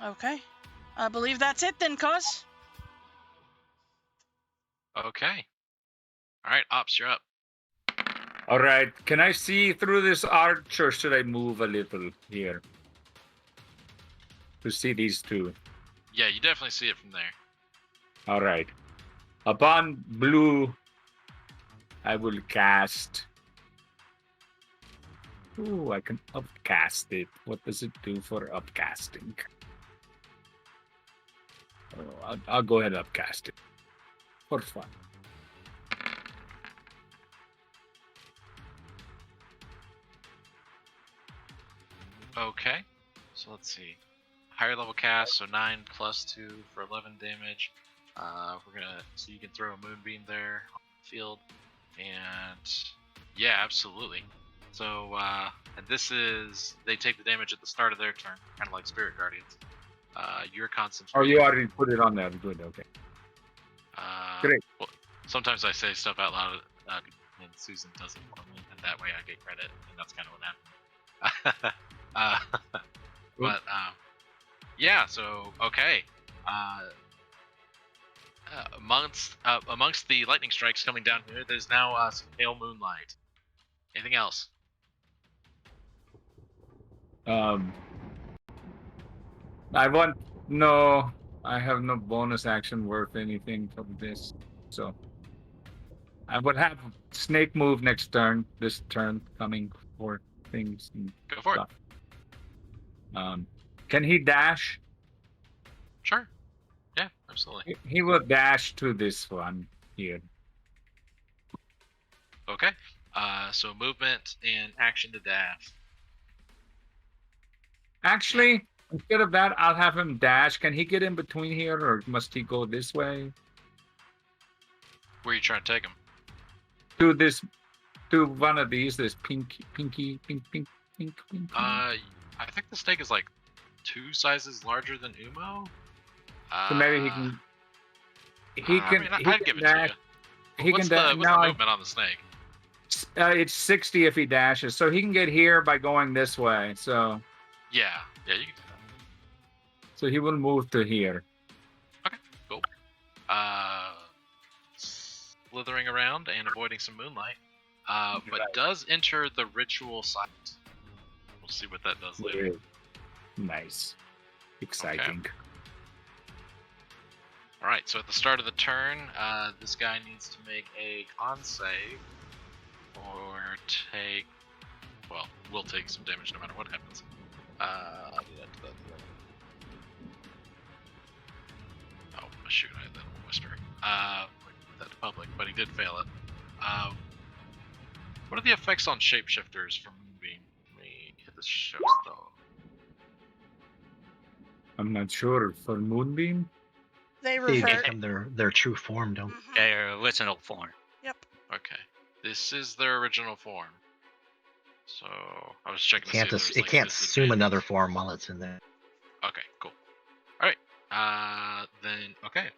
Okay. I believe that's it then, cuz. Okay. All right, Ops, you're up. All right, can I see through this arch, or should I move a little here to see these two? Yeah, you definitely see it from there. All right. Upon blue, I will cast. Ooh, I can upcast it. What does it do for upcasting? Oh, I'll go ahead and upcast it for fun. Okay. So let's see. Higher level cast, so 9 plus 2 for 11 damage. So you can throw a moonbeam there on the field, and yeah, absolutely. So and this is they take the damage at the start of their turn, kind of like Spirit Guardians. You're Oh, concentrating. you already put it on there. Good. Okay. Great. Well, sometimes I say stuff out loud, and Susan does it for me, and that way I get credit, and that's kind of what happened. But yeah. So okay. Amongst the lightning strikes coming down here, there's now some pale moonlight. Anything else? I have no bonus action worth anything from this, so I would have snake move next turn. This turn coming for things. And Go for stuff. Can he dash? it. Sure. Yeah, absolutely. He will dash to this one here. Okay. So movement and action to dash. Actually, instead of that, I'll have him dash. Can he get in between here, or must he go this way? Where are you trying to take him? To one of these. This pink. I think the snake is like 2 sizes larger than Umo. So maybe he can. He can. I mean, he I'd can give it dash. to you. He What's can dash. the No, movement on the snake? it's 60 if he dashes, so he can get here by going this way. So Yeah, you can do that. he will move to here. Okay, cool. Slithering around and avoiding some moonlight, but Right. does enter the ritual site. We'll see what that does later. Nice, exciting. All right, so at the start of the turn, this guy needs to make a con save, or take. Well, we'll take some damage no matter what happens. I'll do that to that. Oh shoot! I had that on whisper. That to public, but he did fail it. What are the effects on shapeshifters from Moonbeam? Let me hit this show though. I'm not sure for Moonbeam. They They revert. become their true form, don't Mhm. Their original form. Yep. Okay, this is their original form. So I was checking Can't to see if it can't assume disadvantage. another form while it's in there. Okay, cool. All right. Then okay.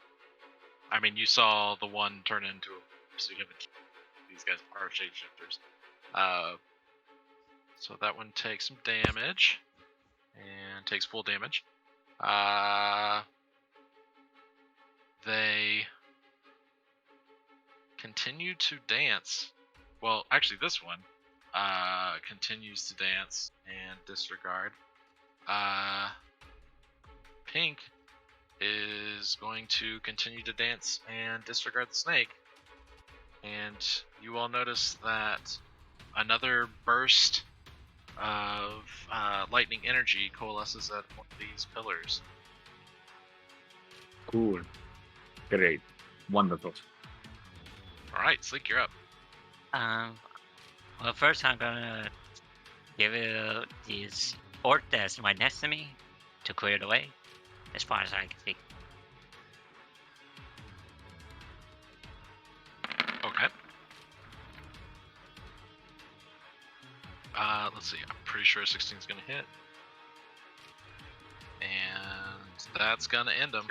I mean, you saw the one turn into so you haven't. These guys are shapeshifters. So that one takes some damage and takes full damage. They continue to dance. Well, actually, this one continues to dance and disregard. Pink is going to continue to dance and disregard the snake. And you all notice that another burst of lightning energy coalesces at one of these pillars. Cool. Great. Wonderful. All right, Sleek, you're up. Well, first I'm gonna give it these orc that's right next to me to clear the way, as far as I can see. Okay. Let's see. I'm pretty sure 16 is gonna hit, and that's gonna end him.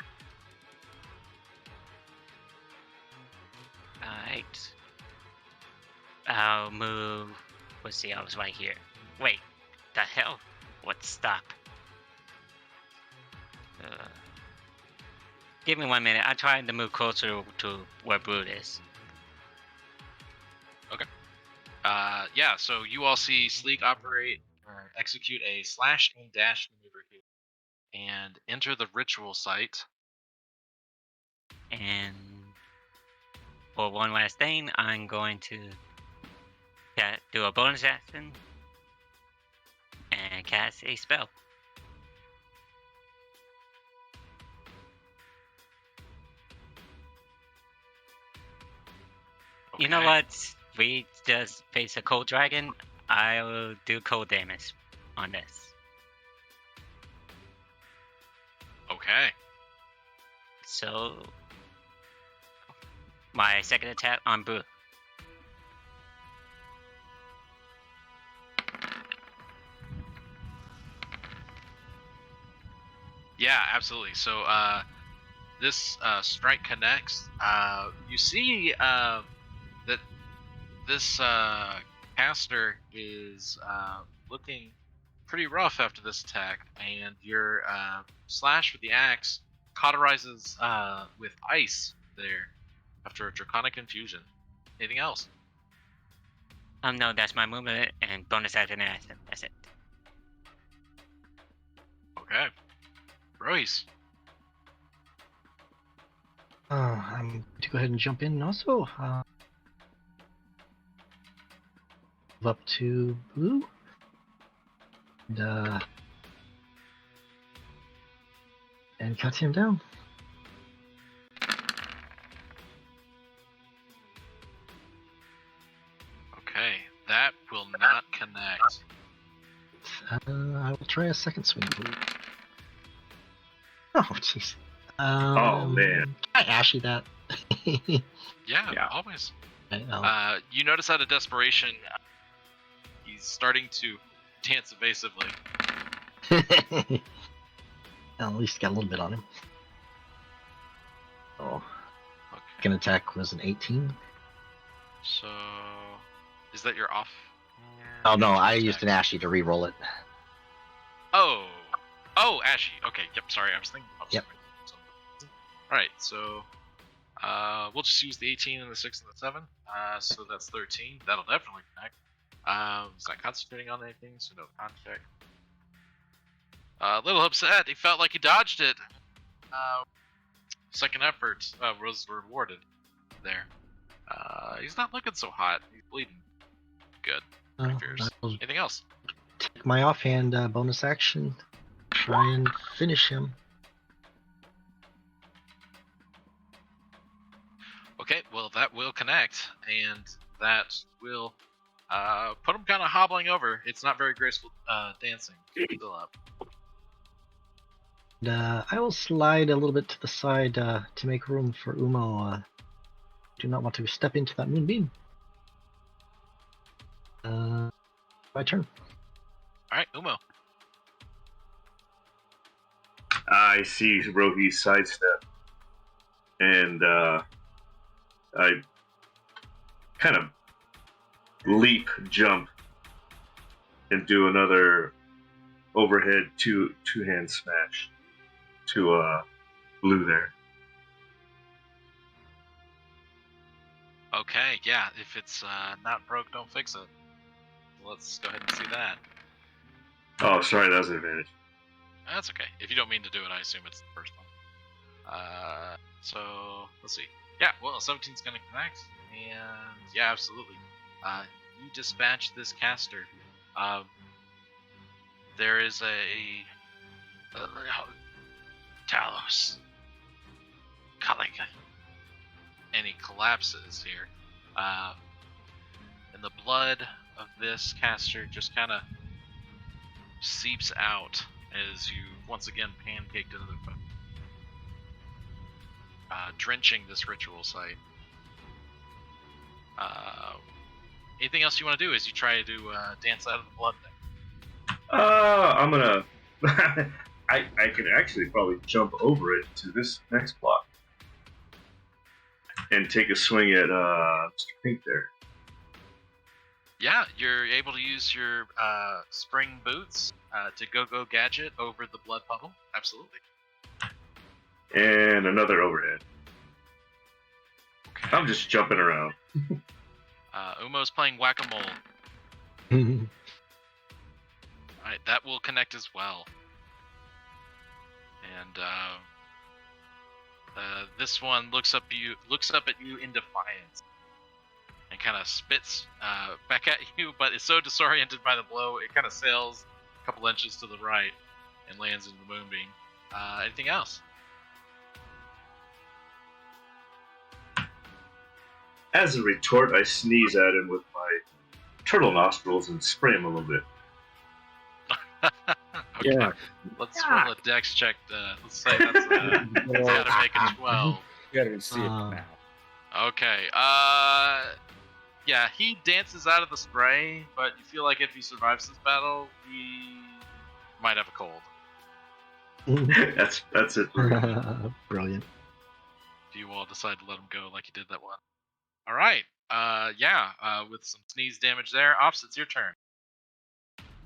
Alright. I'll move. Let's see, I was right here. Wait, the hell? What? Stop. Give me 1 minute. I'm trying to move closer to where Brood is. Yeah, so you all see Sleek operate or execute a slash and dash maneuver here and enter the ritual site. And for one last thing, I'm going to do a bonus action and cast a spell. You know Okay. what? We just face a cold dragon. I will do cold damage on this. Okay. So, my second attack on Boo. Yeah, absolutely. So this strike connects. You see that this caster is looking pretty rough after this attack, and your slash with the axe cauterizes with ice there after a draconic infusion. Anything else? No, that's my movement and bonus action and action. That's it. Okay. Royce. I'm to go ahead and jump in also. Move up to Blue. And cut him down. Okay, that will not connect. I will try a second swing. Blue. Oh, jeez. Oh, man. Can I Ashy that? Yeah, always. You notice out of desperation, he's starting to dance evasively. At least got a little bit on him. Oh. second attack was an 18. So, is that your off? Oh no, I attack? used an Ashy to re-roll it. Oh, Ashy. Okay, yep. Sorry, I was thinking. Yep. All right, so we'll just use the 18 and the 6 and the 7. So that's 13. That'll definitely connect. He's not concentrating on anything, so no contact. A little upset. He felt like he dodged it. Second effort was rewarded there. He's not looking so hot. He's bleeding. Good. Pretty fierce. I'll Anything else? take my offhand bonus action. Try and finish him. Okay, well that will connect, and that will put him kind of hobbling over. It's not very graceful dancing. Still up. And, I will slide a little bit to the side to make room for Umo. Do not want to step into that moonbeam. My turn. All right, Umo. I see Rohi sidestep, and I kind of leap, jump, and do another overhead two-hand smash to Blue there. Okay, yeah. If it's not broke, don't fix it. Let's go ahead and see that. Oh, sorry, that was an advantage. That's okay. If you don't mean to do it, I assume it's the first one. So let's see. Yeah, well, 17's gonna connect, and yeah, absolutely. You dispatch this caster. There is a Talos, Kalika, and he collapses here. And the blood of this caster just kind of seeps out as you once again pancaked into the foot, drenching this ritual site. Anything else you want to do as you try to dance out of the blood there? I'm gonna. I can actually probably jump over it to this next block and take a swing at Mr. Pink there. Yeah, you're able to use your spring boots to go gadget over the blood puddle. Absolutely. And another overhead. Okay. I'm just jumping around. Umo's playing whack-a-mole. Alright, that will connect as well. And this one looks up at you in defiance. And kind of spits back at you, but is so disoriented by the blow, it kind of sails a couple inches to the right and lands into the moonbeam. Anything else? As a retort, I sneeze at him with my turtle nostrils and spray him a little bit. Okay. Yeah. Let's roll a dex check. Let's say that's gotta make a 12. You gotta see it now. Okay. Yeah, he dances out of the spray, but you feel like if he survives this battle, he might have a cold. That's it. Brilliant. If you all decide to let him go like you did that one. All right. With some sneeze damage there. Ops, it's your turn.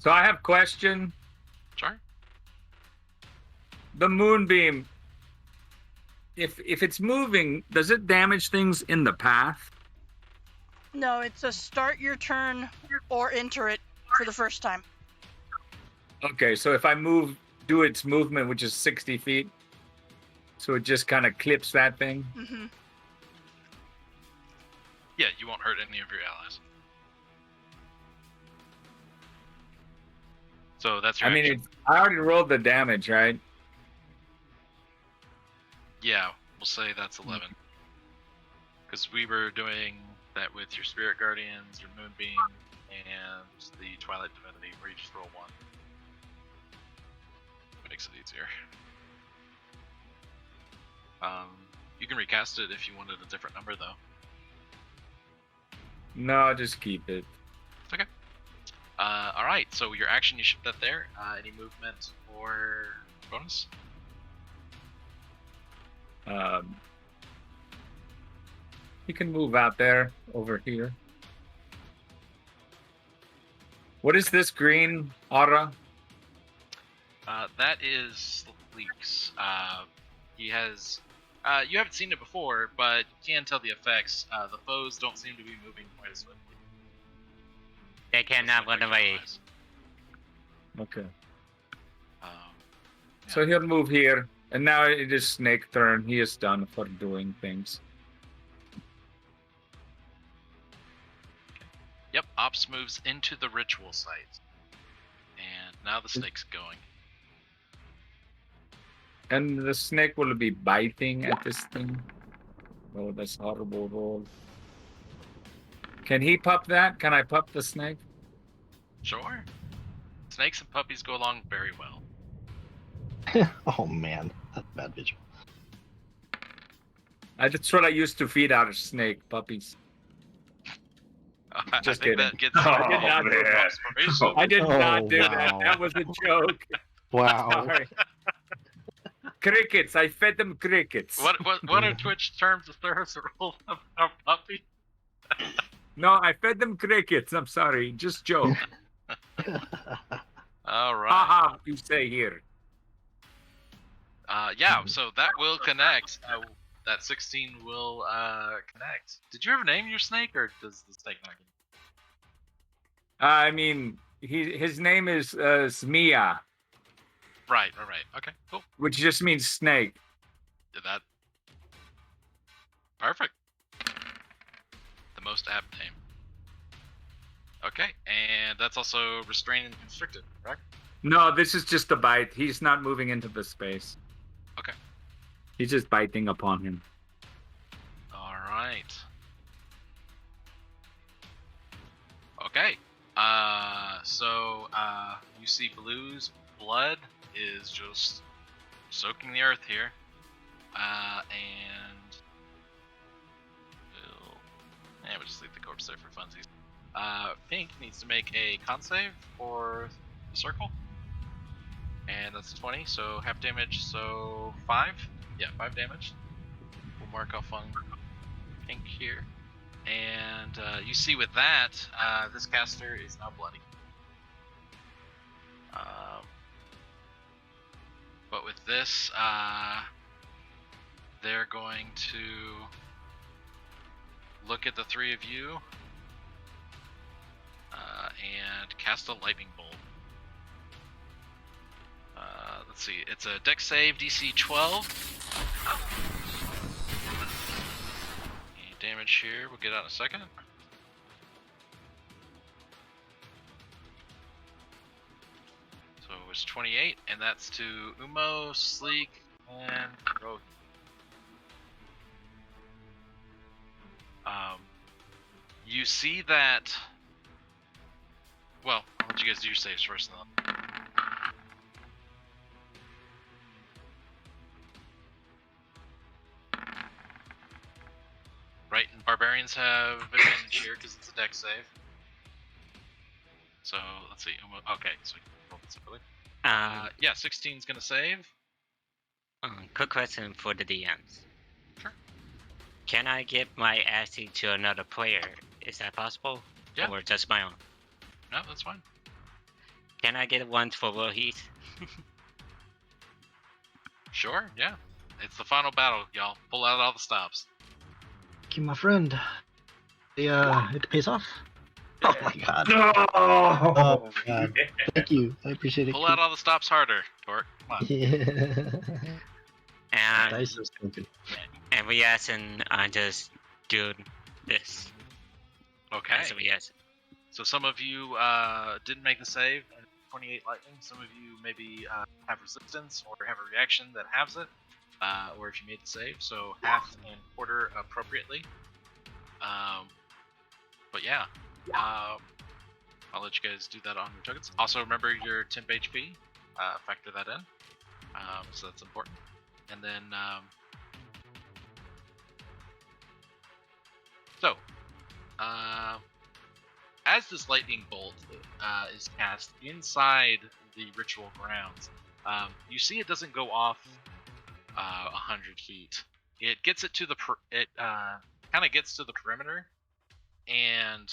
So I have a question. Sure. The moonbeam, if it's moving, does it damage things in the path? No, it's a start your turn or enter it for the first time. Okay, so if I do its movement, which is 60 feet, so it just kind of clips that thing? Mm-hmm. Yeah, you won't hurt any of your allies. So that's your action. I already rolled the damage, right? Yeah, we'll say that's 11. Because we were doing that with your Spirit Guardians, your Moonbeam, and the Twilight Divinity, where you just roll 1. Makes it easier. You can recast it if you wanted a different number, though. No, just keep it. Okay. Alright, so your action, you ship that there. Any movement or bonus? He can move out there, over here. What is this green aura? That is Leaks. He has. You haven't seen it before, but you can tell the effects. The foes don't seem to be moving quite as swiftly. They cannot run away. Okay. Yeah. So he'll move here. And now it is Snake turn. He is done for doing things. Yep, Ops moves into the ritual site. And now the snake's going. And the snake will be biting at this thing. Oh, that's horrible roll. Can he pup that? Can I pup the snake? Sure. Snakes and puppies go along very well. Oh man, that's bad visual. That's what I used to feed our snake puppies. I Just think kidding. that gets Oh, I did not do man. that. I did Oh, not do wow. that. That was a joke. Wow. Sorry. Crickets. I fed them crickets. What are Twitch terms of service rule about puppy? No, I fed them crickets. I'm sorry. Just joke. All right. Haha, you say here. Yeah, so that will connect. That 16 will connect. Did you ever name your snake, or does the snake not get I mean, his name is Zmia, Right. Okay, cool. which just means snake. That perfect. The most apt name. Okay, and that's also restrained and constricted, correct? No, this is just a bite. He's not moving into the space. Okay. He's just biting upon him. All right. Okay. So you see Blue's blood is just soaking the earth here, and we'll just leave the corpse there for funsies. Pink needs to make a con save for the circle, and that's 20, so half damage, so 5. Yeah, 5 damage. We'll mark off on Pink here. And you see with that, this caster is now bloody. But with this, they're going to look at the three of you and cast a lightning bolt. Let's see, it's a dex save, DC 12. Damage here, we'll get out in a second. So it's 28, and that's to Umo, Sleek, and Rohi. You see that. Well, I'll let you guys do your saves first, though. Right, and barbarians have advantage here because it's a dex save. So let's see. Okay, so roll this separately. Yeah, 16's gonna save. Quick question for the DMs. Sure. Can I give my Asty to another player? Is that possible? Yeah. Or just my own? No, that's fine. Can I get one for Rohit? Sure, yeah. It's the final battle, y'all. Pull out all the stops. Thank you, my friend. It pays off. Oh my god. No! Oh my god. Thank you. I appreciate it. Pull out all the stops harder, Torque. Come on. Yeah. And Dice is stupid. and we ask and I just do this. Okay. As we ask. So some of you didn't make the save, 28 lightning. Some of you maybe have resistance or have a reaction that halves it, or if you made the save, so half and quarter appropriately. But yeah, I'll let you guys do that on your tokens. Also remember your temp HP, factor that in, so that's important. And then, as this lightning bolt is cast inside the ritual grounds, you see it doesn't go off 100 feet. It gets it to the kind of gets to the perimeter and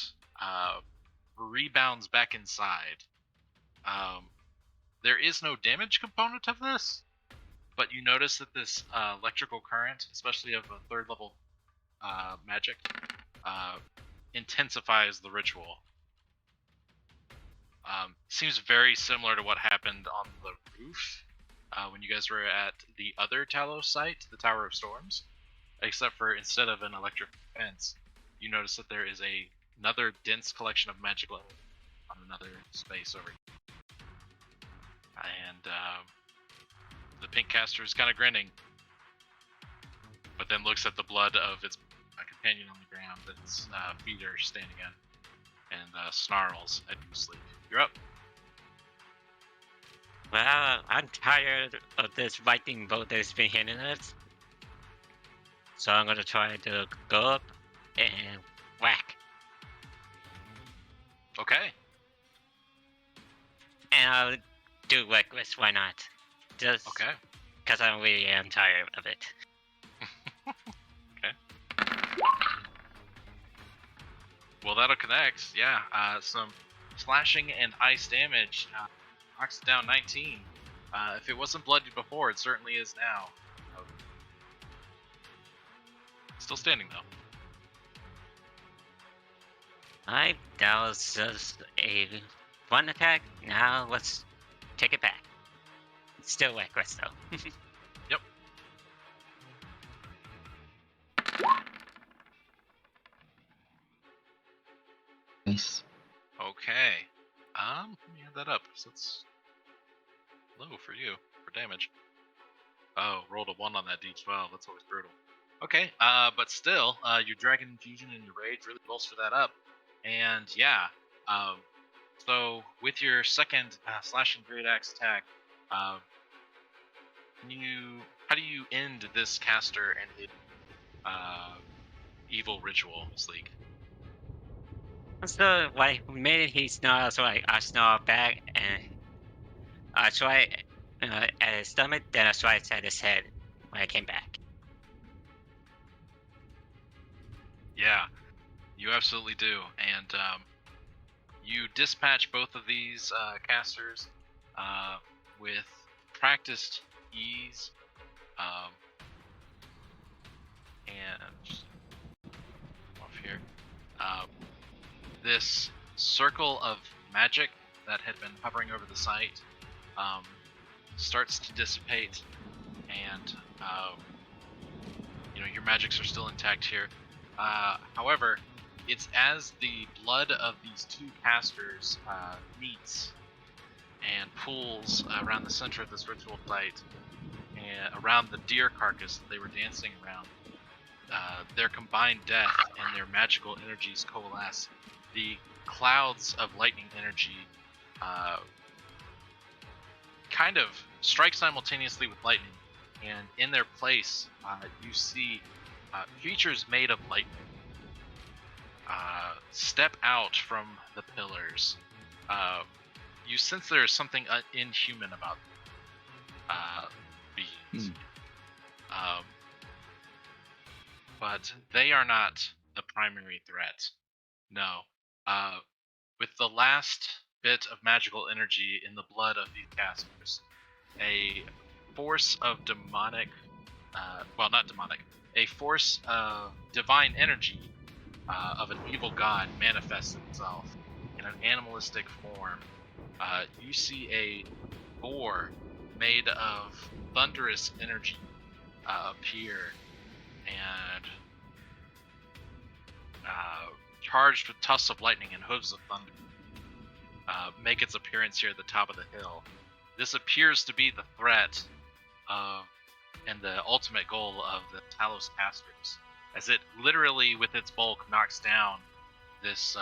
rebounds back inside. There is no damage component of this, but you notice that this electrical current, especially of a 3rd level magic, intensifies the ritual. Seems very similar to what happened on the roof when you guys were at the other Talos site, the Tower of Storms, except for instead of an electric fence, you notice that there is another dense collection of magical energy on another space over here. And the pink caster is kind of grinning, but then looks at the blood of its companion on the ground that its feet are standing in, and snarls at you, Sleep. You're up. Well, I'm tired of this lightning bolt that's been hitting us. So I'm gonna try to go up and whack. Okay. And I'll do reckless, why not? Just Okay. because I really am tired of it. Well, that'll connect. Yeah. Some slashing and ice damage knocks it down 19. If it wasn't bloodied before, it certainly is now. Still standing though. Alright, that was just a one attack. Now let's take it back. Still reckless though. Yep. Nice. Okay. Let me add that up. So it's low for you for damage. Oh, rolled a 1 on that D12. That's always brutal. Okay, but still, your Dragon Infusion and your Rage really bolster that up. And yeah, so with your second slashing Great Axe attack, how do you end this caster and his evil ritual, Sleek? So, like, the minute he snarls, so I snarl back and I try at his stomach, then I try at his head when I came back. Yeah, you absolutely do. And you dispatch both of these casters with practiced ease. And just off here. This circle of magic that had been hovering over the site starts to dissipate, and your magics are still intact here. However, it's as the blood of these two casters meets and pools around the center of this ritual site and around the deer carcass that they were dancing around. Their combined death and their magical energies coalesce. The clouds of lightning energy kind of strike simultaneously with lightning, and in their place, you see creatures made of lightning step out from the pillars. You sense there is something inhuman about beings. But they are not the primary threat. No. With the last bit of magical energy in the blood of these casters, a force of demonic, not demonic, a force of divine energy of an evil god manifests itself in an animalistic form. You see a boar made of thunderous energy appear and charged with tusks of lightning and hooves of thunder make its appearance here at the top of the hill. This appears to be the threat of and the ultimate goal of the Talos casters, as it literally, with its bulk, knocks down this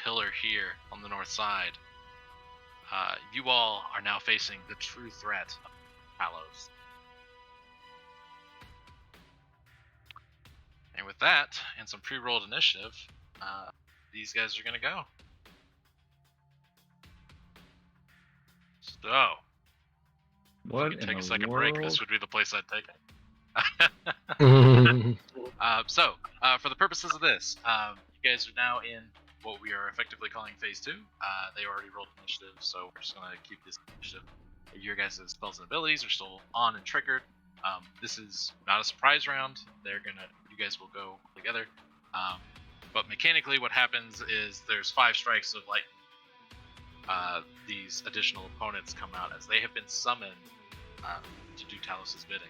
pillar here on the north side. You all are now facing the true threat of Talos. And with that, and some pre-rolled initiative, these guys are going to go. So, What if we could in take a the second world? break, this would be the place I'd take it. For the purposes of this, you guys are now in what we are effectively calling Phase 2. They already rolled initiative, so we're just going to keep this initiative. Your guys' spells and abilities are still on and triggered. This is not a surprise round. You guys will go together. But mechanically, what happens is there's 5 strikes of lightning. These additional opponents come out as they have been summoned to do Talos' bidding.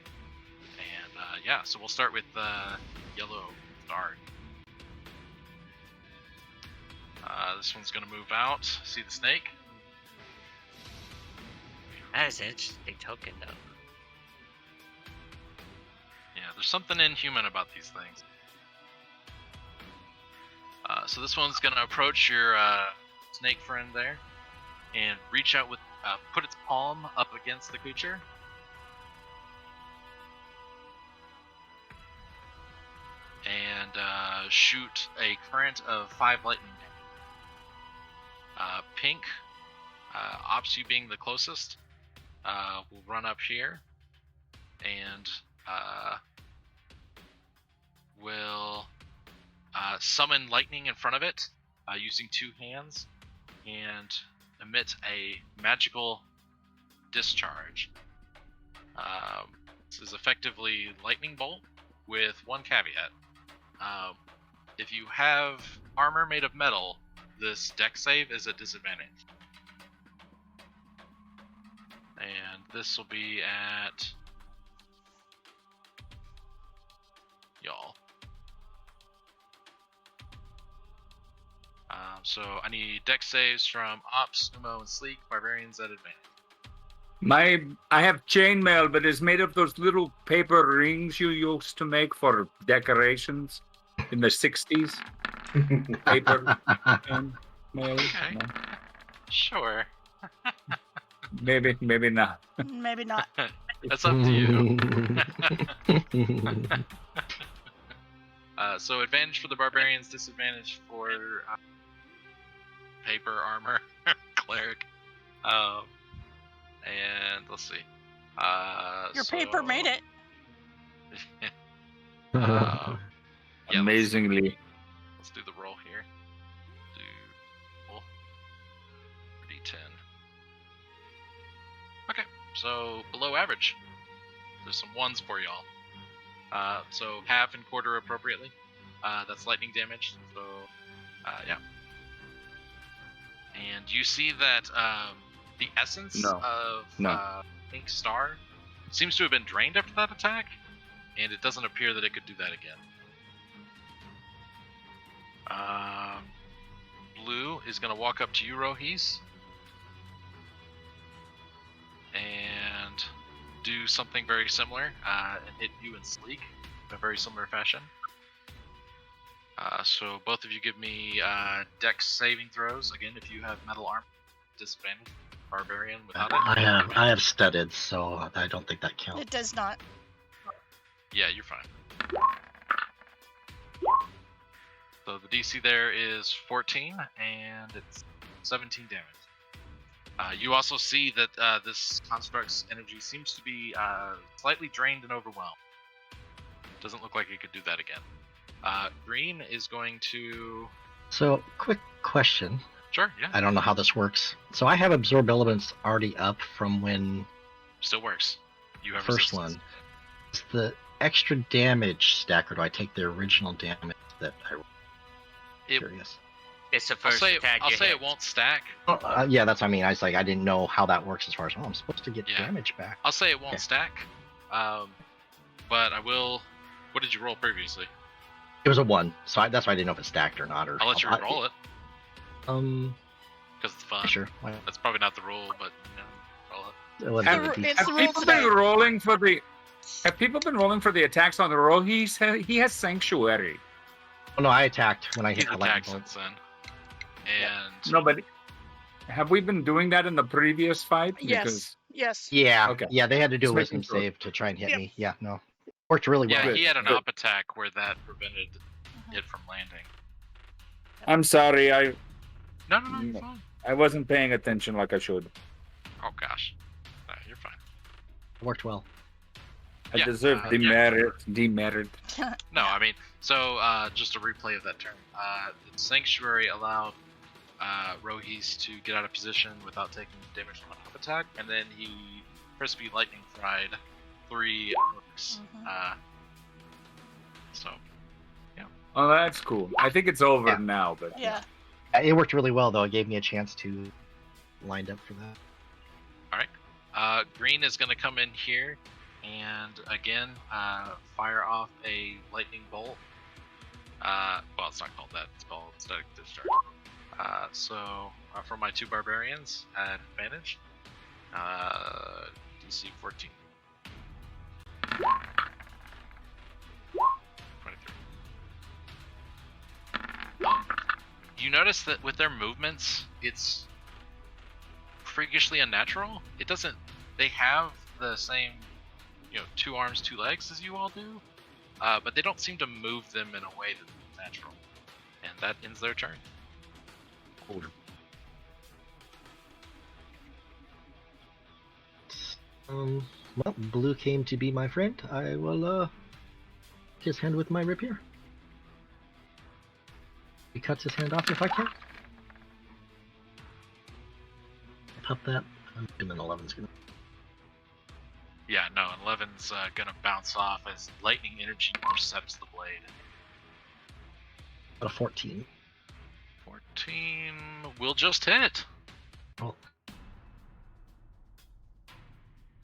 And so we'll start with Yellow Guard. This one's going to move out. See the snake? That is an interesting token, though. Yeah, there's something inhuman about these things. So this one's going to approach your snake friend there and reach out with, put its palm up against the creature. And shoot a current of 5 lightning. Pink, Ops, you being the closest, will run up here and will summon lightning in front of it using 2 hands and emit a magical discharge. This is effectively lightning bolt with one caveat. If you have armor made of metal, this deck save is a disadvantage. And this will be at y'all. So I need deck saves from Ops, Sumo, and Sleek, Barbarians at advantage. I have chainmail, but it's made of those little paper rings you used to make for decorations in the 60s. Paper chainmail. Okay. No. Sure. Maybe not. Maybe not. That's up to you. So advantage for the barbarians, disadvantage for paper armor cleric. And let's see. Your paper made it. Yeah, Amazingly. let's do the roll here. Roll D10. Okay, so below average. There's some 1s for y'all. So half and quarter appropriately. That's lightning damage. So yeah. And you see that the essence of Pink Star seems to have been drained after that attack, and it doesn't appear that it could do that again. Blue is going to walk up to you, Rohis, and do something very similar and hit you and Sleek in a very similar fashion. So both of you give me dex saving throws. Again, if you have metal armor, disadvantage. Barbarian without it. I have studded, so I don't think that counts. It does not. Yeah, you're fine. So the DC there is 14, and it's 17 damage. You also see that this construct's energy seems to be slightly drained and overwhelmed. Doesn't look like it could do that again. Green is going to... So, quick question. Sure, yeah. I don't know how this works. So I have absorb elements already up from when... Still works. You have first resistance. one. Is the extra damage stack, or do I take the original damage that I... Curious. It's the I'll first attack I'll you say hit. it won't stack. Yeah, that's what I mean. I was like, I didn't know how that works as far as, I'm supposed to get Yeah. damage back. I'll say it won't Okay. stack. But I will... What did you roll previously? It was a 1, so that's why I didn't know if it stacked or not. Or I'll let you roll it, because it's fun. Sure. Why not? That's probably not the rule, but roll it. It wasn't Have- a D- It's the Have rules people been today. rolling for the? Have people been rolling for the attacks on the roll? He has sanctuary. Oh, no, I attacked when I He's hit the lightning attacked bolt. since then. And No, but have we been doing that in the previous fight? Yes. Yes. Yeah, Okay. yeah, they had to do a Just making wisdom sure. save to try and hit Yep. me. Yeah, no. Worked really well. yeah, Good, he had an good. op attack where that prevented it from landing. I'm sorry, No, you're No. fine. I wasn't paying attention like I should. Oh gosh, no, you're fine. Worked well. I Yeah, deserve yeah. demerit. No, I mean, so just a replay of that turn. The Sanctuary allowed Rohis to get out of position without taking damage from an up attack, and then he crispy lightning fried 3 orcs. So, Oh, that's cool. I think it's over Yeah. now, but Yeah. It worked really well, though. It gave me a chance to line up for that. Green is going to come in here and again fire off a lightning bolt. Well, it's not called that. It's called static discharge. So for my 2 barbarians at advantage, DC 14. 23. You notice that with their movements, it's freakishly unnatural. It doesn't. They have the same, 2 arms, 2 legs as you all do, but they don't seem to move them in a way that's natural. And that ends their turn. Cool. Well, blue came to be my friend. I will his hand with my rapier. He cuts his hand off if I can. Pop that. I'm assuming 11's gonna. Yeah, no, 11's gonna bounce off as lightning energy intercepts the blade. A 14. 14 will just hit. Oh.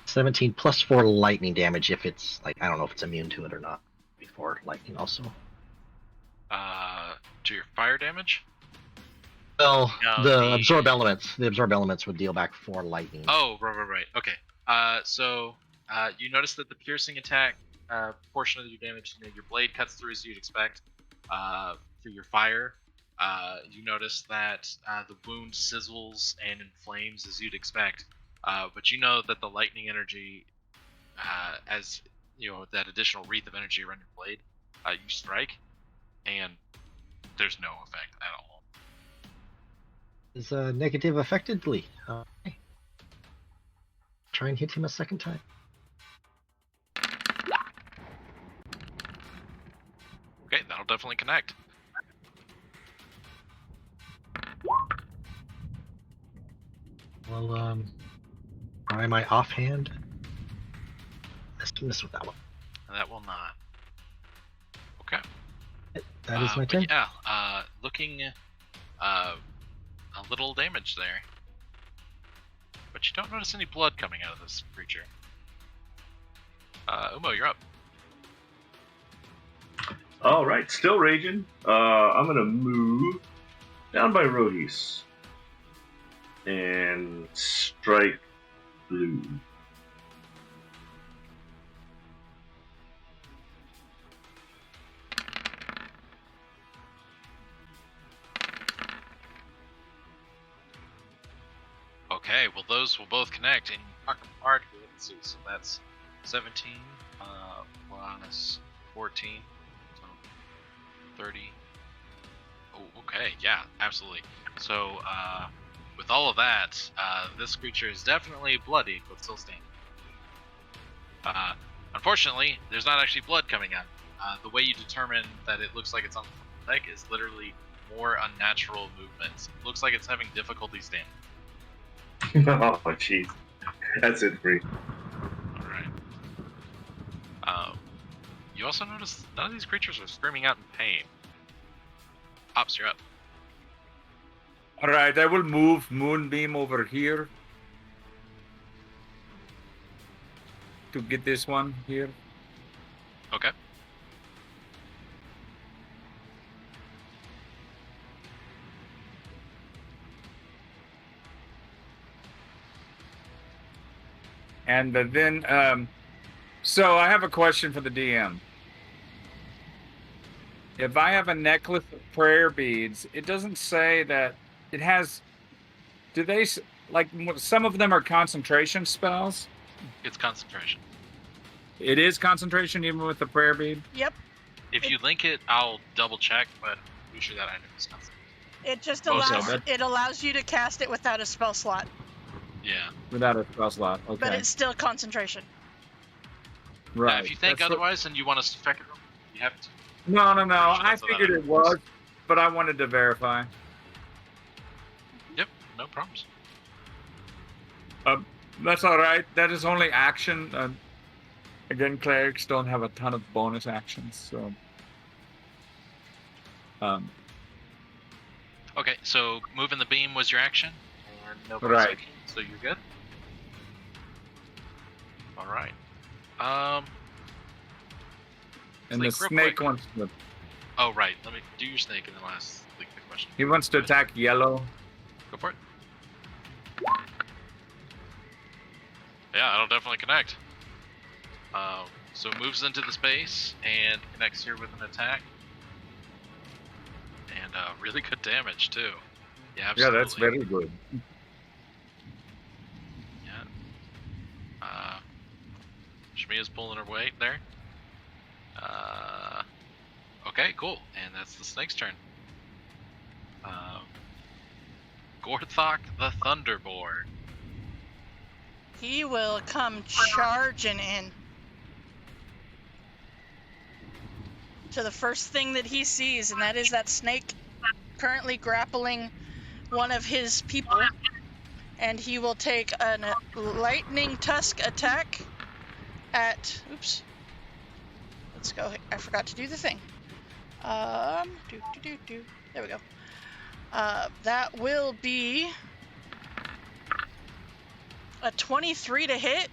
17 plus 4 lightning damage if it's like I don't know if it's immune to it or not. Before lightning also. To your fire damage? Well, No, the absorb elements. The absorb elements would deal back 4 lightning. Oh, right. Okay. So you notice that the piercing attack portion of your damage, your blade cuts through as you'd expect. Through your fire, you notice that the wound sizzles and inflames as you'd expect. But you know that the lightning energy, as that additional wreath of energy around your blade, you strike, and there's no effect at all. Is negative effectively. Okay. Try and hit him a second time. Okay, that'll definitely connect. Well, try my offhand. Miss with that one. And that will not. Okay. That is my but turn. Yeah, looking a little damage there. But you don't notice any blood coming out of this creature. Umo, you're up. All right, still raging. I'm gonna move down by Rohis and strike blue. Okay, well those will both connect, and you knock them hard here. Let's see, so that's 17 plus 14, so 30. Oh, okay, yeah, absolutely. So, with all of that, this creature is definitely bloodied, but still standing. Unfortunately, there's not actually blood coming out. The way you determine that it looks like it's on the leg is literally more unnatural movements. It looks like it's having difficulty standing. Oh, jeez. That's it for me. Alright. You also notice none of these creatures are screaming out in pain. Ops, you're up. Alright, I will move Moonbeam over here to get this one here. Okay. And then, so I have a question for the DM. If I have a necklace of prayer beads, it doesn't say that it has. Do they like some of them are concentration spells? It's concentration. It is concentration even with the prayer bead. Yep. If you link it, I'll double check, but I'm pretty sure that item is concentration. It just Oh, so allows that- it allows you to cast it without a spell slot, Yeah. Without a spell slot. Okay. but it's still concentration. Right. If you think That's what- otherwise and you want us to check it, you have to. No. Pretty sure I that's what figured that it was, but I wanted to verify. Yep, no problems. That's all right. That is only action. Again, clerics don't have a ton of bonus actions, so. Okay, so moving the beam was your action, and no bonus Right. action, so you're good. All right. And the Sleek, real snake quick. wants to. Oh right, let me do your snake and then I'll ask Sleek the question. He wants to attack yellow. Go for it. Yeah, it'll definitely connect. So it moves into the space and connects here with an attack. And really good damage too. Yeah, Yeah, absolutely. that's very good. Yeah. Shmia's pulling her weight there. Okay, cool. And that's the snake's turn. Gorthok the Thunderboard. He will come charging in to the first thing that he sees, and that is that snake currently grappling one of his people. And he will take a lightning tusk attack at. Oops. Let's go. I forgot to do the thing. There we go. That will be a 23 to hit.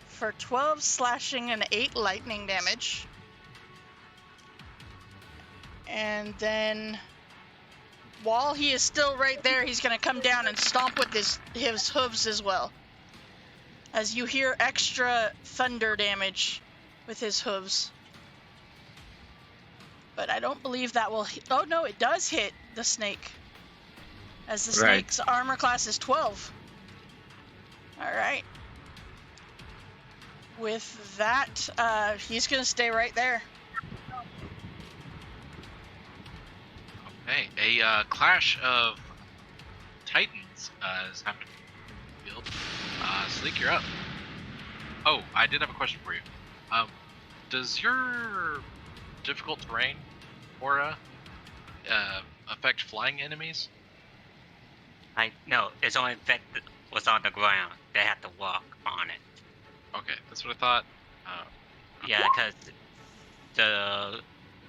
For 12 slashing and 8 lightning damage. And then, while he is still right there, he's going to come down and stomp with his hooves as well. As you hear extra thunder damage with his hooves. But I don't believe that will hit. Oh no, it does hit the snake. As the Right. snake's armor class is 12. Alright. With that, he's going to stay right there. Okay, a clash of titans is happening in the field. Sleek, you're up. Oh, I did have a question for you. Does your difficult terrain aura affect flying enemies? No, it's only that was on the ground. They have to walk on it. Okay, that's what I thought. Yeah, because the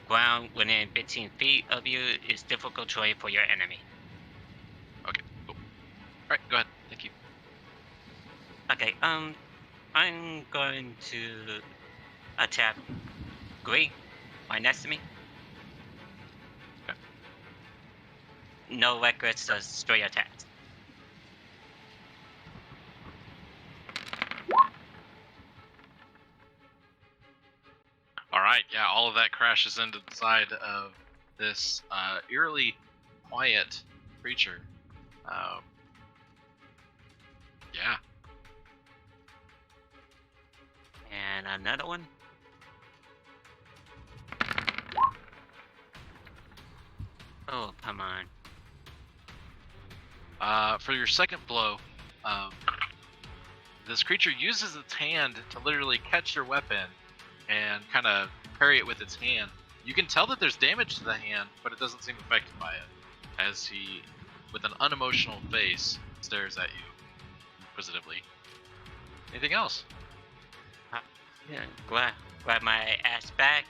ground within 15 feet of you is difficult terrain for your enemy. Okay, cool. Alright, go ahead. Thank you. Okay, I'm going to attack Green, right next to me. Okay. No records, just straight attacks. Alright, yeah, all of that crashes into the side of this eerily quiet creature. Yeah. And another one. Oh, come on. For your second blow, this creature uses its hand to literally catch your weapon and kind of parry it with its hand. You can tell that there's damage to the hand, but it doesn't seem affected by it, as he, with an unemotional face, stares at you inquisitively. Anything else? Yeah, grab my axe back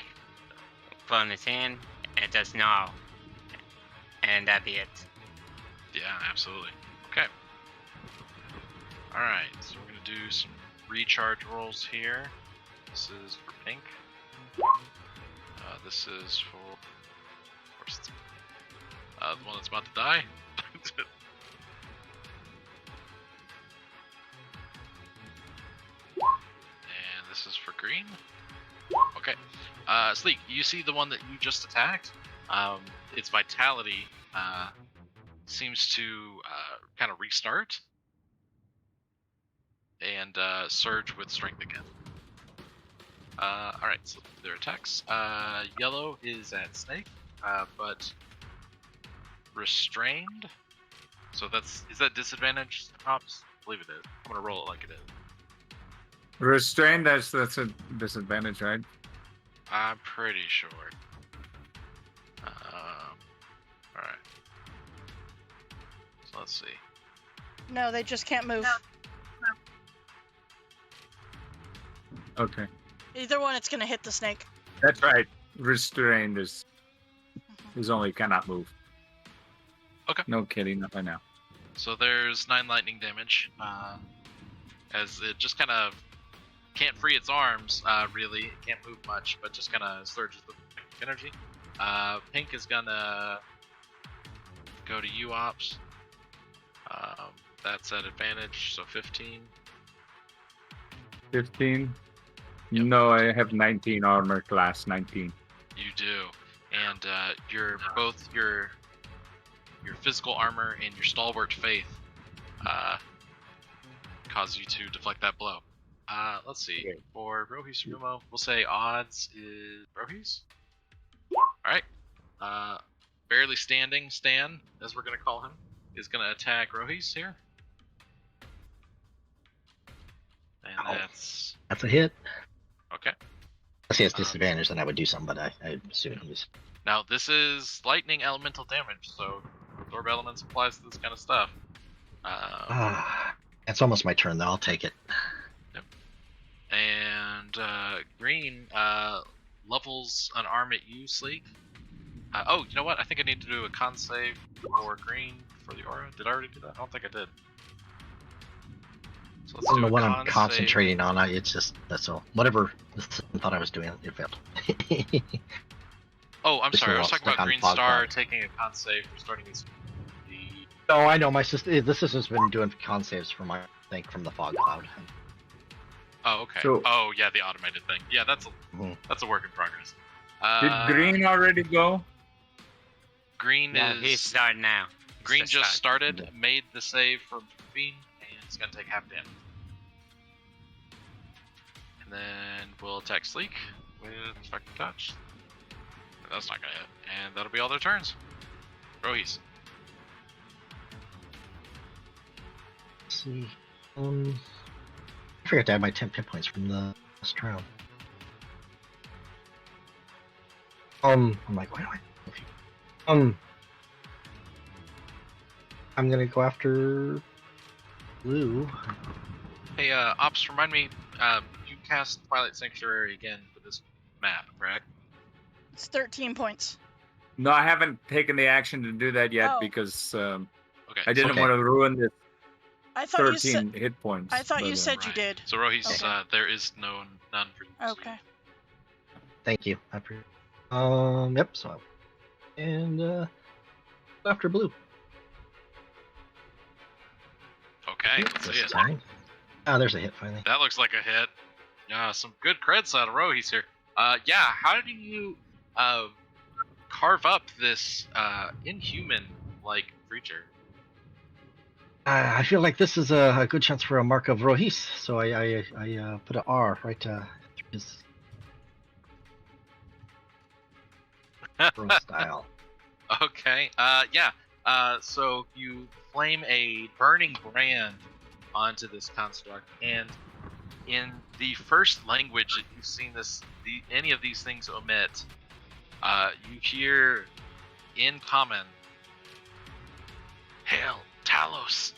from his hand and just gnaw. And that'd be it. Yeah, absolutely. Okay. Alright, so we're going to do some recharge rolls here. This is for pink. This is for... Of course, it's the one that's about to die. And this is for green. Okay. Sleek, you see the one that you just attacked? Its vitality seems to kind of restart and surge with strength again. Alright, so their attacks. Yellow is at snake, but restrained. So is that disadvantage, Ops? I believe it is. I'm gonna roll it like it is. Restrained, that's a disadvantage, right? I'm pretty sure. Alright. So let's see. No, they just can't move. Okay. Either one, it's gonna hit the snake. That's right. Restrained is only cannot move. Okay. No kidding, not right now. So there's 9 lightning damage. As it just kind of can't free its arms, really. It can't move much, but just kind of surges with energy. Pink is gonna go to you, Ops. That's at advantage, so 15. 15? Yep. No, I have 19 armor class, 19. You do. And both your physical armor and your stalwart faith cause you to deflect that blow. Let's see. Okay. For Rohis Rumo, we'll say odds is Rohis. Alright. Barely standing Stan, as we're gonna call him, is gonna attack Rohis here. And Ow. that's a hit. okay. I see it's disadvantage, then I would do something, but I assume he's. Now this is lightning elemental damage, so absorb elements applies to this kind of stuff. It's almost my turn though. I'll take it. Yep. And green levels an arm at you, Sleek. Oh, you know what? I think I need to do a con save for green for the aura. Did I already do that? I don't think I did. So let's I don't do know a what I'm con concentrating on. It's just that's all. Whatever I thought I was doing, it failed. Save. Oh, I'm Just sorry. I was lost talking about on Green Fog Star Cloud. taking a con save for starting his. No, I know my sister. The sister's been doing con saves for my thing from the fog cloud. Oh, okay. So- Oh, yeah, the automated thing. Yeah, that's Mhm. a work in progress. Did green already go? Green No, is he's starting now. Green It's just the started, made the save from Green, and it's gonna take half damage. And then we'll attack Sleek with Spectre Touch. That's not gonna hit. And that'll be all their turns. Rohis. Let's see. I forgot to add my 10 hit points from the last round. I'm like, why do I? I'm gonna go after blue. Hey, Ops, remind me, you cast Twilight Sanctuary again for this map, correct? It's 13 points. No, I haven't taken the action to do that yet Oh. because Okay. I didn't Okay. want to ruin the I thought you 13 said. hit points. I thought you but, said you Right. did. So Rohis, Okay. there is none for you. Okay. Thank you. I appreciate. Yep. So, and after blue. Okay, let's see This it. time. Ah, there's a hit finally. That looks like a hit. Yeah, some good creds out of Rohis here. Yeah, how do you carve up this inhuman-like creature? I feel like this is a good chance for a mark of Rohis, so I put an R right through his style. Okay, yeah. So you flame a burning brand onto this construct, and in the first language that you've seen any of these things omit, you hear in common, "Hail, Talos!"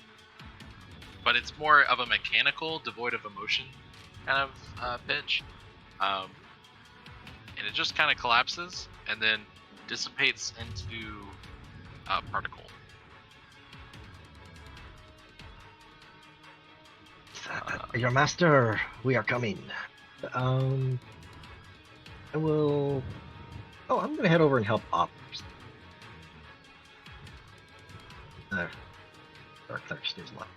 But it's more of a mechanical, devoid of emotion kind of pitch. And it just kind of collapses and then dissipates into a particle. Your master, we are coming. I will. Oh, I'm gonna head over and help Op. Dark Thirst is left.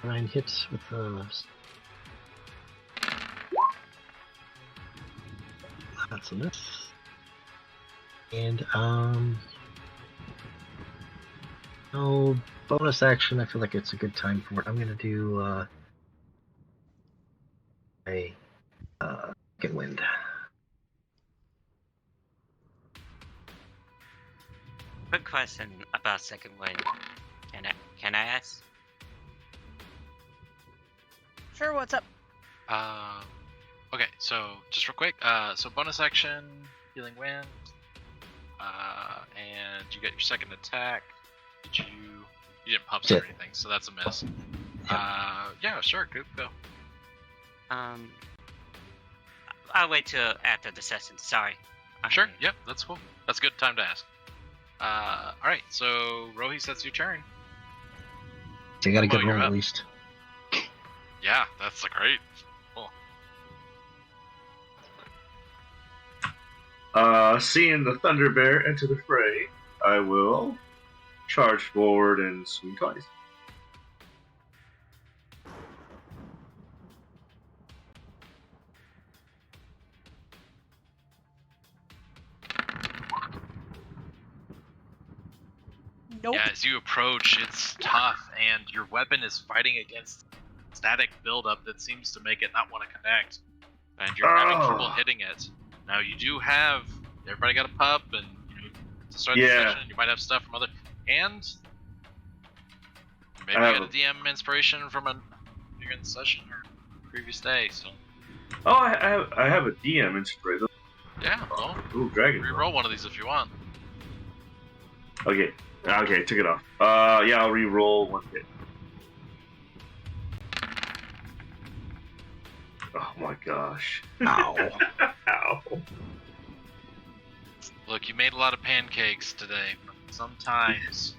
9 hits with that's a miss. And no bonus action. I feel like it's a good time for it. I'm gonna do a second wind. quick question about second wind. Can I ask? Sure, what's up? Okay, so just real quick. So bonus action, healing wind, and you get your second attack. Did you? You didn't pump or Shit. anything, so that's a miss. Yeah, sure, go. I'll wait till after the session. Sorry. Sure, yep, that's cool. That's a good time to ask. Alright, so Rohi, that's your turn. So you got a good Oh, you're roll up. at least. Yeah, that's a great. Cool. Seeing the Thunder Bear enter the fray, I will charge forward and swing twice. Nope. Yeah, as you approach, it's tough, and your weapon is fighting against static buildup that seems to make it not want to connect, and you're having trouble hitting it. Now you do have everybody got a pup, and to start the Yeah. session, you might have stuff from other, and maybe I you have got a DM inspiration from a during the session or previous day. So Oh, I have a DM inspiration. yeah, well, Ooh, dragon. reroll one of these if you want. Okay, took it off. Yeah, I'll re-roll one hit. Oh my gosh. Ow. Ow. Look, you made a lot of pancakes today, but sometimes,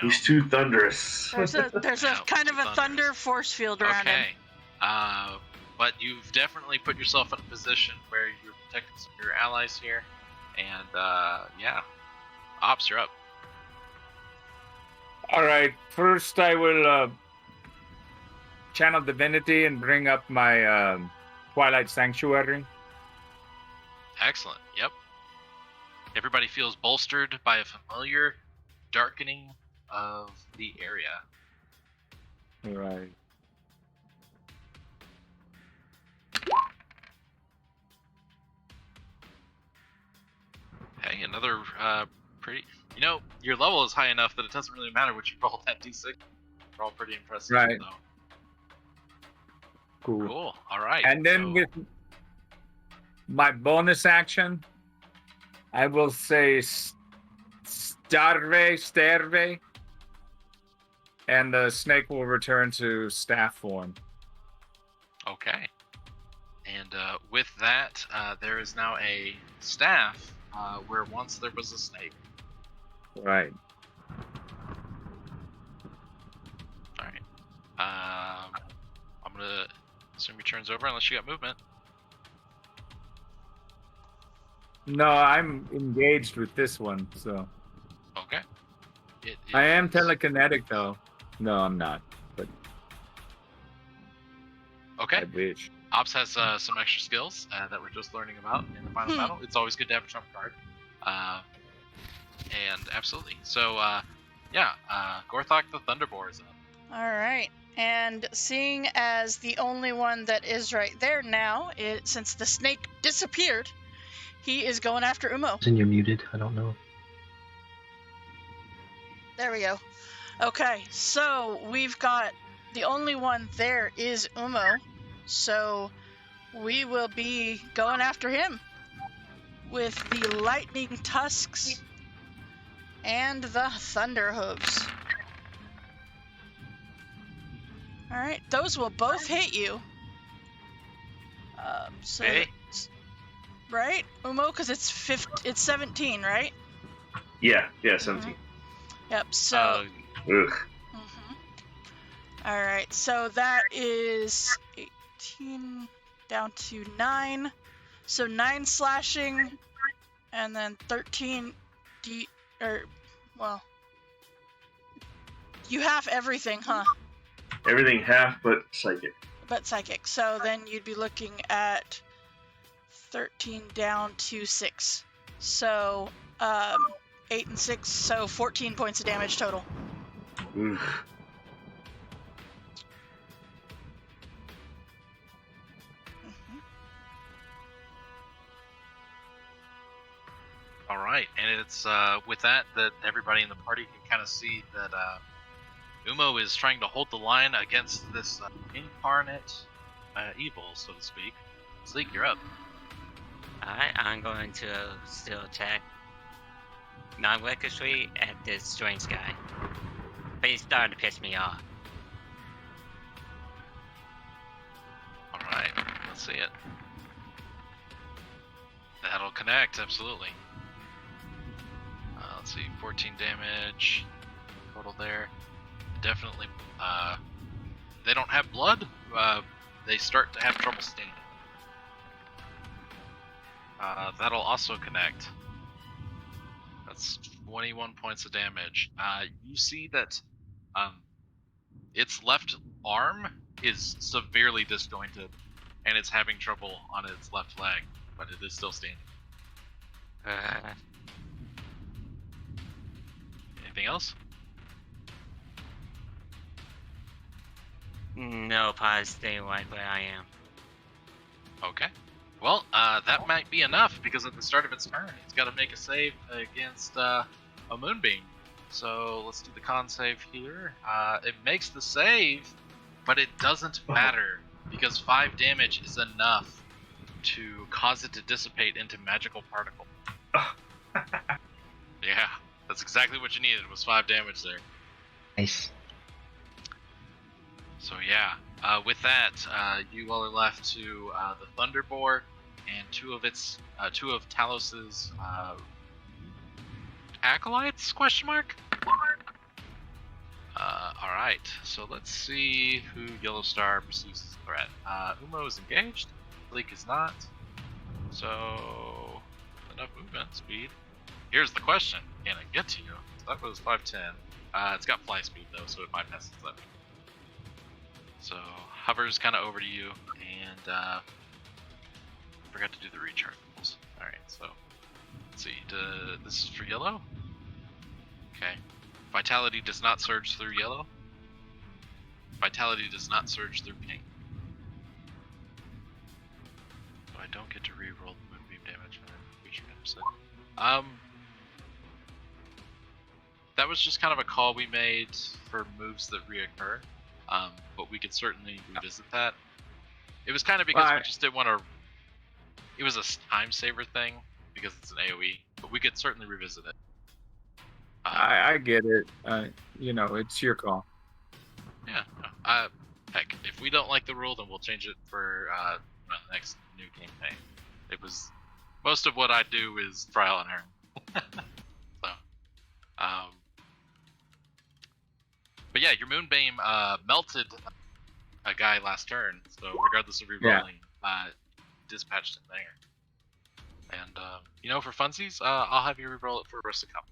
He's too thunderous. There's a Yeah, kind of a thunders. thunder force field around him. Okay. But you've definitely put yourself in a position where you're protecting some of your allies here, and yeah, Ops, you're up. All right. First, I will channel divinity and bring up my Twilight Sanctuary. Excellent. Yep. Everybody feels bolstered by a familiar darkening of the area. All right. Hey, another pretty. Your level is high enough that it doesn't really matter what you roll that d6. They're all pretty impressive, Right. though. Cool. Cool. All right. And then so- with my bonus action, I will say sterve, and the snake will return to staff form. Okay. And with that, there is now a staff where once there was a snake. Right. All right. I'm gonna assume your turn's over unless you got movement. No, I'm engaged with this one, so Okay. It I am is- telekinetic though. No, I'm not. But I Okay. wish. Ops has some extra skills that we're just learning about in the final battle. It's always good to have a trump card. And absolutely. So, yeah, Gorthok the Thunderboar is up. All right. And seeing as the only one that is right there now, since the snake disappeared, he is going after Umo. And you're muted. I don't know. There we go. Okay, so we've got the only one there is Umo, so we will be going after him with the lightning tusks and the thunder hooves. All right, those will both hit you. So Hey. it's- right, Umo, because it's 17, right? Yeah, 17. Yep. So. Oh, Ugh. Mm-hmm. All right, so that is 18 down to 9. So 9 slashing, and then 13 you have everything, huh? Everything half but psychic. But psychic. So then you'd be looking at 13 down to 6. So 8 and 6, so 14 points of damage total. Ugh. Mhm. All right, and it's with that everybody in the party can kind of see that Umo is trying to hold the line against this incarnate evil, so to speak. Sleek, you're up. Alright, I'm going to still attack non-recklessly at this strange guy. But he's starting to piss me off. All right, let's see it. That'll connect, absolutely. Let's see, 14 damage total there. Definitely, they don't have blood. They start to have trouble standing. That'll also connect. That's 21 points of damage. You see that its left arm is severely disjointed, and it's having trouble on its left leg, but it is still standing. Anything else? No, probably stay right where I am. Okay. Well, that might be enough, because at the start of its turn, it's got to make a save against a Moonbeam. So let's do the con save here. It makes the save, but it doesn't matter, because 5 damage is enough to cause it to dissipate into magical particle. Yeah, that's exactly what you needed, was 5 damage there. Nice. So yeah, with that, you all are left to the Thunderboar and two of Talos's acolytes? Question mark. All right, so let's see who Yellow Star perceives as a threat. Umo is engaged. Bleak is not. So enough movement speed. Here's the question: can it get to you? So that was 5'10". It's got fly speed though, so it bypasses that. So hovers kind of over to you, and forgot to do the recharge rules. All right, so let's see. This is for yellow. Okay. Vitality does not surge through yellow. Vitality does not surge through pink. So I don't get to re-roll the moonbeam damage and feature damage. That was just kind of a call we made for moves that reoccur. But we could certainly revisit that. It was kind of because we just didn't want to. It was a time saver thing because it's an AOE, but we could certainly revisit it. I get it. It's your call. Yeah. Heck, if we don't like the rule, then we'll change it for the next new campaign. It was most of what I do is trial and error. So, but yeah, your moonbeam melted a guy last turn, so regardless of rerolling, dispatched him there. And for funsies, I'll have you reroll it for the rest of the comp.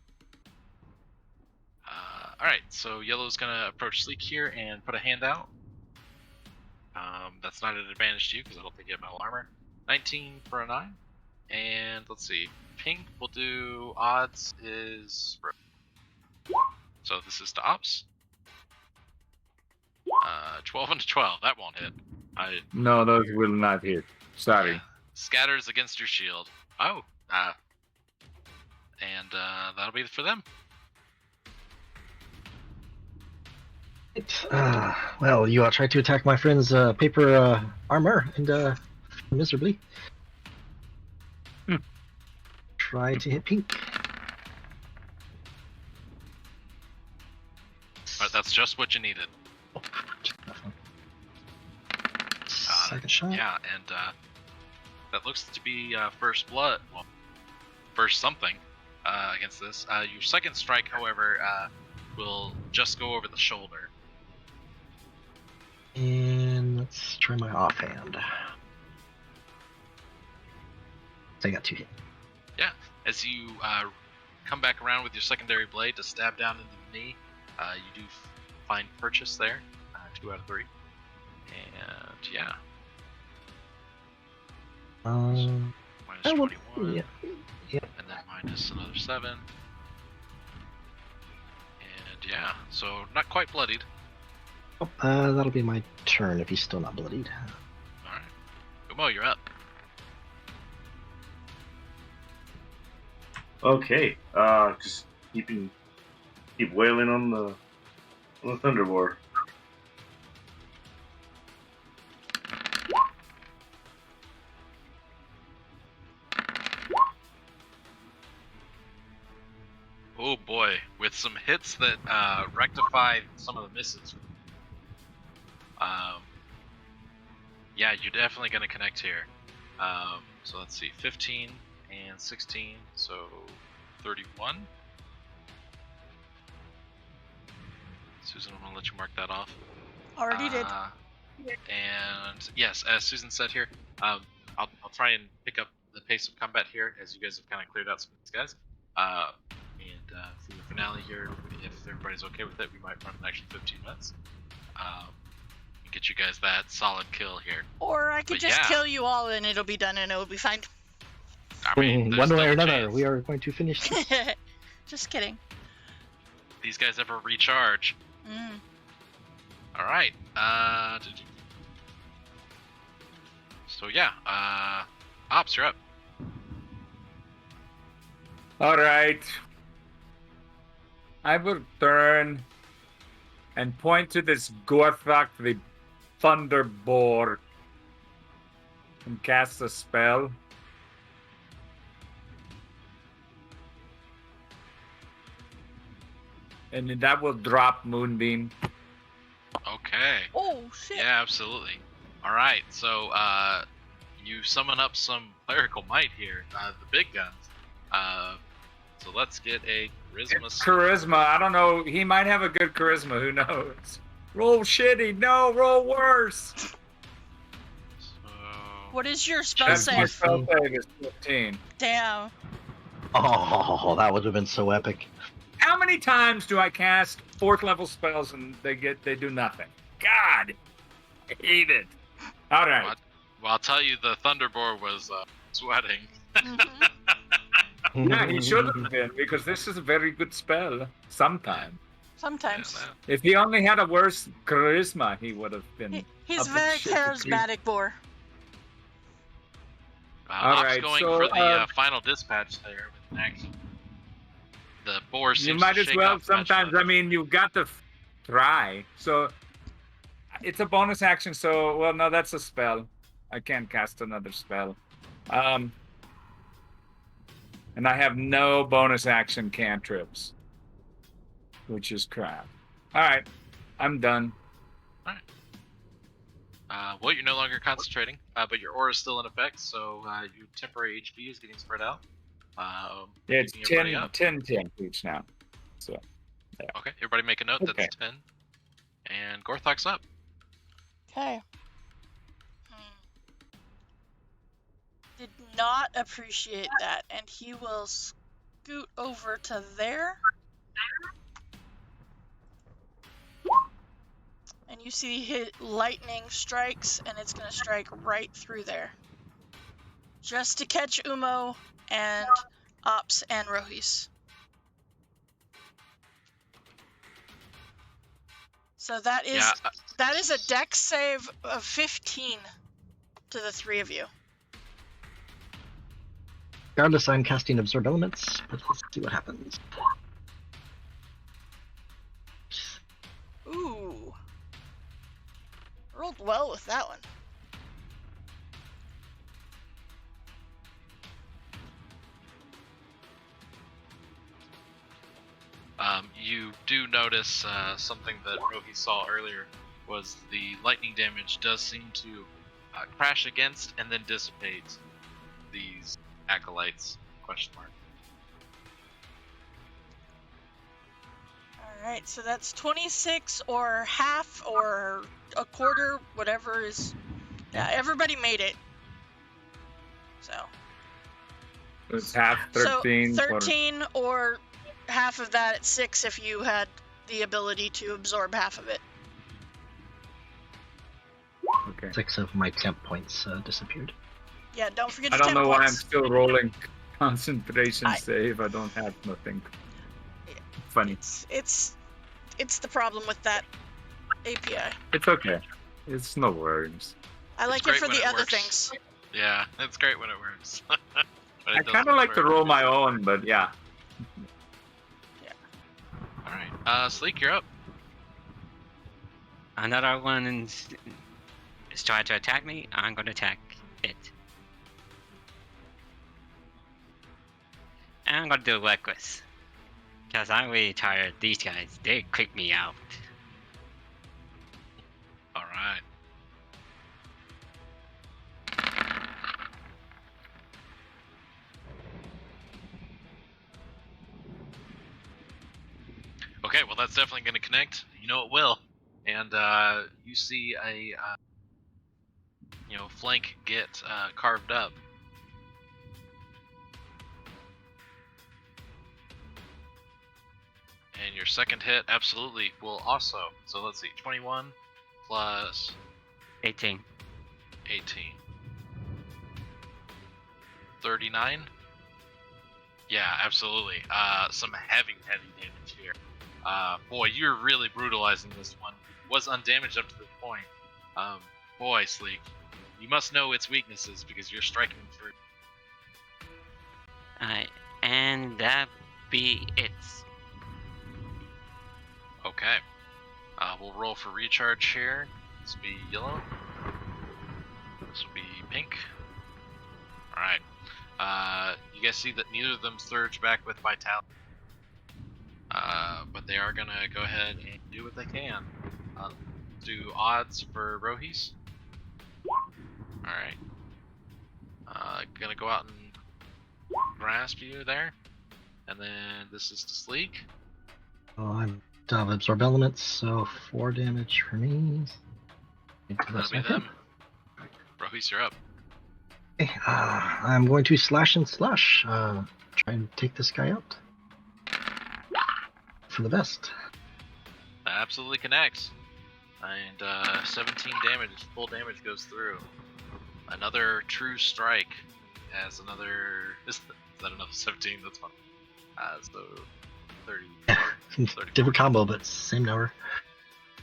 Alright, so Yellow's gonna approach Sleek here and put a hand out. That's not an advantage to you because I don't think you have metal armor. 19 for a 9. And let's see, Pink will do odds is. So this is to Ops. 12 and 12, that won't hit. No, those will not hit. Sorry. Yeah. Scatters against your shield. Oh, and that'll be for them. Well, you tried to attack my friend's paper armor and miserably. Try to hit Pink. Alright, that's just what you needed. Second shot. Yeah, and that looks to be first blood. Well, first something against this. Your second strike, however, will just go over the shoulder. And let's try my offhand. So I got 2 hit. Yeah, as you come back around with your secondary blade to stab down into the knee, you do find purchase there. 2 out of 3. And yeah. Minus 21. Yeah. And then minus another 7. And yeah, so not quite bloodied. Oh, that'll be my turn if he's still not bloodied. Alright. Umo, you're up. Okay. Just keep wailing on the Thunderboar. Oh boy, with some hits that rectify some of the misses. Yeah, you're definitely going to connect here. So let's see, 15 and 16, so 31. Susan, I'm going to let you mark that off. Already did. And yes, as Susan said here, I'll try and pick up the pace of combat here as you guys have kind of cleared out some of these guys. And for the finale here, if everybody's okay with it, we might run an extra 15 minutes. And get you guys that solid kill here. Or I could But just yeah. kill you all and it'll be done and it'll be fine. I mean, there's one way still or a another, chance. we are going to finish this. Just kidding. These guys ever recharge. Mm. All right. So yeah, Ops, you're up. All right. I will turn and point to this Gorthok, the Thunderboar, and cast a spell. And that will drop Moonbeam. Okay. Oh, shit. Yeah, absolutely. All right. So you summon up some clerical might here, the big guns. So let's get a charisma. Charisma. I don't know. He might have a good charisma. Who knows? Roll shitty. No, roll worse. So, What is your spell That's my save? spell save is 15. Damn. Oh, that would have been so epic. How many times do I cast 4th level spells and they do nothing? God, I hate it. All right. well, I'll tell you, the Thunderboar was sweating. Mm-hmm. Yeah, he should have been, because this is a very good spell. Sometimes. Sometimes. Yeah, If he only had a worse charisma, he would have been. He's up very in shit to charismatic boar. All Ops right, going so, for the final dispatch there with an action. The boar seems You to might as shake well off much sometimes. of I mean, you've got to try. So it's a bonus action. So, well, no, that's a spell. I can't cast another spell. And I have no bonus action cantrips, which is crap. All right, I'm done. Well, you're no longer concentrating, but your aura is still in effect, so your temporary HP is getting spread out. Yeah, it's keeping everybody up. 10 each now. So, yeah. Okay, everybody make a note. Okay. That's 10. And Gorthok's up. Okay. Did not appreciate that, and he will scoot over to there. And you see hit lightning strikes, and it's going to strike right through there. Just to catch Umo and Ops and Rohis. So that is that is a dex save of 15 to the three of you. Regardless, I'm casting Absorb Elements, but let's see what happens. Ooh. Rolled well with that one. You do notice something that Rohi saw earlier was the lightning damage does seem to crash against and then dissipate these acolytes, question mark. Alright, so that's 26 or half or a quarter, whatever is... Yeah, everybody made it. So... It's half 13. So 13 or half of that at 6 if you had the ability to absorb half of it. Okay. 6 of my temp points disappeared. Yeah, don't forget I your don't 10 know why I'm points. still rolling concentration I- save. I don't have nothing. Yeah. Funny. It's the problem with that API. It's okay. It's no worries. I like it great for when the it other works. things. Yeah, it's great when it works. But I it does kind of look like to very roll my convincing. own, but yeah. All right, Sleek, you're up. Another one is trying to attack me. I'm going to attack it. And I'm going to do reckless. Because I'm really tired. These guys, they kick me out. All right. Okay, well that's definitely going to connect. You know it will, and you see a flank get carved up. And your second hit absolutely will also. So let's see, 21 plus 18. 18. 39? Yeah, absolutely. Some heavy damage here. Boy, you're really brutalizing this one. Was undamaged up to this point. Boy, Sleek, you must know its weaknesses because you're striking through. Alright, and that be it. Okay. We'll roll for recharge here. This will be yellow. This will be pink. Alright. You guys see that neither of them surge back with vitality. But they are going to go ahead and do what they can. Do odds for Rohis. Alright. Going to go out and grasp you there. And then this is to Sleek. Oh, I'm out of absorb elements, so 4 damage for me. That'll be them. Rohis, you're up. Okay, I'm going to slash and slash. Try and take this guy out. For the best. That absolutely connects. And 17 damage, full damage goes through. Another true strike has another. Is that another 17? That's fun. So 30. Different combo, but same number.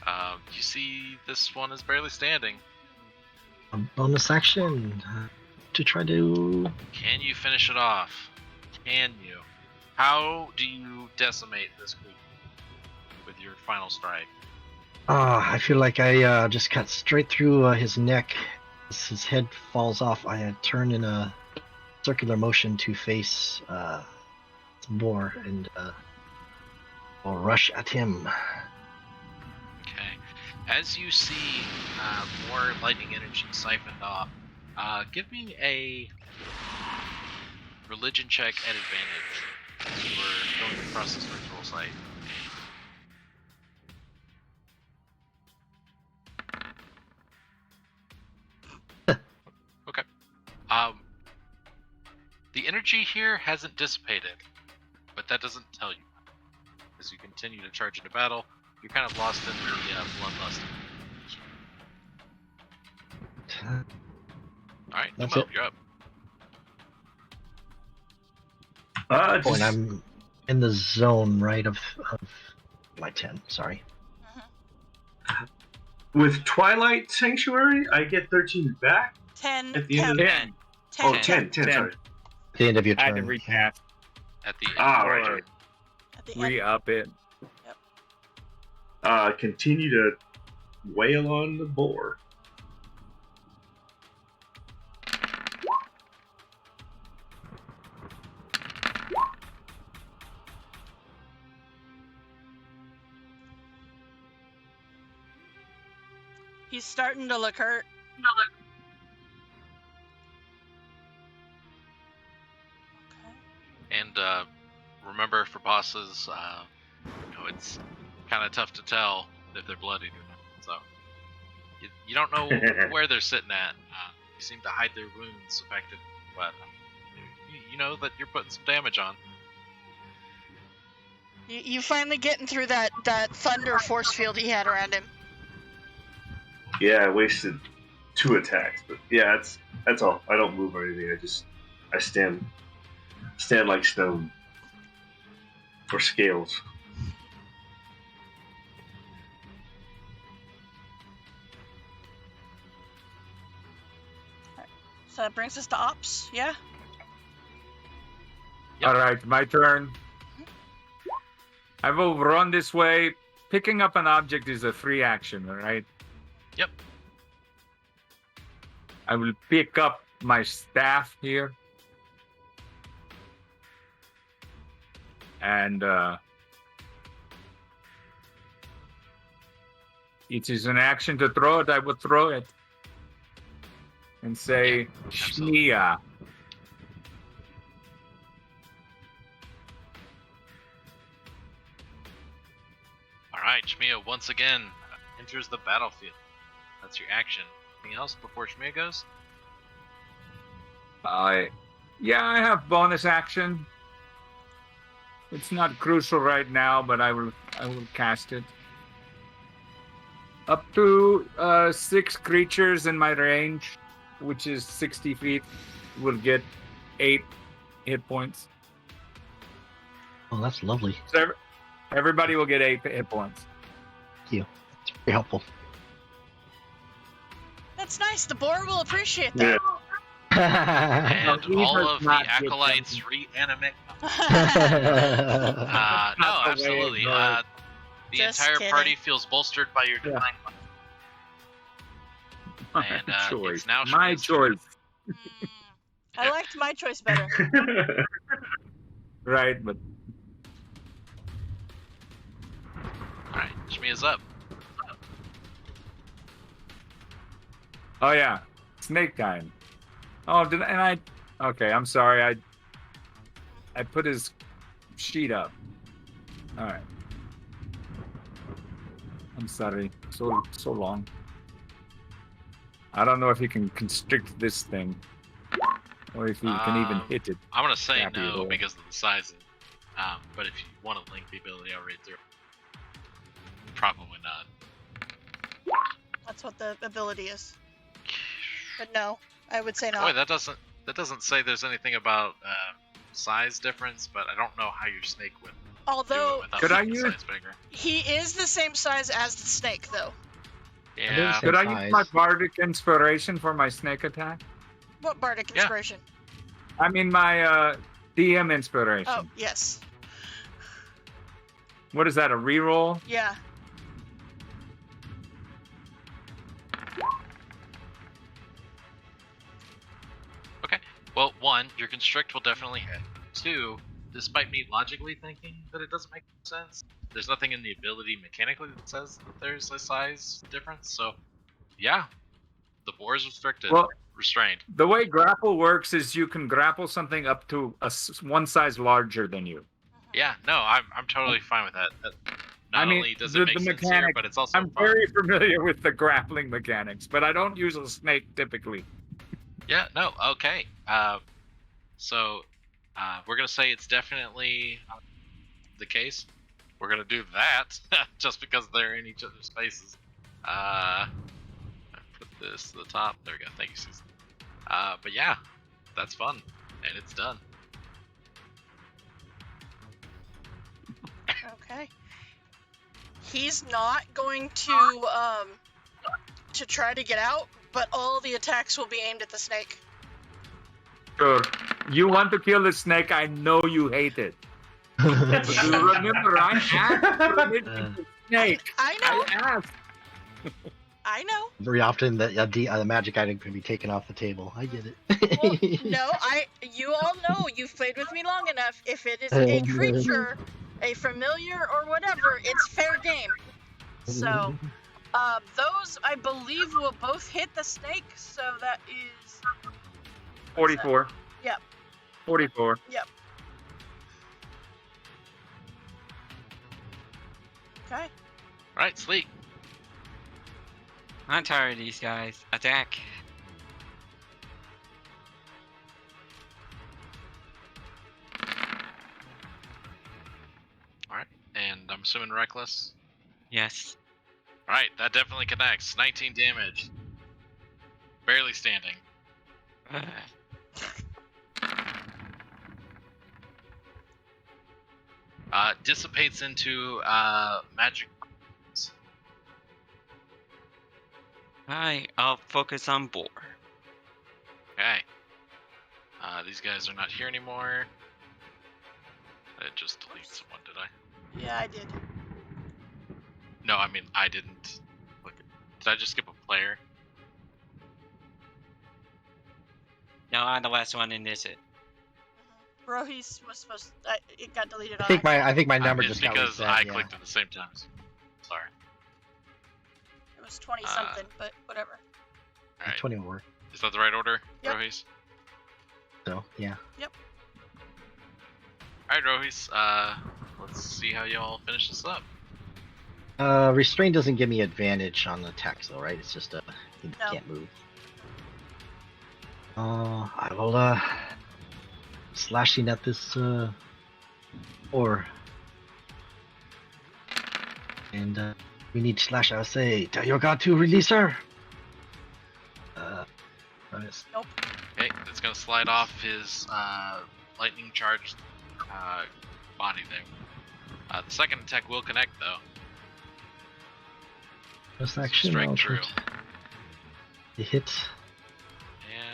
You see, this one is barely standing. A bonus action to try to. Can you finish it off? Can you? How do you decimate this creature with your final strike? I feel like I just cut straight through his neck. As his head falls off, I turn in a circular motion to face Boar, and I'll rush at him. Okay. As you see more lightning energy siphoned off, give me a religion check at advantage. As you were going across this ritual site. Okay. The energy here hasn't dissipated, but that doesn't tell you. As you continue to charge into battle, you're kind of lost in the bloodlust. Alright, That's Tomo, it. you're up. Oh, and I'm in the zone, right, of my 10. Sorry. With Twilight Sanctuary, I get 13 back 10. at the end of the 10. Oh, 10, sorry. At the end of your I had to turn. recast. At the end. Right. At the end. Re-up it. Continue to wail on the boar. He's starting to look hurt. Okay. And remember, for bosses, it's kind of tough to tell if they're bloodied or not. So you don't know where they're sitting at. You seem to hide their wounds effectively, but you know that you're putting some damage on. You finally getting through that thunder force field he had around him. Yeah, I wasted 2 attacks, but yeah, that's all. I don't move or anything. I stand like stone or scales. So that brings us to ops, yeah? Yep. All right, my turn. I will run this way. Picking up an object is a free action, all right? Yep. I will pick up my staff here. And it is an action to throw it. I will throw it. And say, absolutely. Shnia. All right, Shmia once again enters the battlefield. That's your action. Anything else before Shmia goes? Yeah, I have bonus action. It's not crucial right now, but I will cast it. Up to 6 creatures in my range, which is 60 feet, will get 8 hit points. Oh, that's lovely. So everybody will get 8 hit points. Thank you. It's very helpful. That's nice. The boar will appreciate that. And these all are of the not good acolytes things. reanimate. No, Not the way absolutely. it goes. The Just entire kidding. party feels bolstered by your Yeah. divine might. And choice. it's now My Shmia's turn. choice. I liked my choice better. Right, but All right, Shmia's up. oh yeah, snake time. Oh, okay, I'm sorry. I put his sheet up. All right. I'm sorry. So long. I don't know if he can constrict this thing, or if he can even hit it. I'm gonna say Happy no roll. because of the size. But if you want to link the ability, I'll read through. Probably not. That's what the ability is. But no, I would say Boy, not. that doesn't say there's anything about size difference, but I don't know how your snake would do Although it without Could I making the use- size bigger. he is the same size as the snake, though. Yeah. Could I size. use my bardic inspiration for my snake attack? What bardic Yeah. inspiration? I mean my DM inspiration. Oh, yes. What is that? A reroll? Yeah. Well, 1, your constrict will definitely hit. 2, despite me logically thinking that it doesn't make sense, there's nothing in the ability mechanically that says that there's a size difference. So, yeah, the boar is restrained. The way grapple works is you can grapple something up to one size larger than you. Yeah, no, I'm totally fine with that. Not only does it make sense here, mechanic- but it's also I'm fun. very familiar with the grappling mechanics, but I don't use a snake typically. Yeah, no, okay. So we're gonna say it's definitely the case. We're gonna do that just because they're in each other's faces. I put this to the top. There we go. Thank you, Susan. But yeah, that's fun, and it's done. Okay. He's not going to try to get out, but all the attacks will be aimed at the snake. Sure. You want to kill the snake, I know you hate it. But you remember, I asked permission to snake. I know. I asked. I know. Very often the magic item can be taken off the table. I get it. Well, no, you all know, you've played with me long enough. If it is a creature, a familiar or whatever, it's fair game. So, those I believe will both hit the snake. So that is 44. Yep. 44. Yep. Okay. Right, Sleek. I'm tired of these guys. Attack. All right, and I'm assuming reckless. Yes. All right, that definitely connects. 19 damage. Barely standing. Dissipates into magic. I'll focus on boar. Okay. These guys are not here anymore. didn't just delete someone, did I? Yeah, I did. No, I mean, I didn't. Did I just skip a player? No, I'm the last one in this. Rohis was supposed. It got deleted. I On think accident. my number It's just got because reset. I Yeah. clicked at the same time. Sorry. It was 20 something, but whatever. All right. 20 will work. Is that the right order, Yep. Rohis? So yeah. All right, Rohis. Let's see how y'all finish this up. Restraint doesn't give me advantage on the attacks though, right? It's just you No. can't move. I will slashing at this ore. And we need slash. I'll say, tell your god to release her. Nice. Nope. Okay, it's gonna slide off his lightning charged body there. The second attack will connect though. First action. Strike I'll true. put- It hits.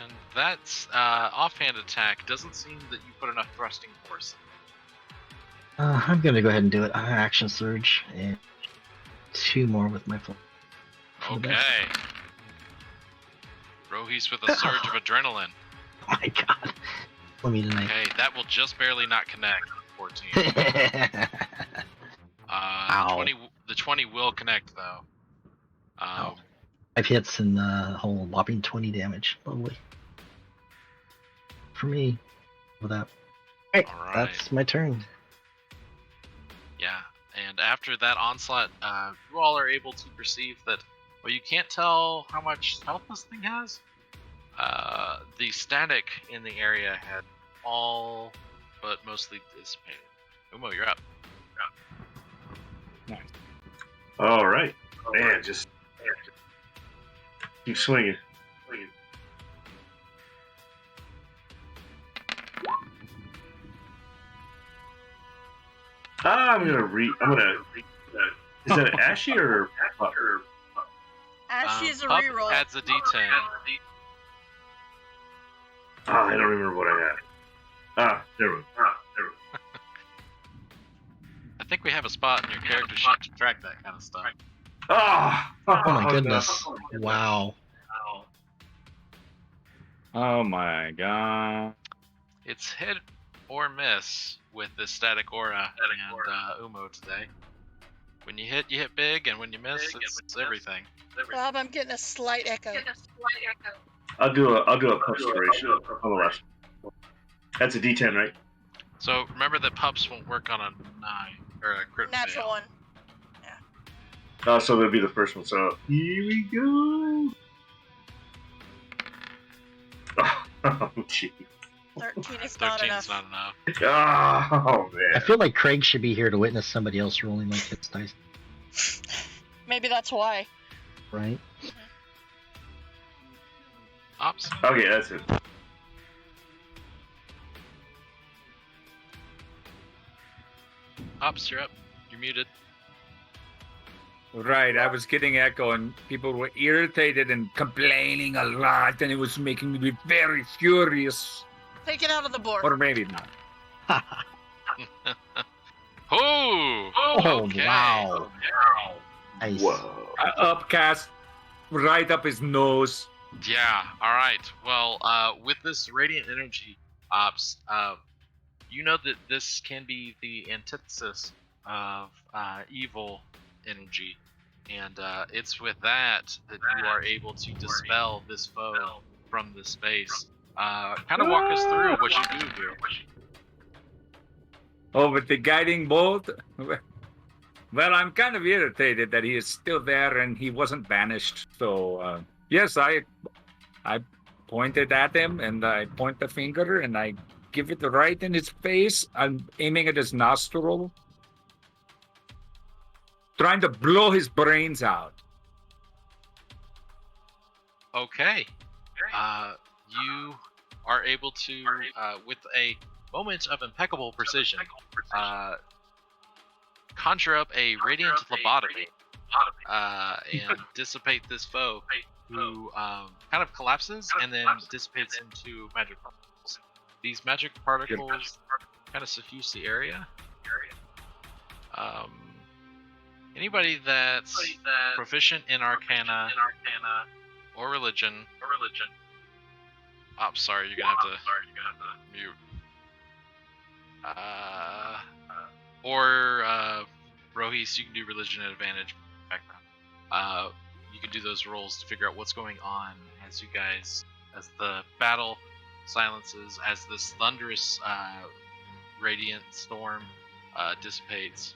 And that's offhand attack. Doesn't seem that you put enough thrusting force. I'm gonna go ahead and do it. Action surge and 2 more with my full. Okay. Rohis with a surge of adrenaline. Oh my god. Let me tonight. Okay, that will just barely not connect. 14. Ow. The 20 will connect though. Ow. 5 hits and the whole whopping 20 damage. Lovely. For me. With that. Alright, Alright. that's my turn. Yeah, and after that onslaught, you all are able to perceive that. Well, you can't tell how much health this thing has. The static in the area had all but mostly dissipated. Umo, you're up. Nice. All right, man, just keep swinging. I'm gonna is that an Ashy or Ashy is a Pup reroll. adds a D10. I don't remember what I had. Never mind. I think we have a spot in your character sheet to track that kind of stuff. Oh my no. goodness. Wow. Oh my god. It's hit or miss with this static aura and Umo today. When you hit big, and when you miss, it's everything. Bob, I'm getting a slight echo. I'll do a perspiration on the left. That's a D10, right? So remember that pups won't work on a 9 or a crit Natural fail. one. So that'll be the first one. So here we go. Oh, jeez. 13 is not 13's enough. not enough. Oh, man. I feel like Craig should be here to witness somebody else rolling like his dice, Maybe that's why. right? Ops. Okay, that's it. Ops, you're up. You're muted. Right, I was getting echo and people were irritated and complaining a lot, and it was making me very furious. Take it out of the board. Or maybe not. Oh! Oh, Okay. wow. Nice. Whoa. Upcast right up his nose. Yeah. All right. Well, with this radiant energy, Ops, you know that this can be the antithesis of evil energy, and it's with that you are able to dispel this foe from this space. Kind of walk us through what you do here. Oh, but the guiding bolt? Well, I'm kind of irritated that he is still there and he wasn't banished. So, yes, I pointed at him and I point the finger and I give it right in his face. I'm aiming at his nostril, trying to blow his brains out. Okay. You are able to, with a moment of impeccable precision, conjure up a radiant lobotomy and dissipate this foe who kind of collapses and then dissipates into magic particles. These magic particles kind of suffuse the area. Anybody that's proficient in Arcana or religion. Oh, sorry, you're gonna have to mute. Or Rohis, you can do religion at advantage background. You can do those rolls to figure out what's going on as the battle silences, as this thunderous radiant storm dissipates.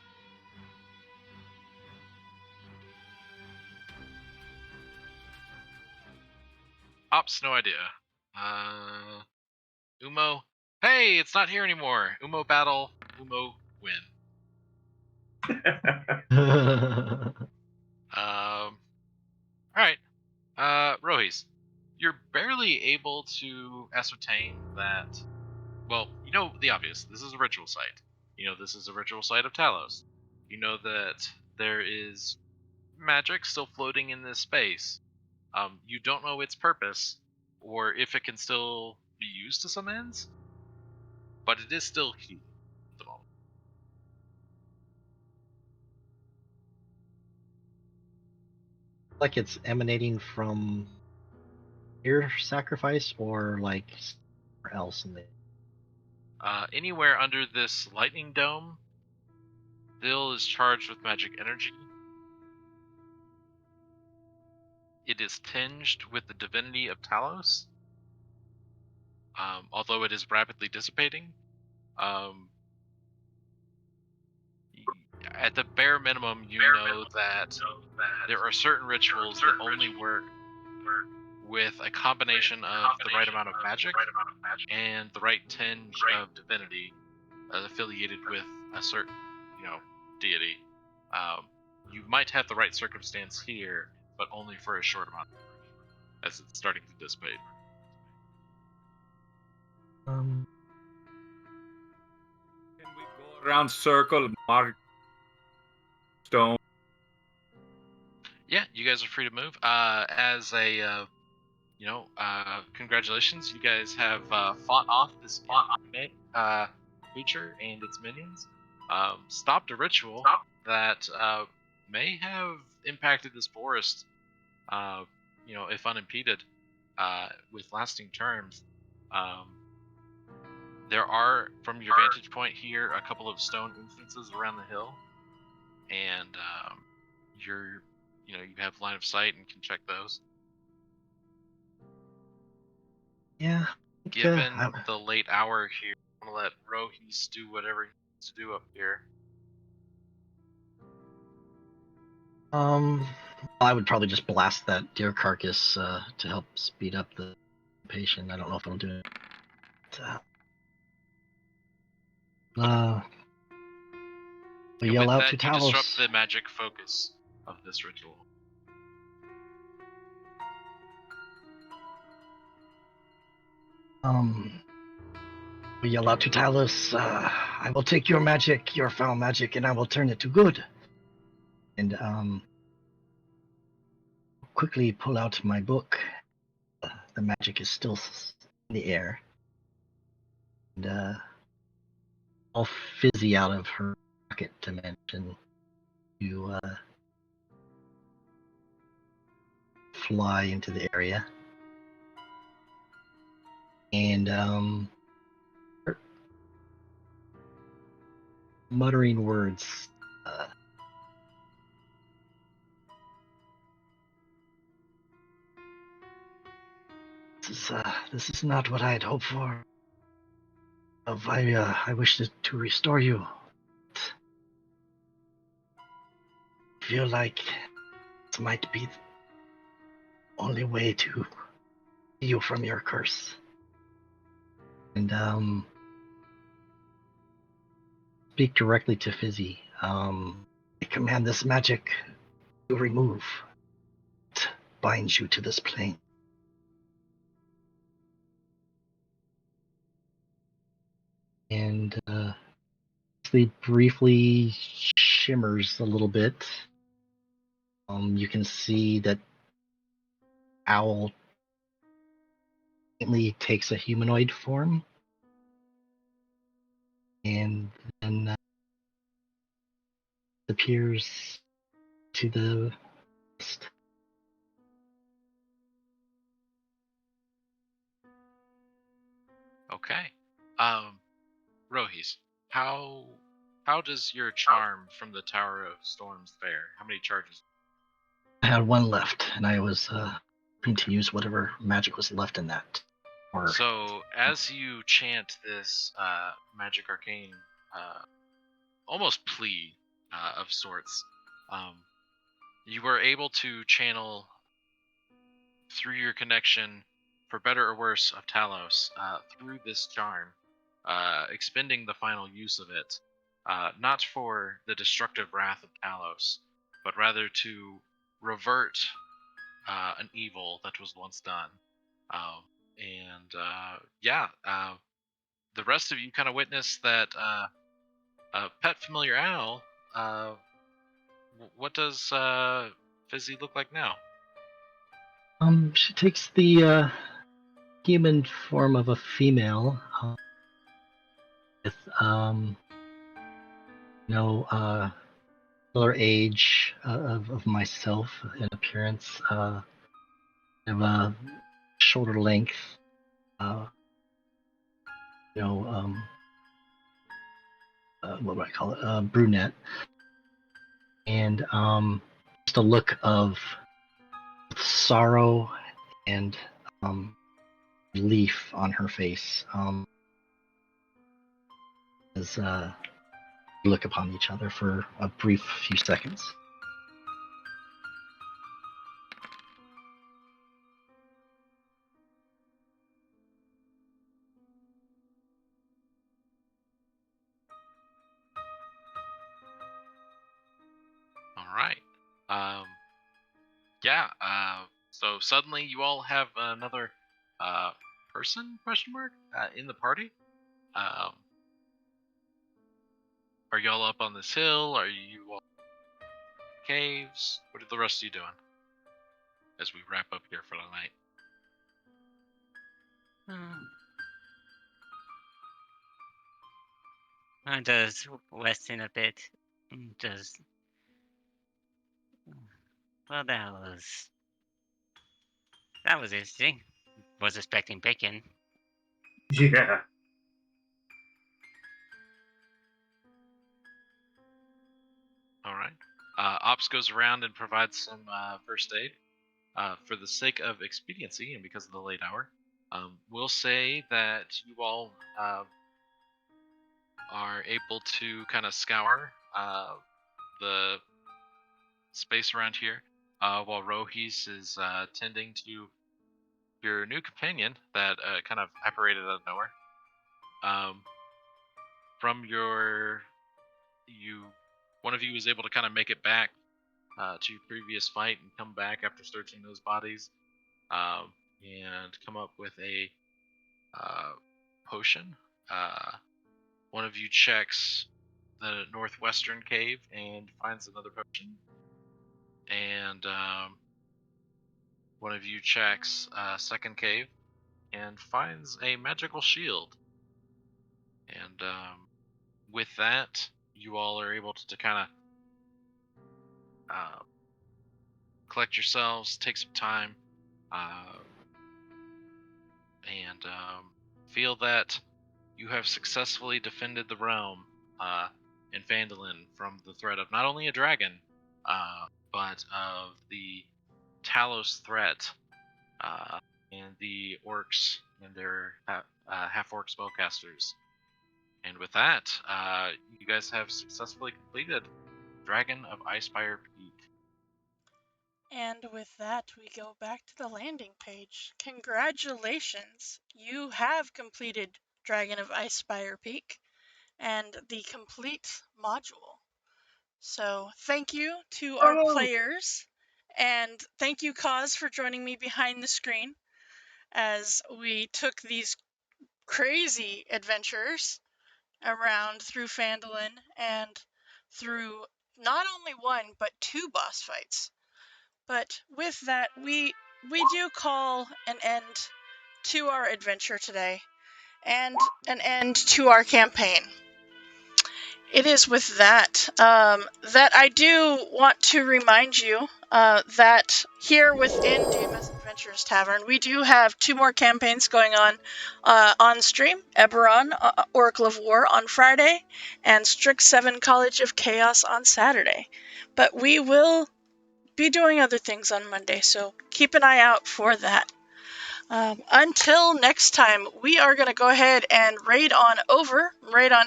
Ops, no idea. Umo. Hey, it's not here anymore. Umo battle. Umo win. Alright. Rohis, you're barely able to ascertain that. Well, you know the obvious. This is a ritual site. You know this is a ritual site of Talos. You know that there is magic still floating in this space. You don't know its purpose, or if it can still be used to some ends, but it is still key at the moment. Like it's emanating from your sacrifice, or like somewhere else in the. Anywhere under this lightning dome still is charged with magic energy. It is tinged with the divinity of Talos, although it is rapidly dissipating. At the bare minimum, you know that there are certain rituals that only work with a combination of the right amount of magic and the right tinge of divinity affiliated with a certain, deity. You might have the right circumstance here, but only for a short amount as it's starting to dissipate. Can we go around circle, mark stone? Yeah, you guys are free to move. As a, congratulations, you guys have fought off this creature and its minions. Stopped a ritual that may have impacted this forest, if unimpeded, with lasting terms. There are, from your vantage point here, a couple of stone instances around the hill, and you have line of sight and can check those. Yeah. Given the late hour here, I'm gonna let Rohis do whatever he needs to do up here. I would probably just blast that deer carcass to help speed up the patient. I don't know if it'll do it. We yell out to you disrupt Talos. the magic focus of this ritual. We yell out to Talos. I will take your magic, your foul magic, and I will turn it to good. And quickly pull out my book. The magic is still in the air. And all fizzy out of her pocket dimension. You fly into the area. And muttering words. This is not what I had hoped for. I wish to restore you. I feel like this might be the only way to free you from your curse. And speak directly to Fizzy. I command this magic to remove. It binds you to this plane. And it briefly shimmers a little bit. You can see that Owl faintly takes a humanoid form. appears to the west. Okay. Rohis, how does your charm from the Tower of Storms fare? How many charges? I had one left, and I was hoping to use whatever magic was left in that. Or So as you chant this magic arcane, almost plea of sorts, you were able to channel through your connection, for better or worse, of Talos through this charm, expending the final use of it, not for the destructive wrath of Talos, but rather to revert an evil that was once done. The rest of you kind of witness that pet familiar owl. What does Fizzy look like now? she takes the human form of a female, with similar age of myself in appearance, of a shoulder length, what would I call it? Brunette, and just a look of sorrow and relief on her face, as we look upon each other for a brief few seconds. All right. So suddenly you all have another person? Question mark in the party. Are y'all up on this hill? Are you all in caves? What are the rest of you doing? As we wrap up here for the night. I'm just resting a bit. Just. Well, that was interesting. Was expecting bacon. Yeah. All right. Ops goes around and provides some first aid. For the sake of expediency and because of the late hour, we'll say that you all are able to kind of scour the space around here, while Rohis is tending to your new companion that kind of apparated out of nowhere. One of you is able to kind of make it back to your previous fight and come back after searching those bodies, and come up with a potion. One of you checks the northwestern cave and finds another potion, and one of you checks second cave and finds a magical shield. And with that, you all are able to kind of collect yourselves, take some time, and feel that you have successfully defended the realm in Phandalin from the threat of not only a dragon, but of the Talos threat and the orcs and their half-orc spellcasters. And with that, you guys have successfully completed Dragon of Icespire Peak. And with that, we go back to the landing page. Congratulations! You have completed Dragon of Icespire Peak and the complete module. So thank you to our players, and thank you, Kaz, for joining me behind the screen as we took these crazy adventures around through Phandalin and through not only one but two boss fights. But with that, we do call an end to our adventure today and an end to our campaign. it is with that that I do want to remind you that here within DMS Adventures Tavern, we do have 2 more campaigns going on stream. Eberron, Oracle of War on Friday, and Strict 7 College of Chaos on Saturday. But we will be doing other things on Monday, so keep an eye out for that. Until next time, we are going to go ahead and raid on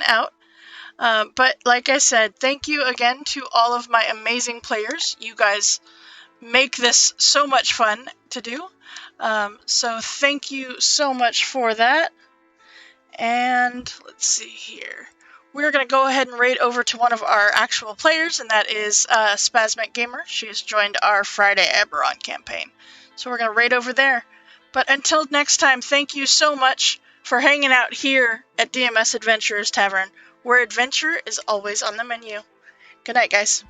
out. But like I said, thank you again to all of my amazing players. You guys make this so much fun to do. So thank you so much for that. And let's see here. We're going to go ahead and raid over to one of our actual players, and that is Spasmic Gamer. She has joined our Friday Eberron campaign. So we're going to raid over there. But until next time, thank you so much for hanging out here at DMS Adventurers Tavern, where adventure is always on the menu. Good night, guys.